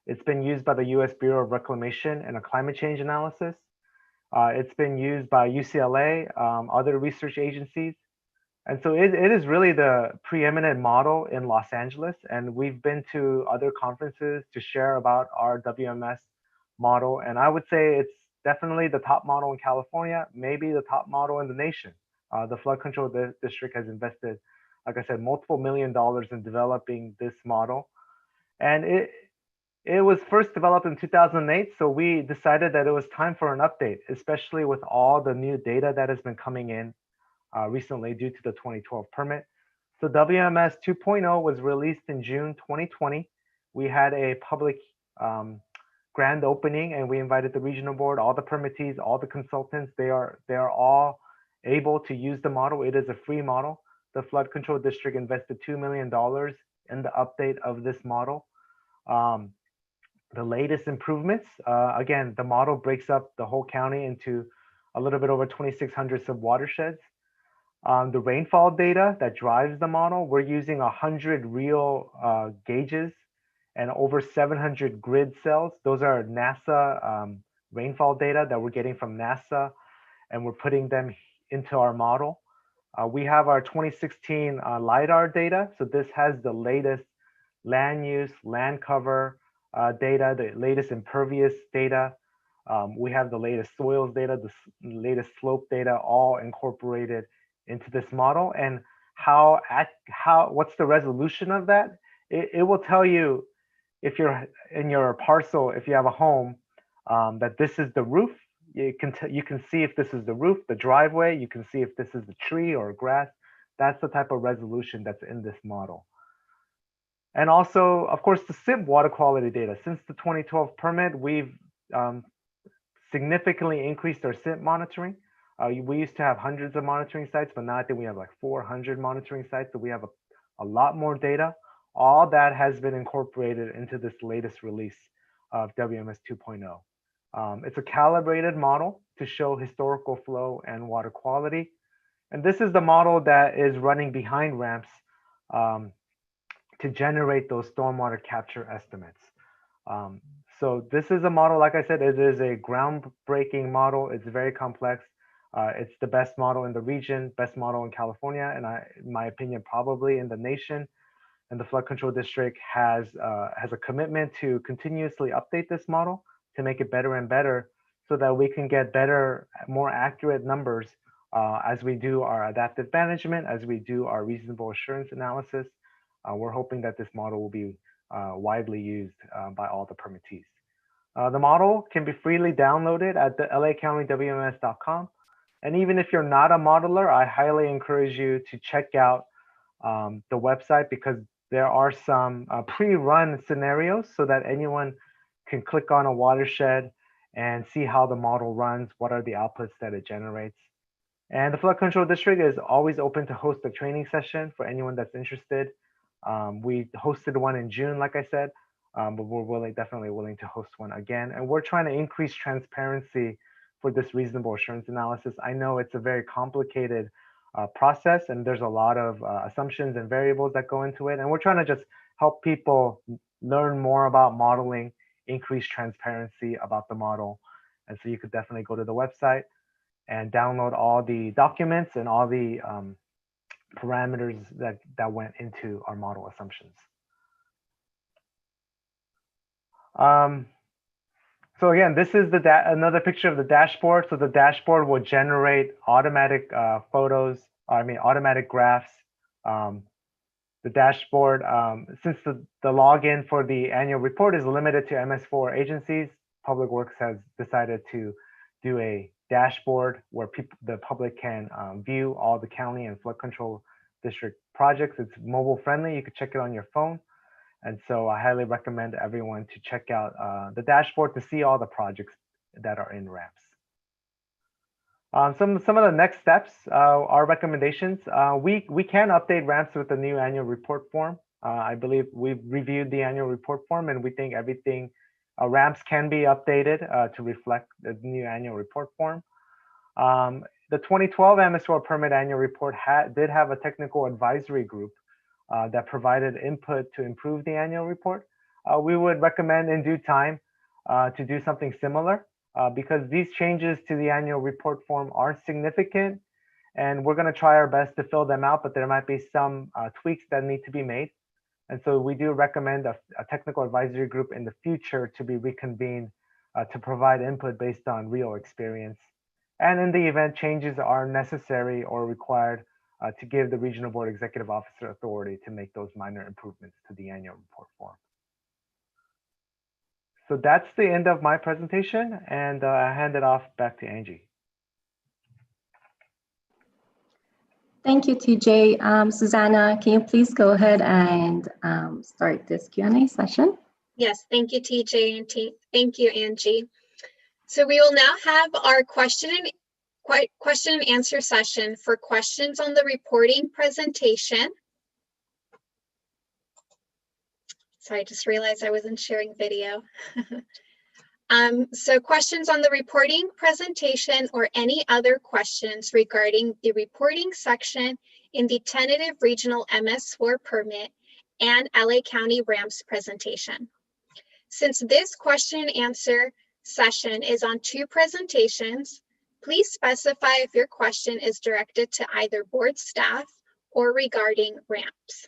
It's been used by the US Bureau of Reclamation in a climate change analysis. It's been used by UCLA, other research agencies. And so it is really the preeminent model in Los Angeles. And we've been to other conferences to share about our WMS model. And I would say it's definitely the top model in California, maybe the top model in the nation. The Flood Control District has invested, like I said, multiple $1 million in developing this model. And it was first developed in 2008, so we decided that it was time for an update, especially with all the new data that has been coming in recently due to the 2012 permit. So WMS 2.0 was released in June 2020. We had a public grand opening, and we invited the regional board, all the permittees, all the consultants. They are all able to use the model. It is a free model. the flood control district invested $2 million in the update of this model. The latest improvements, again, the model breaks up the whole county into a little bit over 2,600 sub-watersheds. The rainfall data that drives the model, we're using 100 real gauges and over 700 grid cells. Those are NASA rainfall data that we're getting from NASA, and we're putting them into our model. We have our 2016 LIDAR data. So this has the latest land use, land cover data, the latest impervious data. We have the latest soils data, the latest slope data, all incorporated into this model. And what's the resolution of that? It will tell you if you're in your parcel, if you have a home, that this is the roof. You can see if this is the roof, the driveway. You can see if this is the tree or grass. That's the type of resolution that's in this model. And also, of course, the SIP water quality data. Since the 2012 permit, we've significantly increased our SIP monitoring. We used to have hundreds of monitoring sites, but now I think we have like 400 monitoring sites. So we have a lot more data. All that has been incorporated into this latest release of WMS 2.0. It's a calibrated model to show historical flow and water quality. And this is the model that is running behind ramps to generate those stormwater capture estimates. So this is a model, like I said, it is a groundbreaking model. It's very complex. It's the best model in the region, best model in California, and in my opinion, probably in the nation. And the Flood Control District has a commitment to continuously update this model to make it better and better so that we can get better, more accurate numbers as we do our adaptive management, as we do our reasonable assurance analysis. We're hoping that this model will be widely used by all the permittees. The model can be freely downloaded at the LACountyWMS.com. And even if you're not a modeler, I highly encourage you to check out the website because there are some pre-run scenarios so that anyone can click on a watershed and see how the model runs, what are the outputs that it generates. And the Flood Control District is always open to host a training session for anyone that's interested. We hosted one in June, like I said, but we're definitely willing to host one again. And we're trying to increase transparency for this reasonable assurance analysis. I know it's a very complicated process and there's a lot of assumptions and variables that go into it. And we're trying to just help people learn more about modeling, increase transparency about the model. And so you could definitely go to the website and download all the documents and all the parameters that went into our model assumptions. So again, this is another picture of the dashboard. So the dashboard will generate automatic automatic graphs. The dashboard, since the login for the annual report is limited to MS4 agencies, Public Works has decided to do a dashboard where the public can view all the county and flood control district projects. It's mobile friendly. You could check it on your phone. And so I highly recommend everyone to check out the dashboard to see all the projects that are in ramps. Some of the next steps, our recommendations. We can update ramps with the new annual report form. I believe we've reviewed the annual report form and we think everything, ramps can be updated to reflect the new annual report form. The 2012 MS4 Permit annual report did have a technical advisory group that provided input to improve the annual report. We would recommend in due time to do something similar because these changes to the annual report form are significant and we're going to try our best to fill them out, but there might be some tweaks that need to be made. And so we do recommend a technical advisory group in the future to be reconvened to provide input based on real experience. And in the event changes are necessary or required, to give the Regional Board Executive Officer authority to make those minor improvements to the annual report form. So that's the end of my presentation, and I hand it off back to Angie. Thank you, TJ. Susanna, can you please go ahead and start this Q&A session? Yes, thank you, TJ, and thank you, Angie. So we will now have our question question and answer session for questions on the reporting presentation. Sorry, I just realized I wasn't sharing video. So questions on the reporting presentation or any other questions regarding the reporting section in the tentative regional MS4 permit and LA County ramps presentation. Since this question and answer session is on 2 presentations, please specify if your question is directed to either board staff or regarding ramps.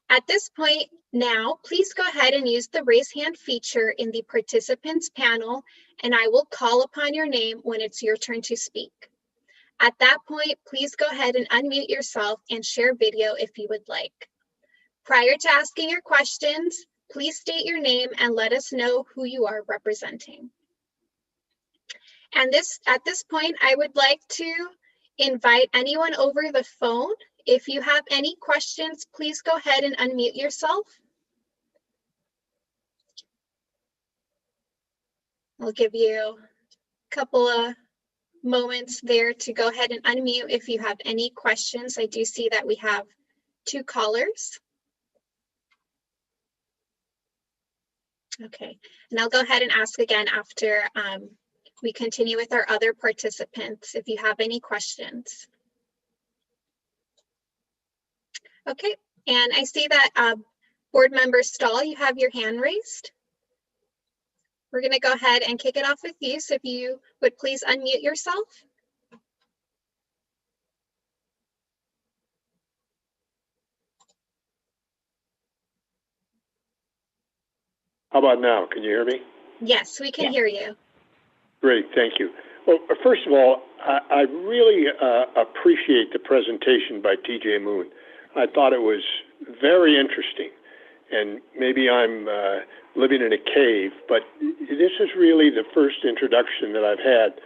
At this point now, please go ahead and use the raise hand feature in the participants panel, and I will call upon your name when it's your turn to speak. At that point, please go ahead and unmute yourself and share video if you would like. Prior to asking your questions, please state your name and let us know who you are representing. And at this point, I would like to invite anyone over the phone. If you have any questions, please go ahead and unmute yourself. I'll give you a couple of moments there to go ahead and unmute if you have any questions. I do see that we have 2 callers. Okay, and I'll go ahead and ask again after we continue with our other participants if you have any questions. Okay, and I see that Board Member Stahl, you have your hand raised. We're going to go ahead and kick it off with you. So if you would please unmute yourself. How about now? Can you hear me? Yes, we can hear you. Great, thank you. Well, first of all, I really appreciate the presentation by TJ Moon. I thought it was very interesting, and maybe I'm living in a cave, but this is really the first introduction that I've had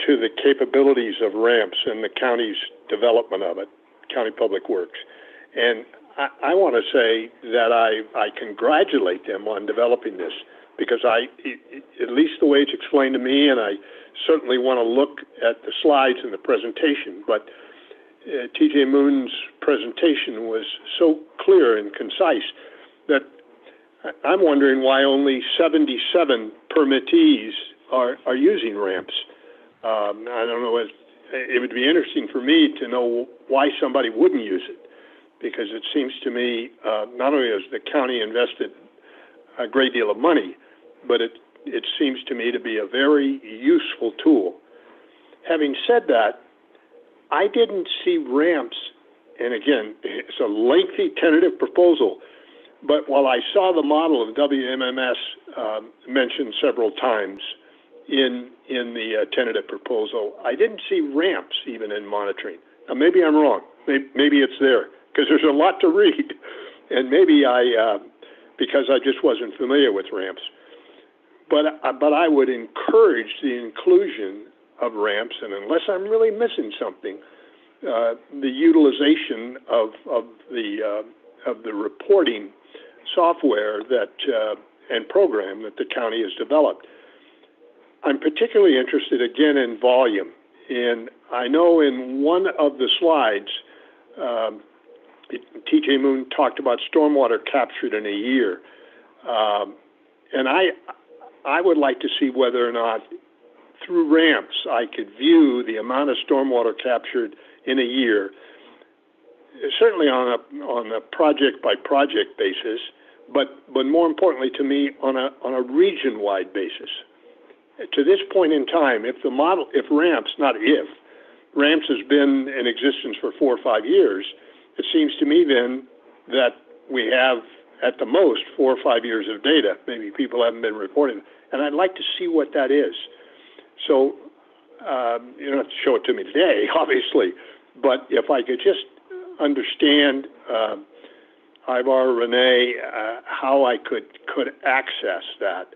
to the capabilities of ramps and the county's development of it, County Public Works. And I want to say that I congratulate them on developing this, because at least the way it's explained to me, and I certainly want to look at the slides in the presentation, but TJ Moon's presentation was so clear and concise that I'm wondering why only 77 permittees are using ramps. I don't know, it would be interesting for me to know why somebody wouldn't use it, because it seems to me not only has the county invested a great deal of money, but it seems to me to be a very useful tool. Having said that, I didn't see ramps, and again, it's a lengthy tentative proposal, but while I saw the model of WMMS mentioned several times in the tentative proposal, I didn't see ramps even in monitoring. Now, maybe I'm wrong. Maybe it's there, because there's a lot to read, and maybe because I just wasn't familiar with ramps. But I would encourage the inclusion of ramps, and unless I'm really missing something, the utilization of the reporting software and program that the county has developed. I'm particularly interested again in volume, and I know in one of the slides, TJ Moon talked about stormwater captured in a year, and I would like to see whether or not through ramps I could view the amount of stormwater captured in a year, certainly on a project by project basis, but more importantly to me on a region-wide basis. To this point in time, if ramps has been in existence for 4 or 5 years, it seems to me then that we have at the most 4 or 5 years of data. Maybe people haven't been reporting, and I'd like to see what that is. So you don't have to show it to me today, obviously, but if I could just understand, Ivar, Renee, how I could access that.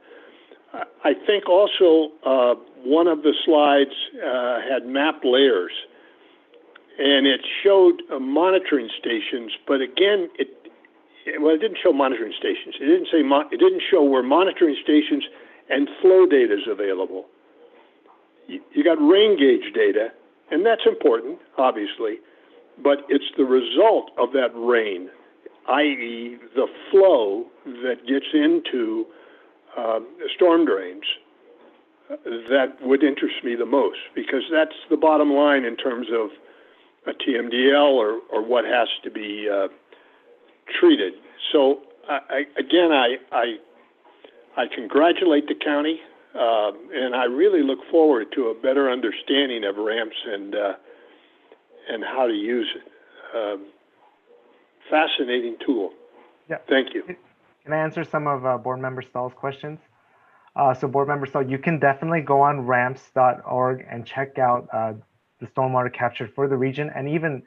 I think also one of the slides had map layers, and it showed monitoring stations, but again, it didn't show monitoring stations. It didn't show where monitoring stations and flow data is available. you got rain gauge data, and that's important, obviously, but it's the result of that rain, i.e. the flow that gets into storm drains, that would interest me the most, because that's the bottom line in terms of a TMDL or what has to be treated. So I congratulate the county, and I really look forward to a better understanding of ramps and how to use it. Fascinating tool. Yeah. Thank you. Can I answer some of Board Member Stahl's questions? So Board Member Stahl, you can definitely go on ramps.org and check out the stormwater capture for the region, and even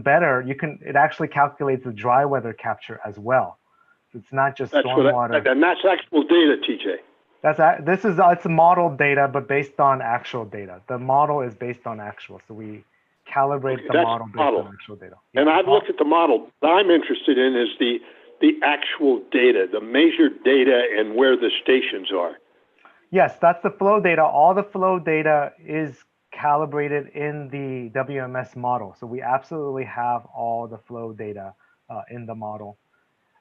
better, it actually calculates the dry weather capture as well. So it's not just stormwater. And that's actual data, TJ. It's modeled data, but based on actual data. The model is based on actual, so we calibrate the model based on actual data. And I've looked at the model. What I'm interested in is the actual data, the measured data, and where the stations are. Yes, that's the flow data. All the flow data is calibrated in the WMS model. So we absolutely have all the flow data in the model.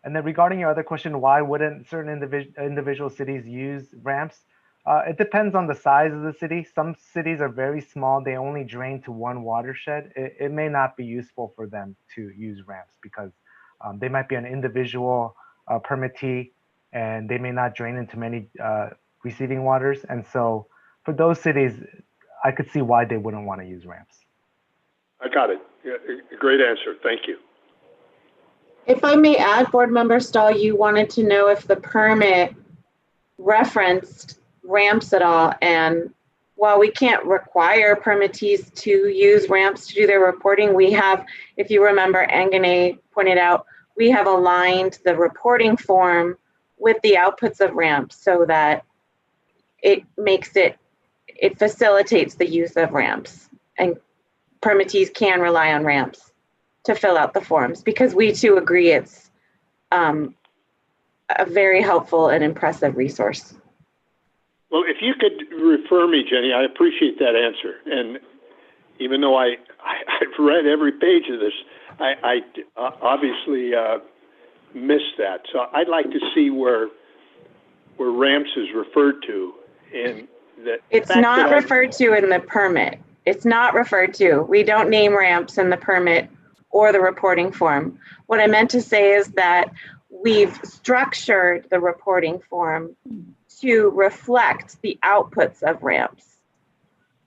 And then regarding your other question, why wouldn't certain individual cities use ramps? It depends on the size of the city. Some cities are very small. They only drain to one watershed. It may not be useful for them to use ramps because they might be an individual permittee and they may not drain into many receiving waters. And so for those cities, I could see why they wouldn't want to use ramps. I got it. Yeah, great answer. Thank you. If I may add, Board Member Stahl, you wanted to know if the permit referenced ramps at all. And while we can't require permittees to use ramps to do their reporting, we have, if you remember, Angane pointed out, we have aligned the reporting form with the outputs of ramps so that it facilitates the use of ramps, and permittees can rely on ramps to fill out the forms, because we too agree it's a very helpful and impressive resource. Well, if you could refer me, Jenny, I appreciate that answer. And even though I've read every page of this, I obviously missed that. So I'd like to see where ramps is referred to. And it's not referred to in the permit. It's not referred to. We don't name ramps in the permit or the reporting form. What I meant to say is that we've structured the reporting form to reflect the outputs of ramps.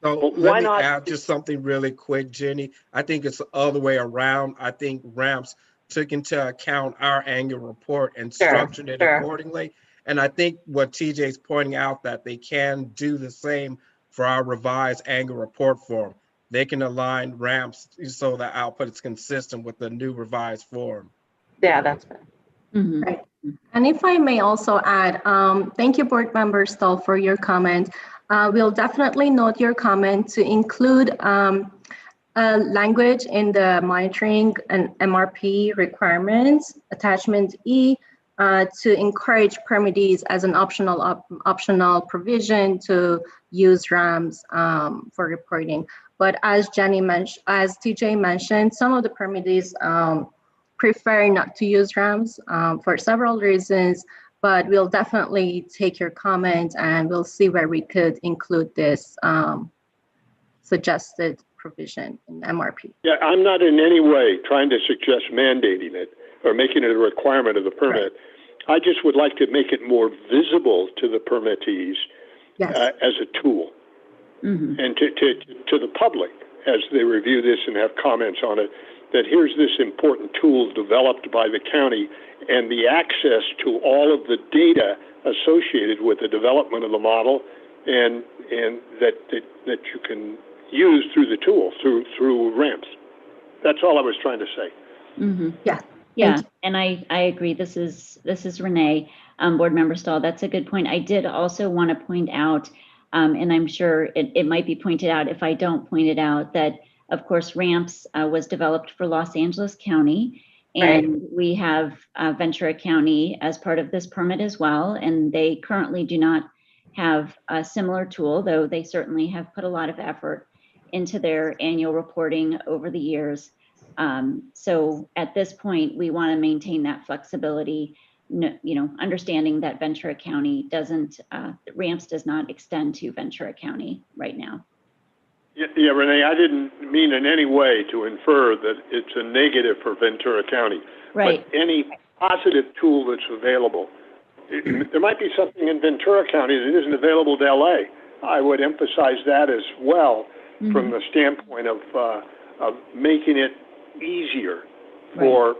So let me add just something really quick, Jenny. I think it's the other way around. I think ramps took into account our annual report and structured it accordingly. And I think what TJ's pointing out, that they can do the same for our revised annual report form. They can align ramps so the output is consistent with the new revised form. Yeah, that's fair. Mm-hmm. Right. And if I may also add, thank you, Board Member Stahl, for your comment. We'll definitely note your comment to include language in the monitoring and MRP requirements, attachment E, to encourage permittees as an optional provision to use RAMs for reporting. But as TJ mentioned, some of the permittees prefer not to use RAMs for several reasons, but we'll definitely take your comment and we'll see where we could include this suggested provision in MRP. Yeah, I'm not in any way trying to suggest mandating it or making it a requirement of the permit. Right. I just would like to make it more visible to the permittees as a tool, and to the public as they review this and have comments on it, that here's this important tool developed by the county, and the access to all of the data associated with the development of the model, and that you can use through the tool, through ramps. That's all I was trying to say. Mm-hmm. Yeah, and I agree. This is Renee, Board Member Stahl. That's a good point. I did also want to point out, and I'm sure it might be pointed out if I don't point it out, that of course ramps was developed for Los Angeles County, and we have Ventura County as part of this permit as well, and they currently do not have a similar tool, though they certainly have put a lot of effort into their annual reporting over the years. So at this point, we want to maintain that flexibility, understanding that Ventura County doesn't, RAMPS does not extend to Ventura County right now. Yeah, Renee, I didn't mean in any way to infer that it's a negative for Ventura County. Right. But any positive tool that's available, there might be something in Ventura County that isn't available to LA. I would emphasize that as well from the standpoint of making it easier for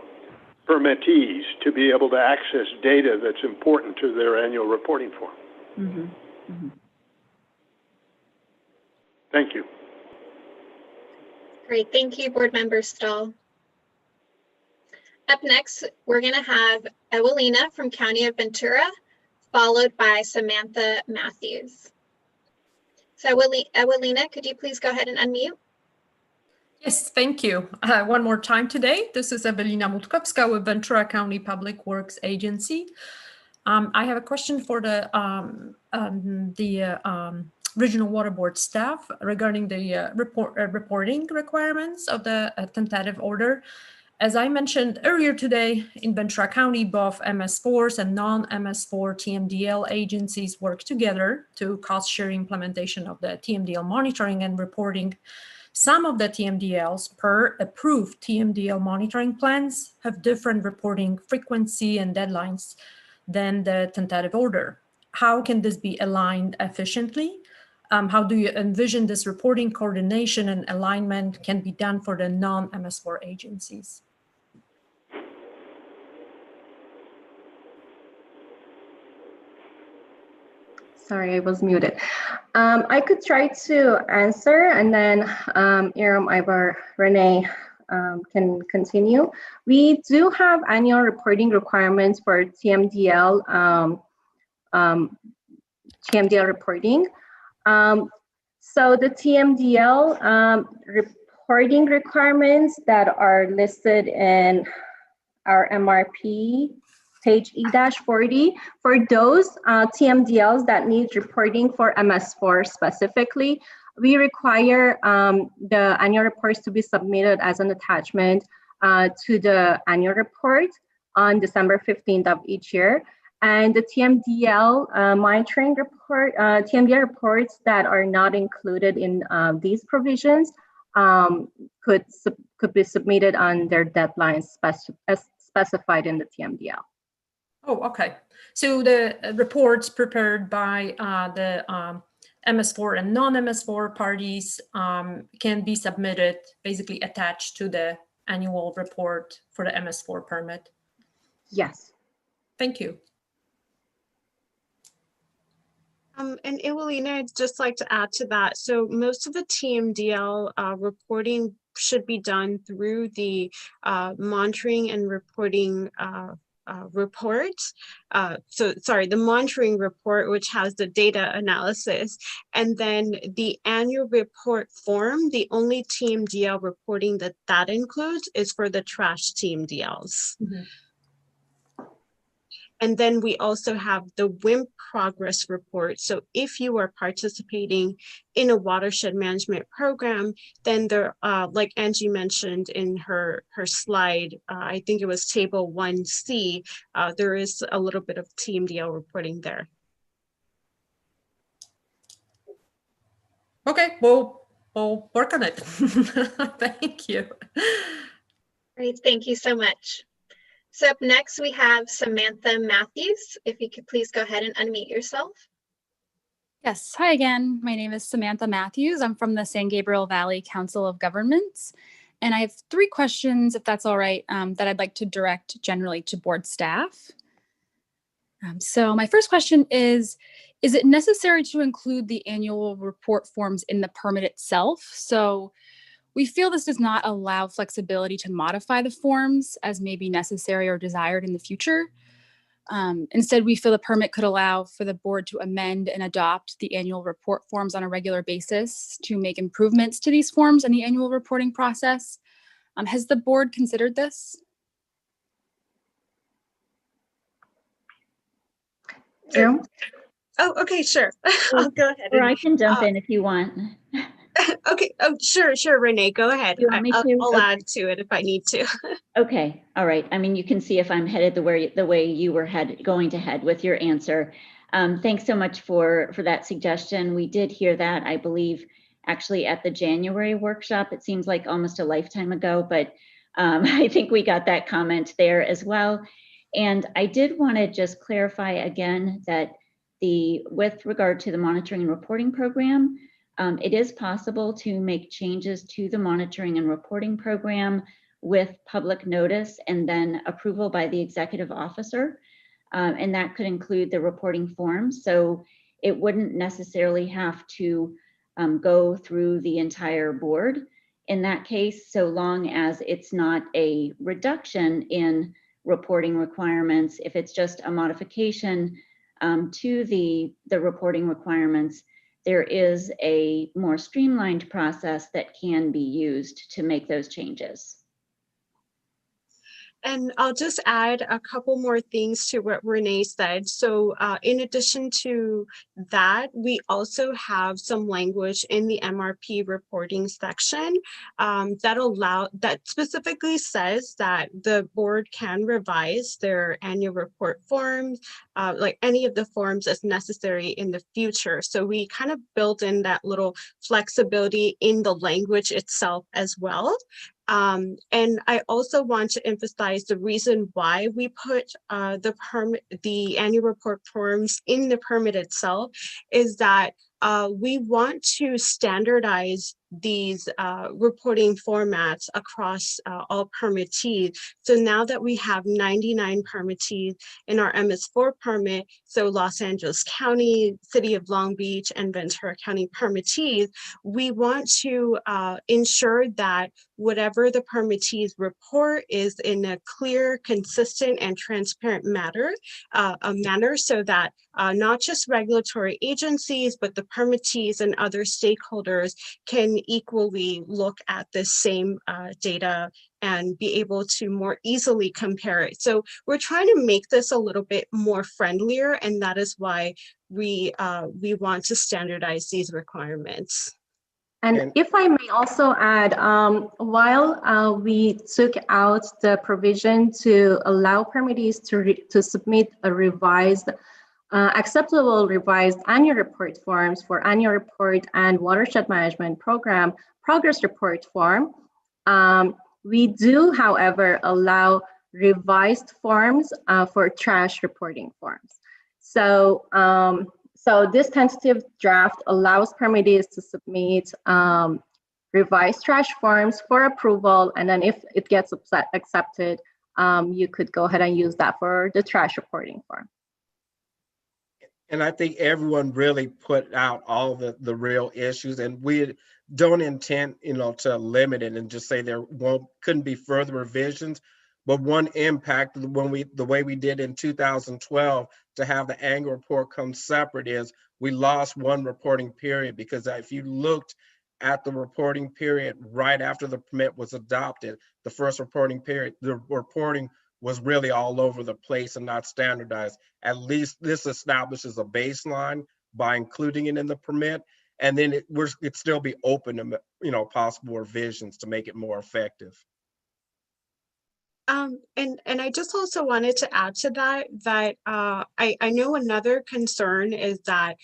permittees to be able to access data that's important to their annual reporting form. Thank you. Great, thank you, Board Member Stahl. Up next, we're going to have Ewelina from County of Ventura, followed by Samantha Matthews. So Ewelina, could you please go ahead and unmute? Yes, thank you. One more time today. This is Ewelina Mutkowska with Ventura County Public Works Agency. I have a question for the Regional Water Board staff regarding the reporting requirements of the tentative order. As I mentioned earlier today, in Ventura County, both MS4s and non-MS4 TMDL agencies work together to cost-share implementation of the TMDL monitoring and reporting. Some of the TMDLs per approved TMDL monitoring plans have different reporting frequency and deadlines than the tentative order. How can this be aligned efficiently? How do you envision this reporting coordination and alignment can be done for the non-MS4 agencies? Sorry, I was muted. I could try to answer, and then Iram, Ivar, Renee can continue. We do have annual reporting requirements for TMDL, TMDL reporting. So the TMDL reporting requirements that are listed in our MRP, page E-40, for those TMDLs that need reporting for MS4 specifically, we require the annual reports to be submitted as an attachment to the annual report on December 15th of each year. And the TMDL monitoring report, TMDL reports that are not included in these provisions could be submitted on their deadlines specified in the TMDL. Oh, okay. So the reports prepared by the MS4 and non-MS4 parties can be submitted, basically attached to the annual report for the MS4 permit? Yes. Thank you. And Ewelina, I'd just like to add to that. So most of the TMDL reporting should be done through the monitoring and reporting report. The monitoring report, which has the data analysis, and then the annual report form, the only TMDL reporting that includes is for the trash TMDLs. And then we also have the WIMP progress report. So if you are participating in a watershed management program, then there, like Angie mentioned in her slide, I think it was table 1C, there is a little bit of TMDL reporting there. Okay, we'll work on it. Thank you. Great, thank you so much. So up next, we have Samantha Matthews. If you could please go ahead and unmute yourself. Yes, hi again. My name is Samantha Matthews. I'm from the San Gabriel Valley Council of Governments. And I have 3 questions, if that's all right, that I'd like to direct generally to board staff. So my first question is it necessary to include the annual report forms in the permit itself? So we feel this does not allow flexibility to modify the forms as may be necessary or desired in the future. Instead, we feel the permit could allow for the board to amend and adopt the annual report forms on a regular basis to make improvements to these forms in the annual reporting process. Has the board considered this? Yeah. Oh, okay, sure. I'll go ahead. Or I can jump in if you want. Okay. Oh, sure, Renee, go ahead. You want me to? I'll Okay. add to it if I need to. Okay, all right. I mean, you can see if I'm headed the way you were going to head with your answer. Thanks so much for that suggestion. We did hear that, I believe, actually at the January workshop. It seems like almost a lifetime ago, but I think we got that comment there as well. And I did want to just clarify again that with regard to the monitoring and reporting program, it is possible to make changes to the monitoring and reporting program with public notice and then approval by the executive officer. And that could include the reporting forms. So it wouldn't necessarily have to go through the entire board in that case, so long as it's not a reduction in reporting requirements. If it's just a modification to the reporting requirements, there is a more streamlined process that can be used to make those changes. And I'll just add a couple more things to what Renee said. So in addition to that, we also have some language in the MRP reporting section that specifically says that the board can revise their annual report forms, like any of the forms as necessary in the future. So we kind of built in that little flexibility in the language itself as well. And I also want to emphasize the reason why we put the annual report forms in the permit itself is that we want to standardize these reporting formats across all permittees. So now that we have 99 permittees in our MS4 permit, so Los Angeles County, City of Long Beach, and Ventura County permittees, we want to ensure that whatever the permittees report is in a clear, consistent, and transparent manner, so that not just regulatory agencies, but the permittees and other stakeholders can equally look at the same data and be able to more easily compare it. So we're trying to make this a little bit more friendlier, and that is why we want to standardize these requirements. And if I may also add, while we took out the provision to allow permittees to submit a acceptable revised annual report forms for annual report and watershed management program progress report form, we do, however, allow revised forms for trash reporting forms. So, so this tentative draft allows permittees to submit revised trash forms for approval, and then if it gets accepted, you could go ahead and use that for the trash reporting form. And I think everyone really put out all the real issues, and we don't intend, to limit it and just say there couldn't be further revisions. But one impact the way we did in 2012 to have the annual report come separate is we lost one reporting period, because if you looked at the reporting period right after the permit was adopted, the first reporting period, the reporting was really all over the place and not standardized. At least this establishes a baseline by including it in the permit, and then it'd still be open to possible revisions to make it more effective. And I just also wanted to add to that I know another concern is that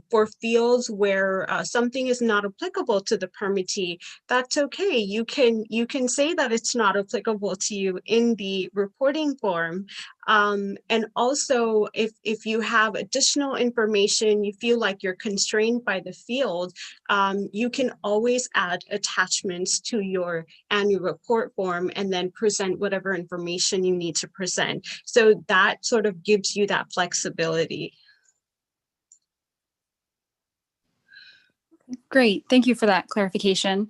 for fields where something is not applicable to the permittee, that's okay. You can say that it's not applicable to you in the reporting form. And also, if you have additional information, you feel like you're constrained by the field, you can always add attachments to your annual report form and then present whatever information you need to present. So that sort of gives you that flexibility. Great, thank you for that clarification.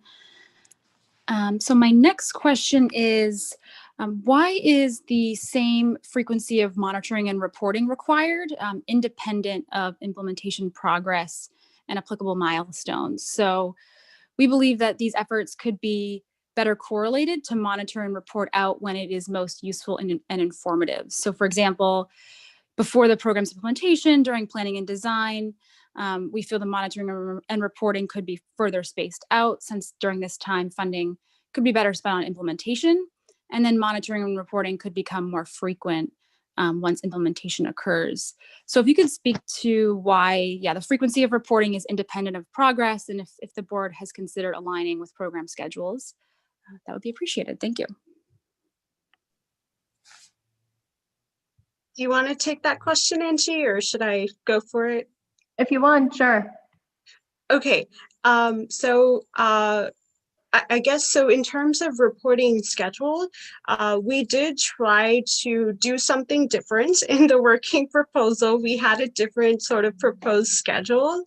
So my next question is, why is the same frequency of monitoring and reporting required, independent of implementation progress and applicable milestones? So we believe that these efforts could be better correlated to monitor and report out when it is most useful and informative. So for example, before the program's implementation, during planning and design. We feel the monitoring and reporting could be further spaced out, since during this time funding could be better spent on implementation, and then monitoring and reporting could become more frequent once implementation occurs. So if you could speak to why, the frequency of reporting is independent of progress, and if the board has considered aligning with program schedules, that would be appreciated. Thank you. Do you want to take that question, Angie, or should I go for it? If you want, sure. Okay, I guess so in terms of reporting schedule, we did try to do something different in the working proposal. We had a different sort of proposed schedule.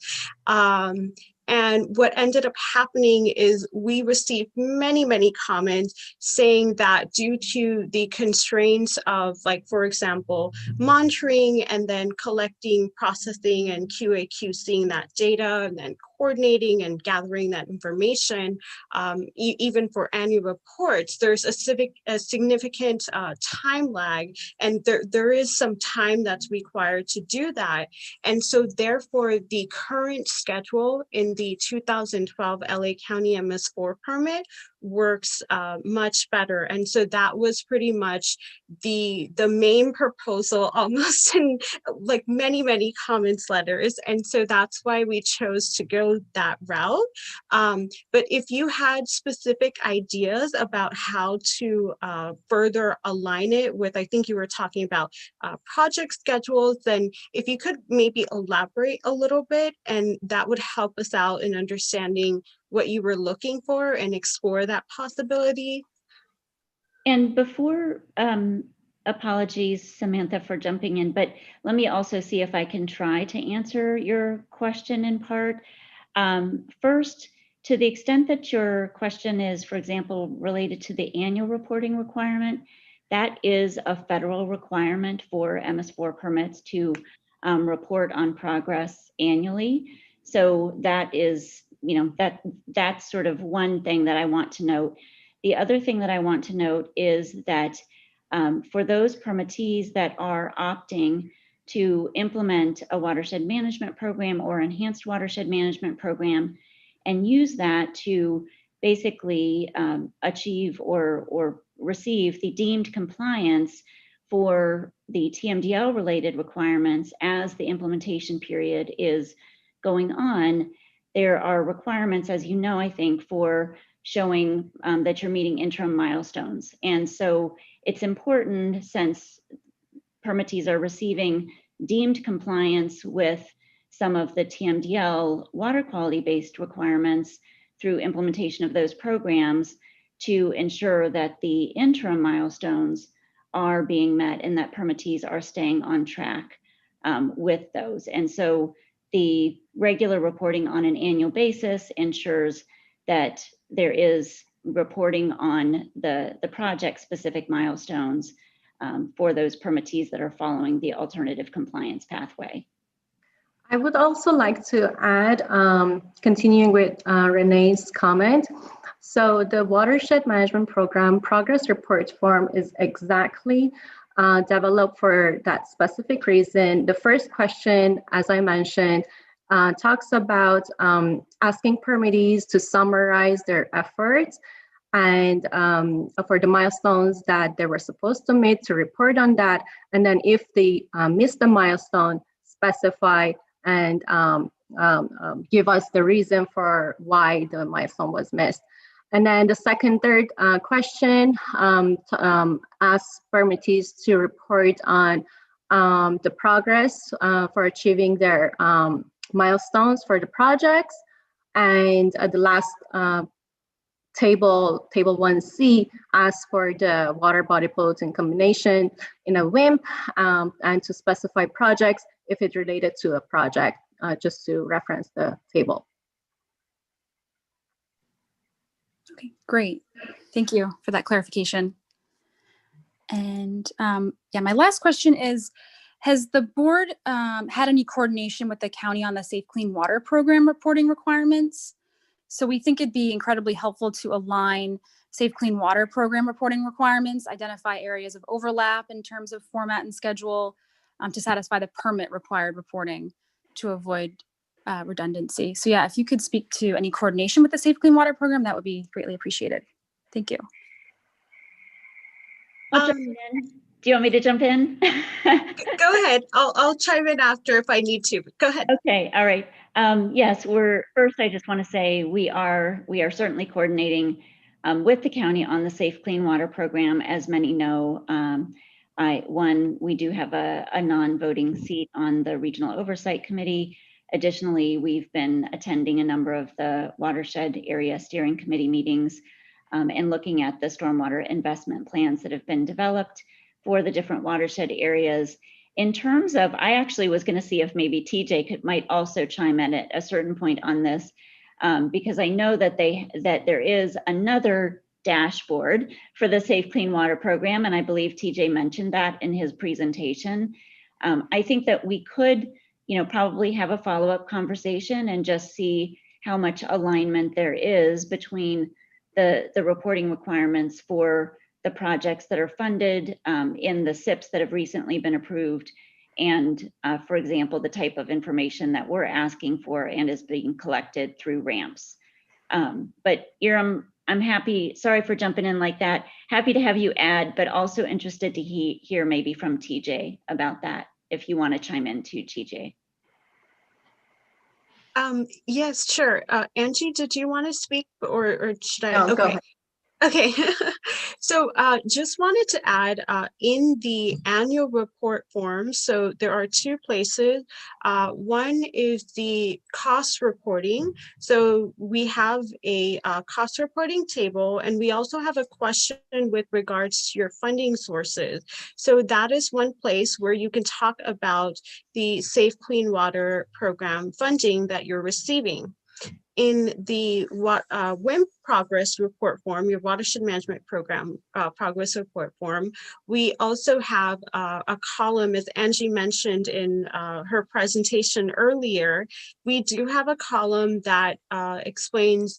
And what ended up happening is we received many comments saying that due to the constraints of, like, for example, monitoring and then collecting, processing, and QA/QCing that data, and then coordinating and gathering that information, even for annual reports, there's a significant time lag, and there is some time that's required to do that. And so therefore, the current schedule in the 2012 LA County MS4 permit works much better. And so that was pretty much the main proposal, almost in like many comments letters. And so that's why we chose to go that route. But if you had specific ideas about how to further align it with, I think you were talking about project schedules, then if you could maybe elaborate a little bit, and that would help us out in understanding what you were looking for and explore that possibility. And before, apologies, Samantha, for jumping in, but let me also see if I can try to answer your question in part. First, to the extent that your question is, for example, related to the annual reporting requirement, that is a federal requirement for MS4 permits to report on progress annually. So that is, that's sort of one thing that I want to note. The other thing that I want to note is that for those permittees that are opting to implement a watershed management program or enhanced watershed management program and use that to basically achieve or receive the deemed compliance for the TMDL related requirements as the implementation period is going on, there are requirements, as you know, I think, for showing that you're meeting interim milestones. And so it's important, since permittees are receiving deemed compliance with some of the TMDL water quality based requirements through implementation of those programs, to ensure that the interim milestones are being met and that permittees are staying on track with those. And so the regular reporting on an annual basis ensures that there is reporting on the project specific milestones for those permittees that are following the alternative compliance pathway. I would also like to add, continuing with Renee's comment. So the Watershed Management Program Progress Report form is exactly developed for that specific reason. The first question, as I mentioned, talks about asking permittees to summarize their efforts and for the milestones that they were supposed to meet, to report on that. And then if they miss the milestone, specify and give us the reason for why the milestone was missed. And then the third question asks permittees to report on the progress for achieving their milestones for the projects. And the last table 1C asks for the water body pollutant combination in a WIMP and to specify projects if it's related to a project, just to reference the table. Okay, great. Thank you for that clarification. And yeah, my last question is, has the board had any coordination with the county on the Safe Clean Water Program reporting requirements? So we think it'd be incredibly helpful to align Safe Clean Water Program reporting requirements, identify areas of overlap in terms of format and schedule, to satisfy the permit required reporting to avoid redundancy. So yeah, if you could speak to any coordination with the Safe Clean Water Program, that would be greatly appreciated. Thank you. I'll jump in. Do you want me to jump in? Go ahead. I'll chime in after if I need to. Go ahead. Okay. All right. Yes, first, I just want to say we are certainly coordinating with the county on the Safe Clean Water Program. As many know, we do have a non-voting seat on the Regional Oversight Committee. Additionally, we've been attending a number of the Watershed Area Steering Committee meetings and looking at the stormwater investment plans that have been developed for the different watershed areas. In terms of, I actually was going to see if maybe TJ might also chime in at a certain point on this, because I know that there is another dashboard for the Safe Clean Water Program, and I believe TJ mentioned that in his presentation. I think that we could, probably have a follow-up conversation and just see how much alignment there is between the reporting requirements for the projects that are funded in the SIPs that have recently been approved, and for example, the type of information that we're asking for and is being collected through ramps. But Iram, I'm happy, sorry for jumping in like that, happy to have you add, but also interested to hear maybe from TJ about that, if you want to chime in too, TJ. Yes, sure. Angie, did you want to speak or should I? No, Okay. go ahead. Okay, so just wanted to add in the annual report form, so there are two places. One is the cost reporting. So we have a cost reporting table, and we also have a question with regards to your funding sources. So that is one place where you can talk about the Safe Clean Water Program funding that you're receiving. In the WIM progress report form, your watershed management program progress report form, we also have a column, as Angie mentioned in her presentation earlier. We do have a column that explains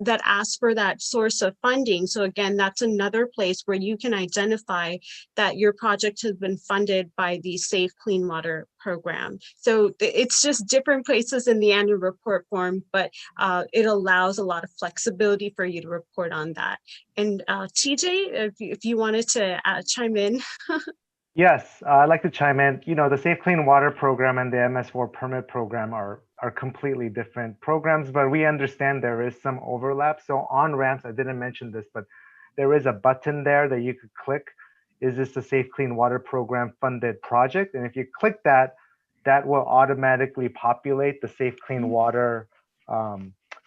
that asks for that source of funding. So again, that's another place where you can identify that your project has been funded by the Safe Clean Water Program. So it's just different places in the annual report form, but it allows a lot of flexibility for you to report on that. And TJ, if you wanted to chime in. Yes, I'd like to chime in. The Safe Clean Water Program and the MS4 Permit Program are completely different programs, but we understand there is some overlap. So on ramps, I didn't mention this, but there is a button there that you could click. Is this the Safe Clean Water Program funded project? And if you click that, that will automatically populate the Safe Clean Water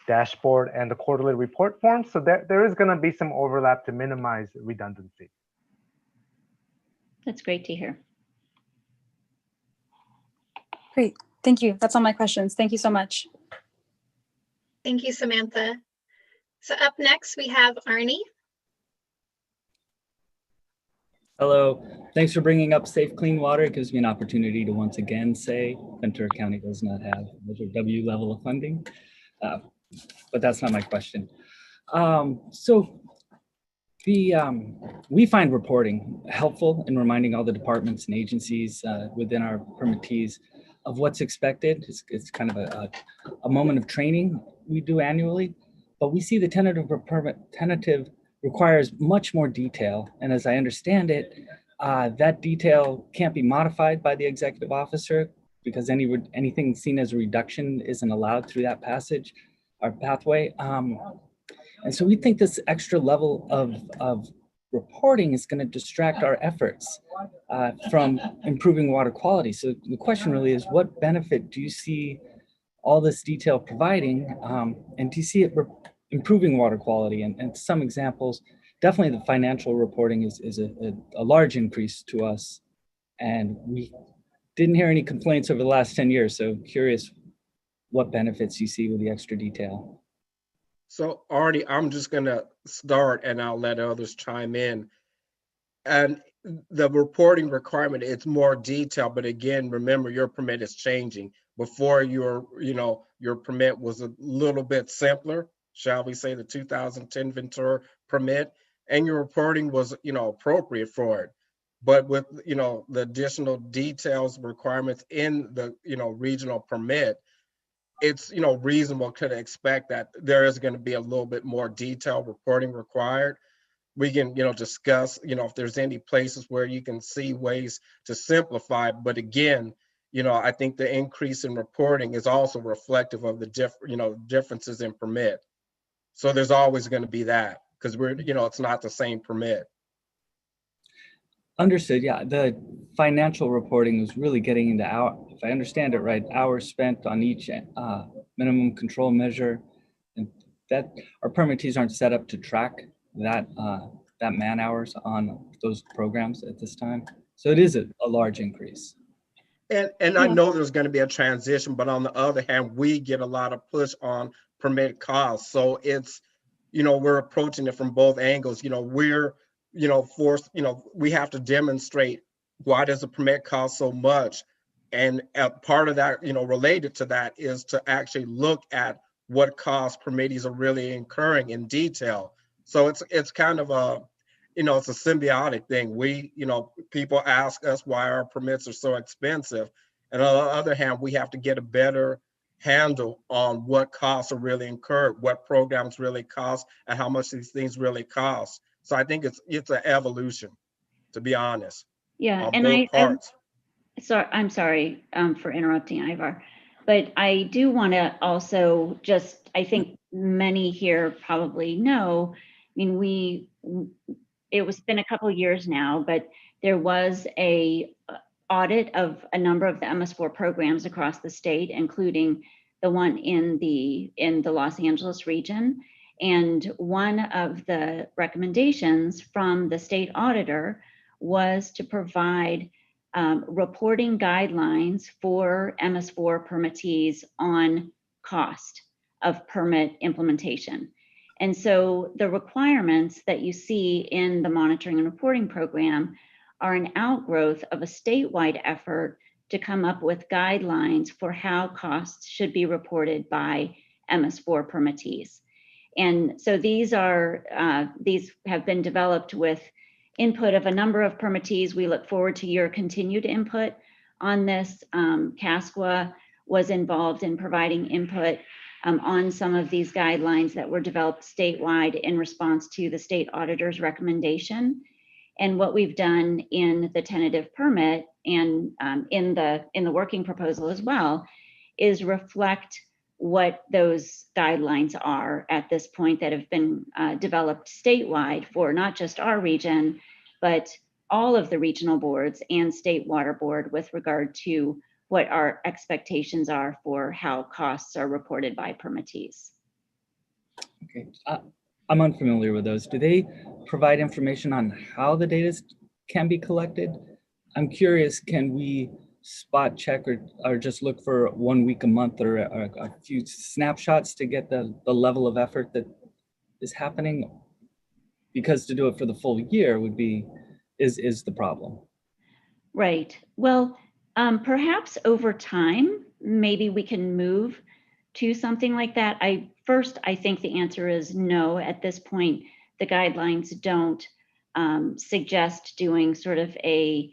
dashboard and the quarterly report form. So there is going to be some overlap to minimize redundancy. That's great to hear. Great. Thank you. That's all my questions. Thank you so much. Thank you, Samantha. So up next, we have Arnie. Hello. Thanks for bringing up Safe Clean Water. It gives me an opportunity to once again say Ventura County does not have Measure W level of funding, but that's not my question. We find reporting helpful in reminding all the departments and agencies within our permittees of what's expected. It's kind of a moment of training we do annually, but we see the tentative requires much more detail. And as I understand it, that detail can't be modified by the executive officer because anything seen as a reduction isn't allowed through that passage or pathway. And so we think this extra level of reporting is going to distract our efforts from improving water quality. So the question really is, what benefit do you see all this detail providing? And do you see it improving water quality? And some examples, definitely the financial reporting is a large increase to us. And we didn't hear any complaints over the last 10 years. So curious what benefits you see with the extra detail. So Artie, I'm just gonna start and I'll let others chime in. And the reporting requirement, it's more detailed, but again, remember your permit is changing. Before your permit was a little bit simpler, shall we say, the 2010 Ventura permit, and your reporting was, appropriate for it. But with, the additional details requirements in the, regional permit, it's, reasonable to expect that there is going to be a little bit more detailed reporting required. We can, discuss, if there's any places where you can see ways to simplify. But again, I think the increase in reporting is also reflective of the differences in permit. So there's always going to be that, because it's not the same permit. Understood. Yeah, the financial reporting was really getting into if I understand it right, hours spent on each minimum control measure, and that our permittees aren't set up to track that man hours on those programs at this time. So it is a large increase. And I know there's going to be a transition, but on the other hand, we get a lot of push on permit costs. So it's, we're approaching it from both angles. We're, forced, we have to demonstrate why does the permit cost so much? And part of that, related to that is to actually look at what costs permittees are really incurring in detail. So it's kind of a, it's a symbiotic thing. We, people ask us why our permits are so expensive. And on the other hand, we have to get a better handle on what costs are really incurred, what programs really cost, and how much these things really cost. So I think it's an evolution, to be honest. Yeah, on and both parts. I'm sorry for interrupting, Ivar, but I do want to also just, I think many here probably know, I mean, it's been a couple of years now, but there was a audit of a number of the MS4 programs across the state, including the one in the Los Angeles region. And one of the recommendations from the state auditor was to provide reporting guidelines for MS4 permittees on cost of permit implementation. And so the requirements that you see in the monitoring and reporting program are an outgrowth of a statewide effort to come up with guidelines for how costs should be reported by MS4 permittees. And so these have been developed with input of a number of permittees. We look forward to your continued input on this. CASQA was involved in providing input on some of these guidelines that were developed statewide in response to the state auditor's recommendation. And what we've done in the tentative permit and in the working proposal as well is reflect what those guidelines are at this point that have been developed statewide for not just our region, but all of the regional boards and state water board with regard to what our expectations are for how costs are reported by permittees. Okay, I'm unfamiliar with those. Do they provide information on how the data can be collected? I'm curious, can we spot check or just look for 1 week a month or a few snapshots to get the level of effort that is happening? Because to do it for the full year is the problem. Right. Well, perhaps over time, maybe we can move to something like that. I think the answer is no. At this point, the guidelines don't suggest doing sort of a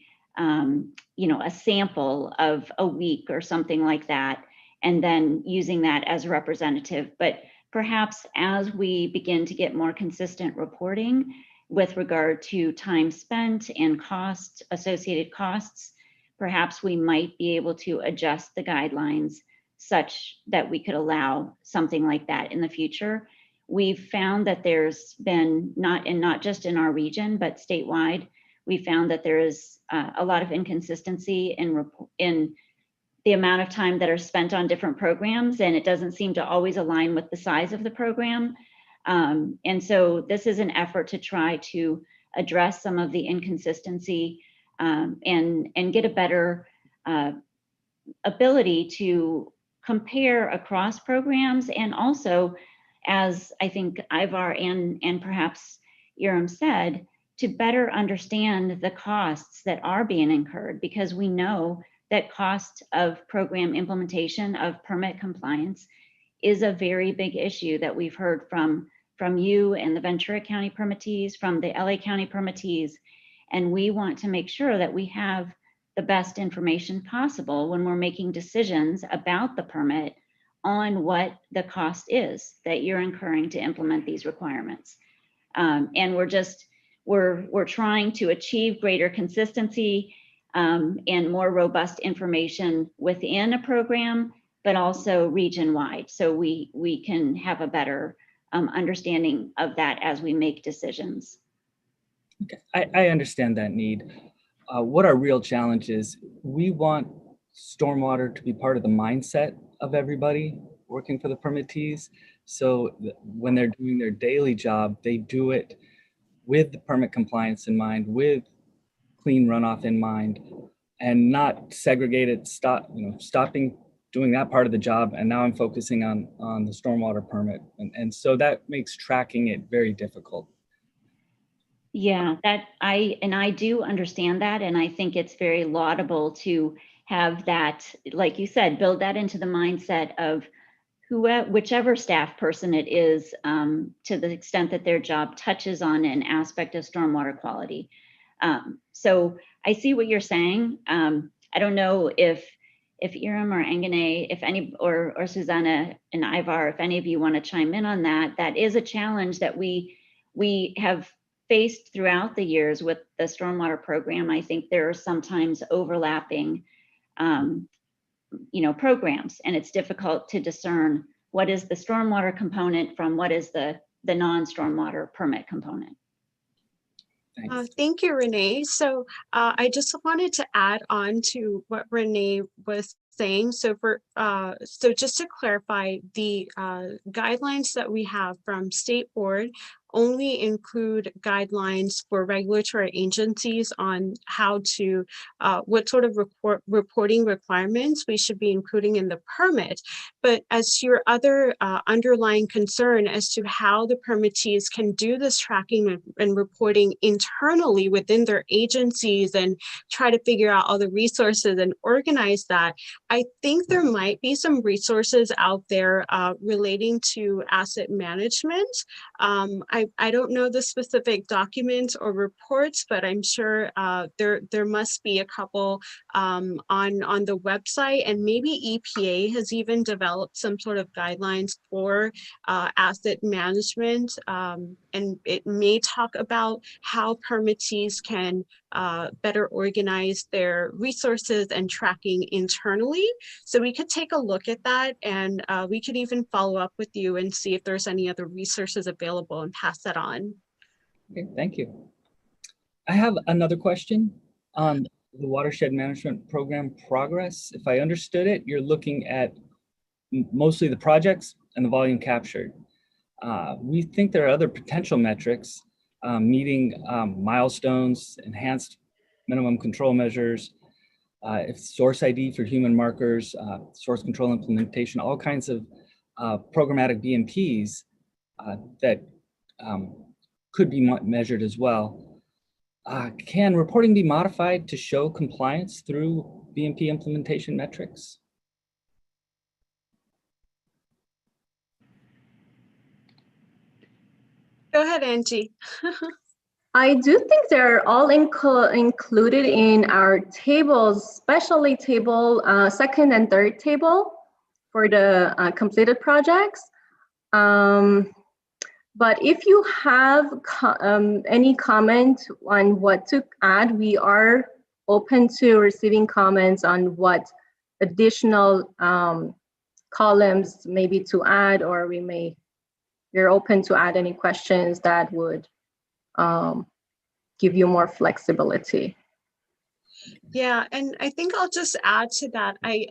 sample of a week or something like that, and then using that as representative. But perhaps as we begin to get more consistent reporting with regard to time spent and costs, associated costs, perhaps we might be able to adjust the guidelines such that we could allow something like that in the future. We've found that there's been, not just in our region, but statewide, we found that there is a lot of inconsistency in the amount of time that are spent on different programs, and it doesn't seem to always align with the size of the program. And so this is an effort to try to address some of the inconsistency and get a better ability to compare across programs, and also, as I think Ivar and perhaps Iram said, to better understand the costs that are being incurred, because we know that cost of program implementation of permit compliance is a very big issue that we've heard from you and the Ventura County permittees, from the LA County permittees. And we want to make sure that we have the best information possible when we're making decisions about the permit on what the cost is that you're incurring to implement these requirements. And we're trying to achieve greater consistency and more robust information within a program, but also region-wide, so we can have a better understanding of that as we make decisions. Okay, I understand that need. What our real challenge is, we want stormwater to be part of the mindset of everybody working for the permittees. So when they're doing their daily job, they do it with the permit compliance in mind, with clean runoff in mind, and not segregate it, stopping doing that part of the job. And now I'm focusing on the stormwater permit. And so that makes tracking it very difficult. Yeah, I do understand that. And I think it's very laudable to have that, like you said, build that into the mindset of whichever staff person it is, to the extent that their job touches on an aspect of stormwater quality. So I see what you're saying. I don't know if Iram or Engane, if any, or Susanna and Ivar, if any of you want to chime in on that. That is a challenge that we have faced throughout the years with the stormwater program. I think there are sometimes overlapping programs, and it's difficult to discern what is the stormwater component from what is the non-stormwater permit component. Thank you, Renee. So I just wanted to add on to what Renee was saying. So so just to clarify, the guidelines that we have from State Board only include guidelines for regulatory agencies on how to, what sort of reporting requirements we should be including in the permit. But as to your other underlying concern as to how the permittees can do this tracking and reporting internally within their agencies and try to figure out all the resources and organize that, I think there might be some resources out there relating to asset management. I don't know the specific documents or reports, but I'm sure there must be a couple on the website, and maybe EPA has even developed some sort of guidelines for asset management, and it may talk about how permittees can better organize their resources and tracking internally. So we could take a look at that, and we could even follow up with you and see if there's any other resources available and pass that on. Okay, thank you. I have another question on the watershed management program progress. If I understood it, you're looking at mostly the projects and the volume captured. We think there are other potential metrics, meeting milestones, enhanced minimum control measures, if source ID for human markers, source control implementation, all kinds of programmatic BMPs that could be measured as well. Can reporting be modified to show compliance through BMP implementation metrics? Go ahead, Angie. I do think they're all included in our tables, especially table second and third table for the completed projects. But if you have any comment on what to add, we are open to receiving comments on what additional columns maybe to add, or we're open to add any questions that would give you more flexibility. Yeah, and I think I'll just add to that. I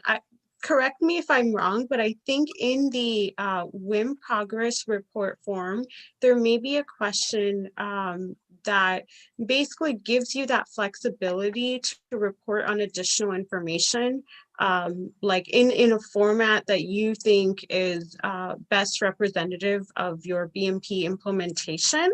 correct me if I'm wrong, but I think in the WIM progress report form, there may be a question that basically gives you that flexibility to report on additional information, like in a format that you think is best representative of your BMP implementation.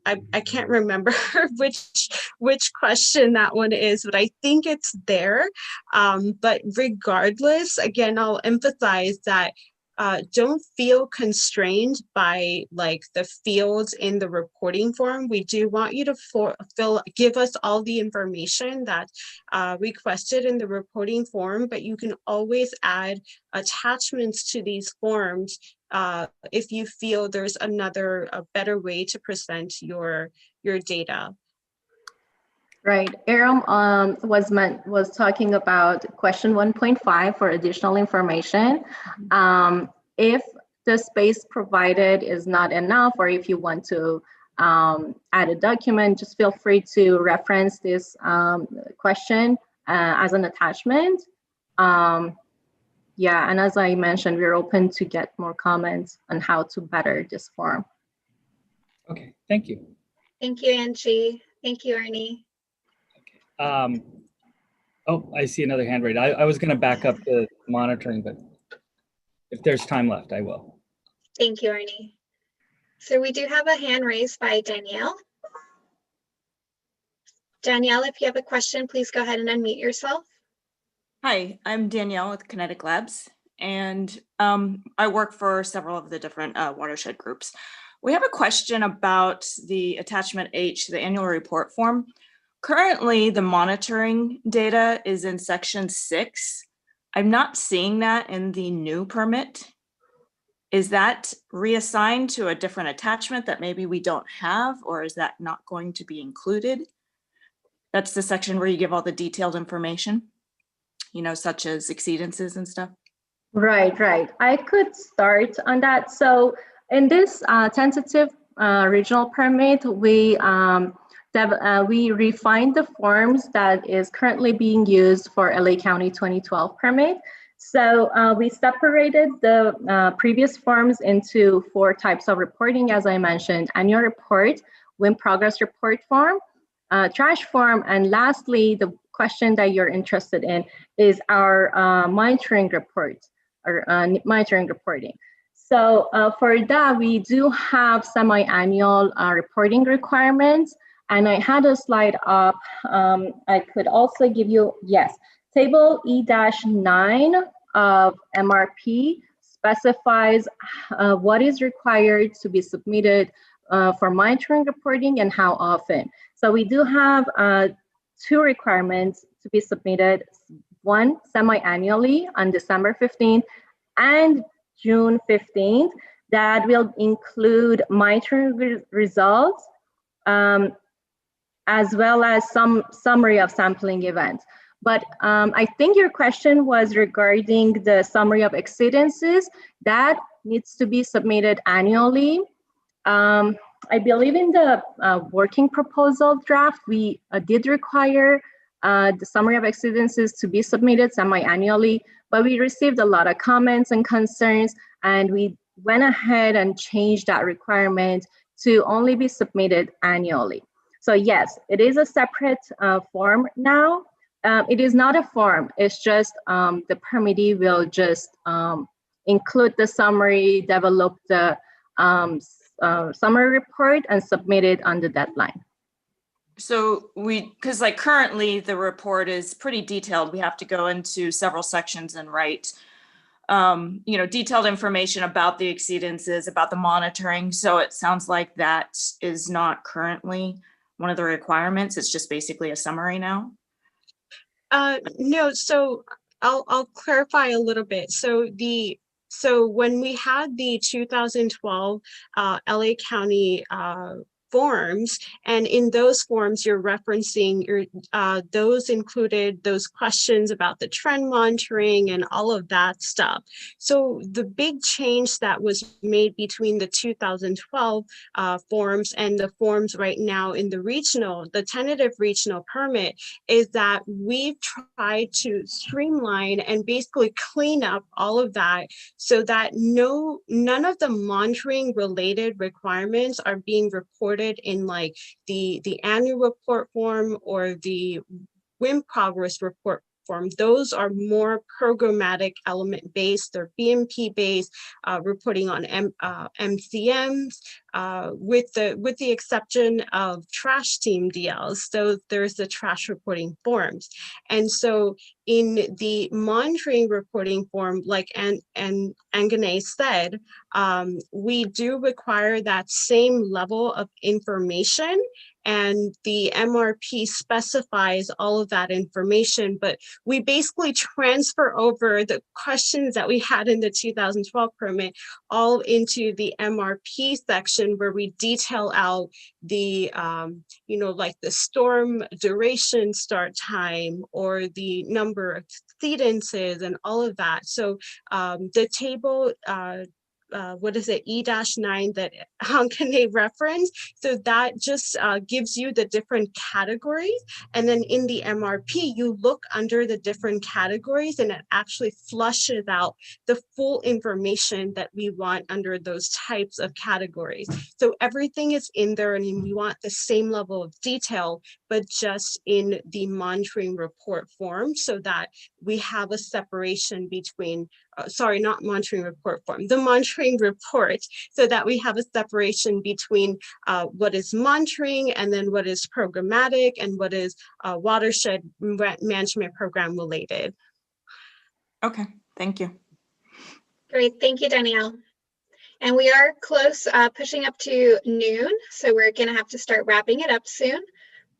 I can't remember which question that one is, but I think it's there. But regardless, again, I'll emphasize that don't feel constrained by like the fields in the reporting form. We do want you to give us all the information that requested in the reporting form, but you can always add attachments to these forms if you feel there's a better way to present your data. Right. Aram was talking about question 1.5 for additional information. If the space provided is not enough, or if you want to add a document, just feel free to reference this question as an attachment. Yeah, and as I mentioned, we're open to get more comments on how to better this form. Okay, thank you. Thank you, Angie. Thank you, Ernie. Oh, I see another hand raised. I was going to back up the monitoring, but if there's time left, I will. Thank you, Ernie. So we do have a hand raised by Danielle. Danielle, if you have a question, please go ahead and unmute yourself. Hi, I'm Danielle with Kinetic Labs, and I work for several of the different watershed groups. We have a question about the attachment H, the annual report form. Currently, the monitoring data is in section 6. I'm not seeing that in the new permit. Is that reassigned to a different attachment that maybe we don't have, or is that not going to be included? That's the section where you give all the detailed information, you know, such as exceedances and stuff. Right, right. I could start on that. So in this tentative regional permit, we refined the forms that is currently being used for LA County 2012 permit. So we separated the previous forms into 4 types of reporting, as I mentioned: annual report, WIM progress report form, trash form, and lastly, the question that you're interested in is our monitoring report, or monitoring reporting. So for that, we do have semi-annual reporting requirements. And I had a slide up. I could also give you, yes, table E-9 of MRP specifies what is required to be submitted for monitoring reporting and how often. So we do have 2 requirements to be submitted: one semi-annually on December 15th and June 15th. That will include monitoring results, as well as some summary of sampling events. But I think your question was regarding the summary of exceedances. That needs to be submitted annually. I believe in the working proposal draft, we did require the summary of exceedances to be submitted semi-annually, but we received a lot of comments and concerns, and we went ahead and changed that requirement to only be submitted annually. So yes, it is a separate form now. It is not a form, it's just the permittee will just include the summary, develop the summary report, and submit it on the deadline. So because like currently the report is pretty detailed. We have to go into several sections and write, you know, detailed information about the exceedances, about the monitoring. So it sounds like that is not currently one of the requirements. It's just basically a summary now. No, so I'll clarify a little bit. So when we had the 2012 LA County forms, and in those forms you're referencing those included those questions about the trend monitoring and all of that stuff. So the big change that was made between the 2012 forms and the forms right now in the tentative regional permit is that we've tried to streamline and basically clean up all of that so that none of the monitoring related requirements are being reported in like the annual report form or the WIM progress report form. Those are more programmatic element based. They're BMP based, reporting on MCMs, with the exception of trash TMDLs. So there's the trash reporting forms. And so in the monitoring reporting form, like Angane said, we do require that same level of information, and the MRP specifies all of that information, but we basically transfer over the questions that we had in the 2012 permit all into the MRP section, where we detail out the, like the storm duration, start time, or the number of exceedances and all of that. So the table, what is it, E-9 that Hankane referenced. So that just gives you the different categories. And then in the MRP, you look under the different categories and it actually flushes out the full information that we want under those types of categories. So everything is in there, and we want the same level of detail, but just in the monitoring report form, so that we have a separation between sorry, not monitoring report form, the monitoring report, so that we have a separation between what is monitoring and then what is programmatic and what is watershed management program related. Okay, thank you. Great, thank you, Danielle. And we are close, pushing up to noon, so we're gonna have to start wrapping it up soon.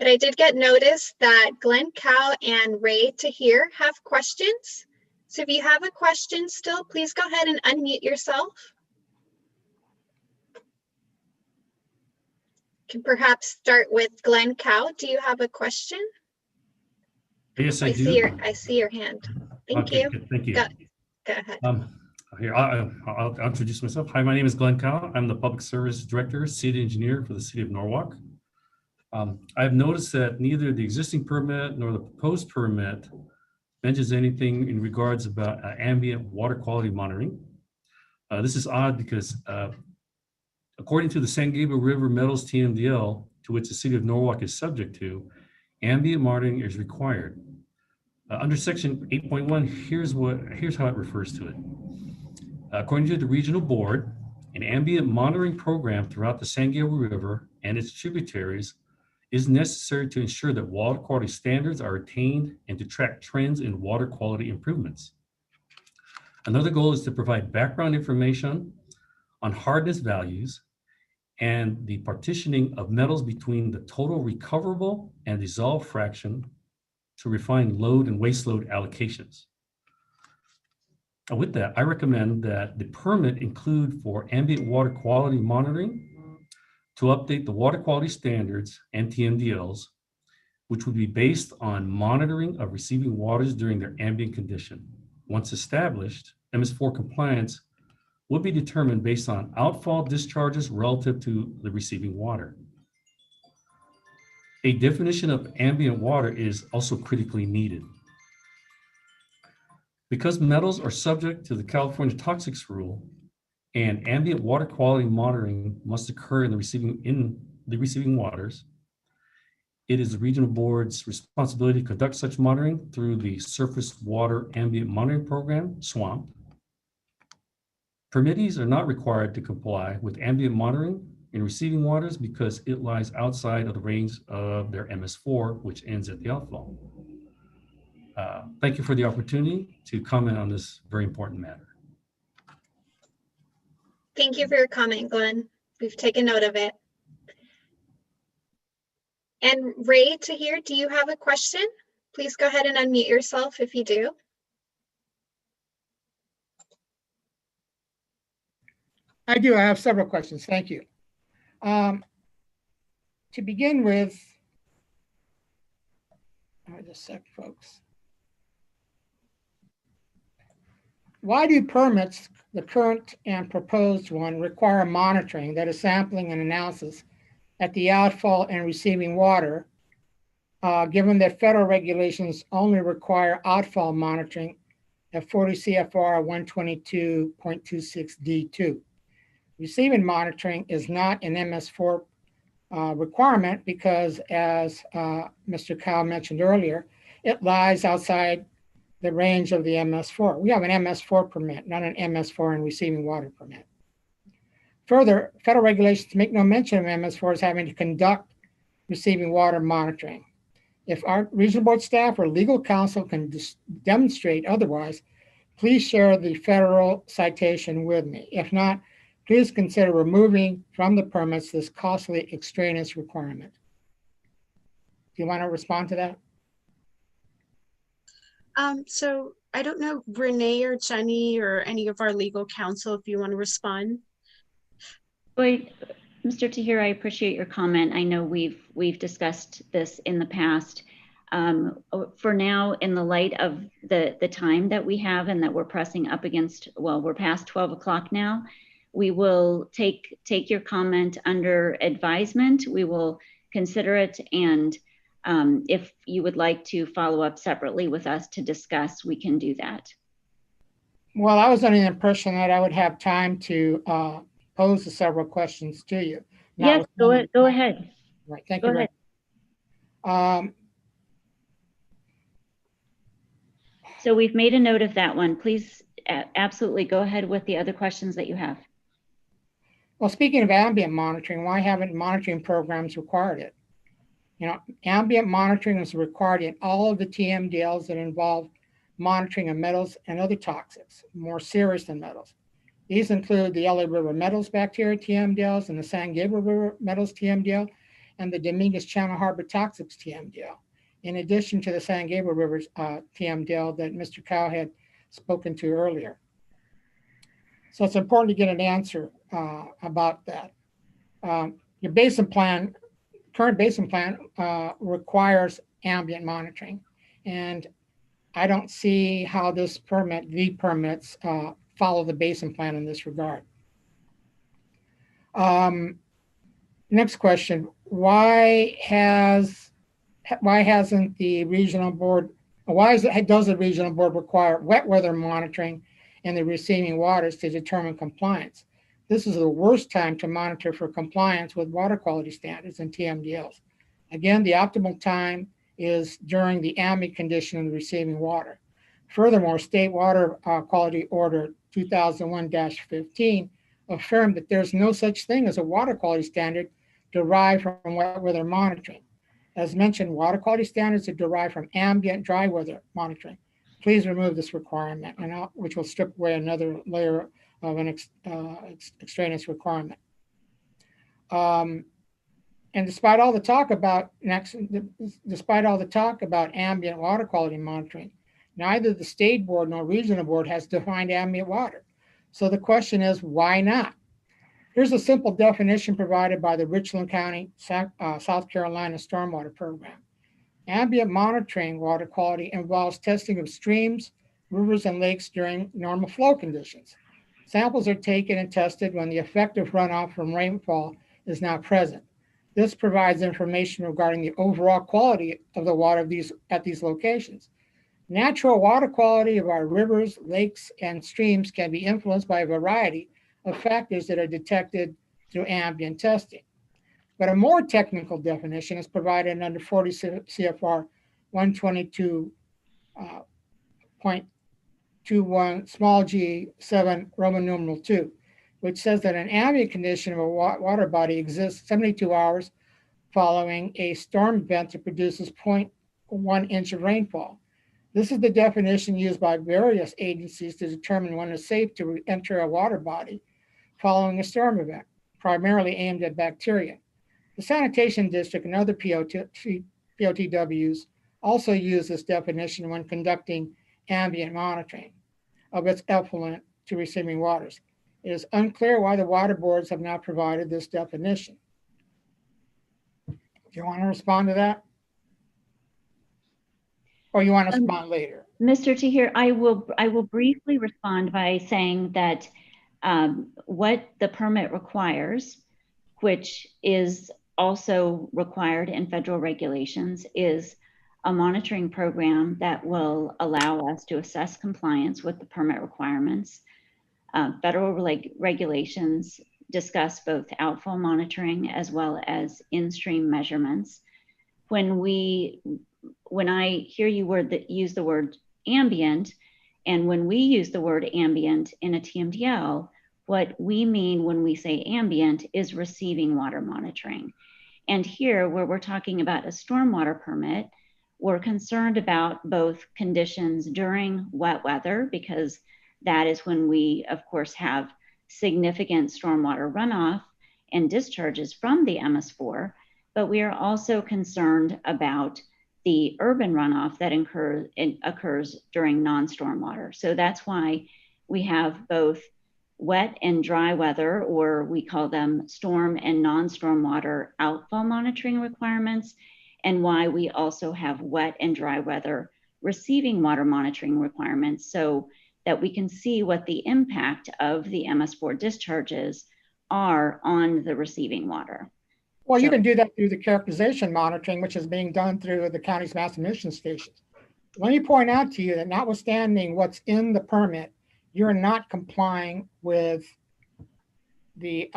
But I did get notice that Glenn Cow and Ray Tahir have questions. So if you have a question still, please go ahead and unmute yourself. Can perhaps start with Glenn Cow. Do you have a question? Yes, I do. I see your hand. Thank you. Good, thank you. Go ahead. Here, I'll introduce myself. Hi, my name is Glenn Cow. I'm the Public Service Director, City Engineer for the City of Norwalk. I've noticed that neither the existing permit nor the proposed permit mentions anything in regards about ambient water quality monitoring. This is odd because according to the San Gabriel River Metals TMDL, to which the City of Norwalk is subject to, ambient monitoring is required. Under section 8.1, here's how it refers to it. According to the regional board, an ambient monitoring program throughout the San Gabriel River and its tributaries is necessary to ensure that water quality standards are attained and to track trends in water quality improvements. Another goal is to provide background information on hardness values and the partitioning of metals between the total recoverable and dissolved fraction to refine load and waste load allocations. With that, I recommend that the permit include for ambient water quality monitoring to update the water quality standards and TMDLs, which would be based on monitoring of receiving waters during their ambient condition. Once established, MS4 compliance would be determined based on outfall discharges relative to the receiving water. A definition of ambient water is also critically needed. Because metals are subject to the California Toxics Rule, and ambient water quality monitoring must occur in the receiving waters, it is the regional board's responsibility to conduct such monitoring through the Surface Water Ambient Monitoring Program, SWAMP. Permittees are not required to comply with ambient monitoring in receiving waters because it lies outside of the range of their MS4, which ends at the outfall. Thank you for the opportunity to comment on this very important matter. Thank you for your comment, Glenn. We've taken note of it. And Ray Tahir, do you have a question? Please go ahead and unmute yourself if you do. I do. I have several questions. Thank you. To begin with, just a sec, folks. Why do permits, the current and proposed one, require monitoring, that is sampling and analysis, at the outfall and receiving water, given that federal regulations only require outfall monitoring at 40 CFR 122.26 D2? Receiving monitoring is not an MS4 requirement because, as Mr. Kyle mentioned earlier, it lies outside the range of the MS4. We have an MS4 permit, not an MS4 and receiving water permit. Further, federal regulations make no mention of MS4s having to conduct receiving water monitoring. If our regional board staff or legal counsel can demonstrate otherwise, please share the federal citation with me. If not, please consider removing from the permits this costly extraneous requirement. Do you want to respond to that? So I don't know, Renee or Jenny or any of our legal counsel, if you want to respond. Boy, Mr. Tahir, I appreciate your comment. I know we've discussed this in the past. For now, in the light of the time that we have and that we're pressing up against, well, we're past 12 o'clock now, we will take your comment under advisement. We will consider it, and if you would like to follow up separately with us to discuss, we can do that. Well, I was under the impression that I would have time to pose the several questions to you. Yes, go ahead. Right, thank you. Go ahead. So we've made a note of that one. Please absolutely go ahead with the other questions that you have. Well, speaking of ambient monitoring, why haven't monitoring programs required it? You know, ambient monitoring is required in all of the TMDLs that involve monitoring of metals and other toxics, more serious than metals. These include the LA River Metals Bacteria TMDLs and the San Gabriel River Metals TMDL and the Dominguez Channel Harbor Toxics TMDL, in addition to the San Gabriel River TMDL that Mr. Cow had spoken to earlier. So it's important to get an answer about that. Your basin plan, current basin plan requires ambient monitoring, and I don't see how this permit, the permits, follow the basin plan in this regard. Next question: why hasn't the regional board? Does the regional board require wet weather monitoring in the receiving waters to determine compliance? This is the worst time to monitor for compliance with water quality standards and TMDLs. Again, the optimal time is during the ambient condition of the receiving water. Furthermore, State Water Quality Order 2001-15 affirmed that there's no such thing as a water quality standard derived from wet weather monitoring. As mentioned, water quality standards are derived from ambient dry weather monitoring. Please remove this requirement, which will strip away another layer of an extraneous requirement. And despite all the talk about ambient water quality monitoring, neither the state board nor regional board has defined ambient water. So the question is, why not? Here's a simple definition provided by the Richland County, South Carolina Stormwater Program. Ambient monitoring water quality involves testing of streams, rivers, and lakes during normal flow conditions. Samples are taken and tested when the effective runoff from rainfall is not present. This provides information regarding the overall quality of the water at these locations. Natural water quality of our rivers, lakes, and streams can be influenced by a variety of factors that are detected through ambient testing. But a more technical definition is provided under 40 CFR 122.21 small g 7 Roman numeral 2, which says that an ambient condition of a water body exists 72 hours following a storm event that produces 0.1 inch of rainfall. This is the definition used by various agencies to determine when it's safe to enter a water body following a storm event, primarily aimed at bacteria. The Sanitation District and other POTWs also use this definition when conducting ambient monitoring of its effluent to receiving waters. It is unclear why the water boards have not provided this definition. Do you want to respond to that? Or you want to respond later? Mr. Tahir, I will briefly respond by saying that what the permit requires, which is also required in federal regulations, is a monitoring program that will allow us to assess compliance with the permit requirements. Federal regulations discuss both outfall monitoring as well as in-stream measurements. When I hear you use the word ambient, and when we use the word ambient in a TMDL, What we mean when we say ambient is receiving water monitoring. And here, where we're talking about a stormwater permit, we're concerned about both conditions during wet weather, because that is when we, of course, have significant stormwater runoff and discharges from the MS4, but we are also concerned about the urban runoff that occurs during non-stormwater. So that's why we have both wet and dry weather, or we call them storm and non-stormwater outfall monitoring requirements, and why we also have wet and dry weather receiving water monitoring requirements, so that we can see what the impact of the MS4 discharges are on the receiving water. Well, you can do that through the characterization monitoring, which is being done through the county's mass emission stations. Let me point out to you that notwithstanding what's in the permit, you're not complying with the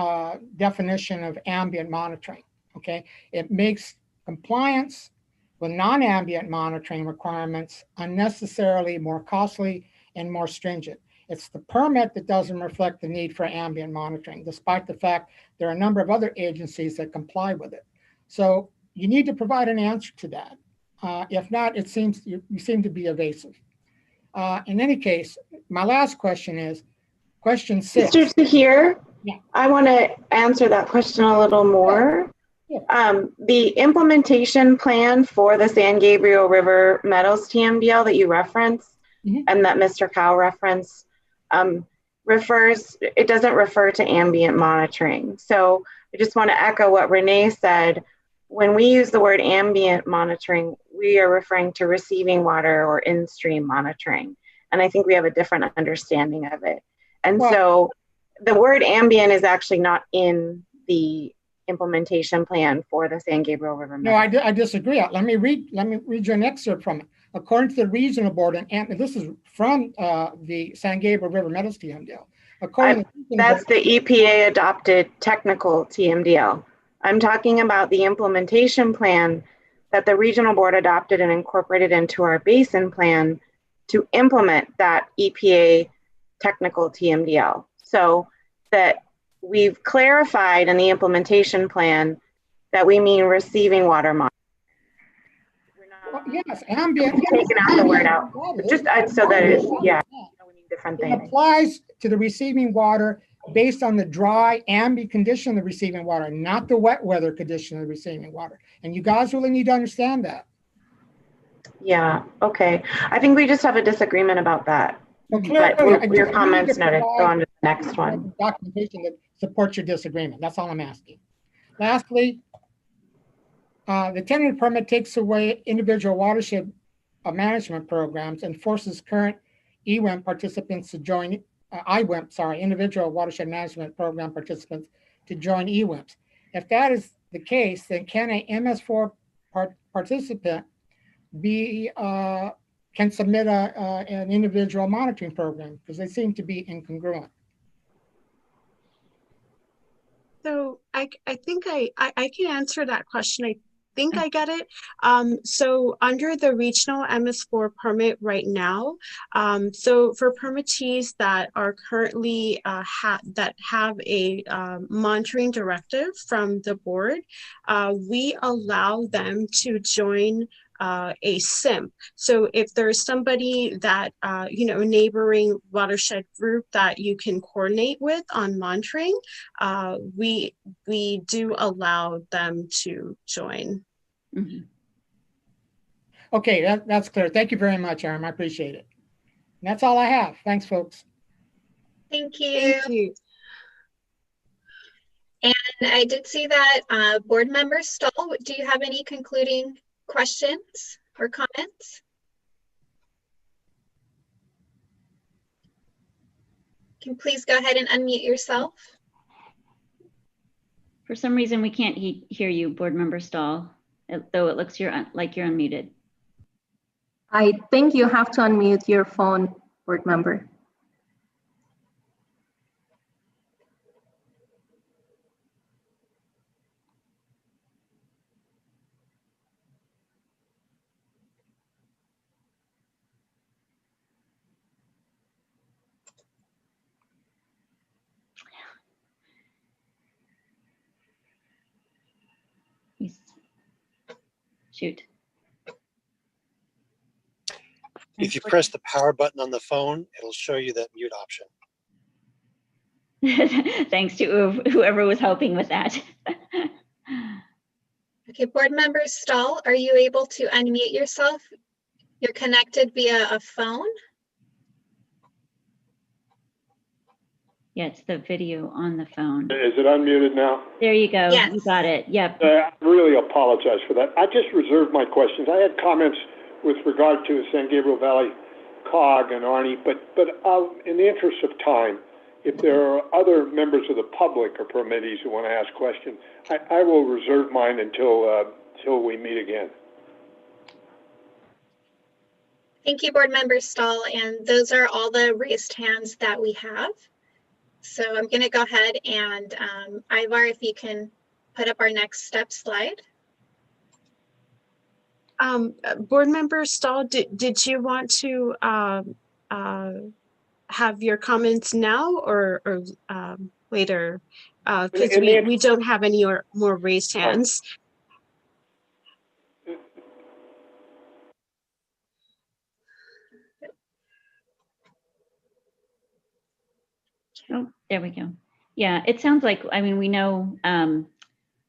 definition of ambient monitoring, okay? It makes compliance with non-ambient monitoring requirements unnecessarily more costly and more stringent. It's the permit that doesn't reflect the need for ambient monitoring, despite the fact there are a number of other agencies that comply with it. So you need to provide an answer to that. If not, it seems you seem to be evasive. In any case, my last question is question 6. Mr. Tahir, yeah. I want to answer that question a little more. Yeah. The implementation plan for the San Gabriel River Meadows TMDL that you referenced, and that Mr. Cow referenced, it doesn't refer to ambient monitoring. So I just want to echo what Renee said. When we use the word ambient monitoring, we are referring to receiving water or in-stream monitoring. And I think we have a different understanding of it. And so the word ambient is actually not in the implementation plan for the San Gabriel River Meadows. No, I disagree. Let me read you an excerpt from it. According to the regional board, and this is from the San Gabriel River Meadows TMDL. That's the EPA adopted technical TMDL. I'm talking about the implementation plan that the regional board adopted and incorporated into our basin plan to implement that EPA technical TMDL. So that we've clarified in the implementation plan that we mean receiving water monitoring. Yes, ambient. Taking out the word out, just so that it's, yeah, different things. It applies to the receiving water based on the dry ambient condition of the receiving water, not the wet weather condition of the receiving water. And you guys really need to understand that. Yeah, okay. I think we just have a disagreement about that. Well, clearly, but your comments noted. Go on to the next one. Documentation that supports your disagreement. That's all I'm asking. Lastly, the tentative permit takes away individual watershed management programs and forces current EWIMP participants to join individual watershed management program participants to join EWIMPs. If that is the case, then can a MS4 participant can submit an individual monitoring program? Because they seem to be incongruent. So I think I can answer that question. I think I get it. So under the regional MS4 permit right now, so for permittees that are currently that have a monitoring directive from the board, we allow them to join a SIMP. So if there's somebody that, a neighboring watershed group that you can coordinate with on monitoring, we do allow them to join. Mm-hmm. Okay, that's clear. Thank you very much, Aaron. I appreciate it. And that's all I have. Thanks, folks. Thank you. Thank you. And I did see that board member Stahl, do you have any concluding questions or comments? Can you please go ahead and unmute yourself? For some reason, we can't hear you, board member Stahl, though it looks like you're unmuted. I think you have to unmute your phone, board member. Shoot. If you press the power button on the phone, it'll show you that mute option. Thanks to whoever was helping with that. Okay, board member Stahl, are you able to unmute yourself? You're connected via a phone? Yeah, it's the video on the phone. Is it unmuted now? There you go. Yes. You got it. Yep. I really apologize for that. I just reserved my questions. I had comments with regard to San Gabriel Valley COG and Arnie, but in the interest of time, if there are other members of the public or permittees who want to ask questions, I will reserve mine until we meet again. Thank you, board member Stahl. And those are all the raised hands that we have. So I'm going to go ahead and Ivar, if you can put up our next step slide. Board member Stahl, did you want to have your comments now or later? Because we don't have any more raised hands. Oh, there we go. Yeah, it sounds like, I mean, we know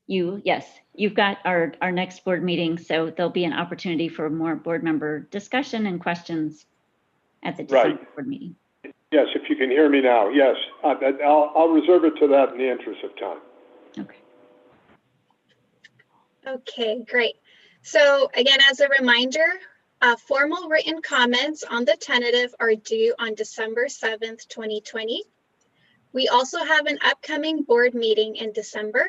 you've got our next board meeting, so there'll be an opportunity for more board member discussion and questions at the December board meeting. Yes, if you can hear me now, yes. I'll reserve it to that in the interest of time. Okay. Okay, great. So again, as a reminder, formal written comments on the tentative are due on December 7th, 2020. We also have an upcoming board meeting in December.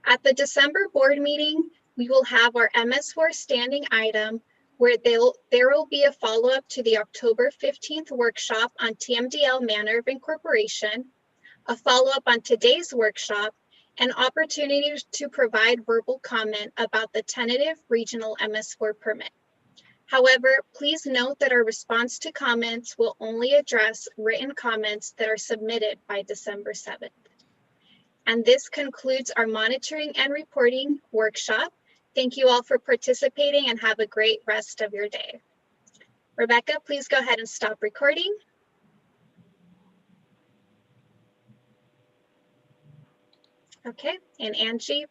At the December board meeting, we will have our MS4 standing item where there will be a follow-up to the October 15th workshop on TMDL manner of incorporation, a follow-up on today's workshop, and opportunities to provide verbal comment about the tentative regional MS4 permit. However, please note that our response to comments will only address written comments that are submitted by December 7th. And this concludes our monitoring and reporting workshop. Thank you all for participating and have a great rest of your day. Rebecca, please go ahead and stop recording. Okay, and Angie,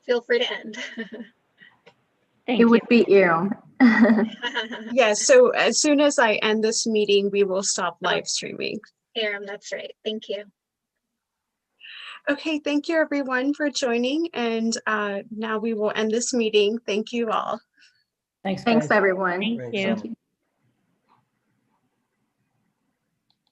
feel free to end. It would be Aram. Yes, so as soon as I end this meeting, we will stop live streaming. Aram, that's right. Thank you. Okay, thank you everyone for joining. And now we will end this meeting. Thank you all. Thanks, Thanks, everyone. Thank you.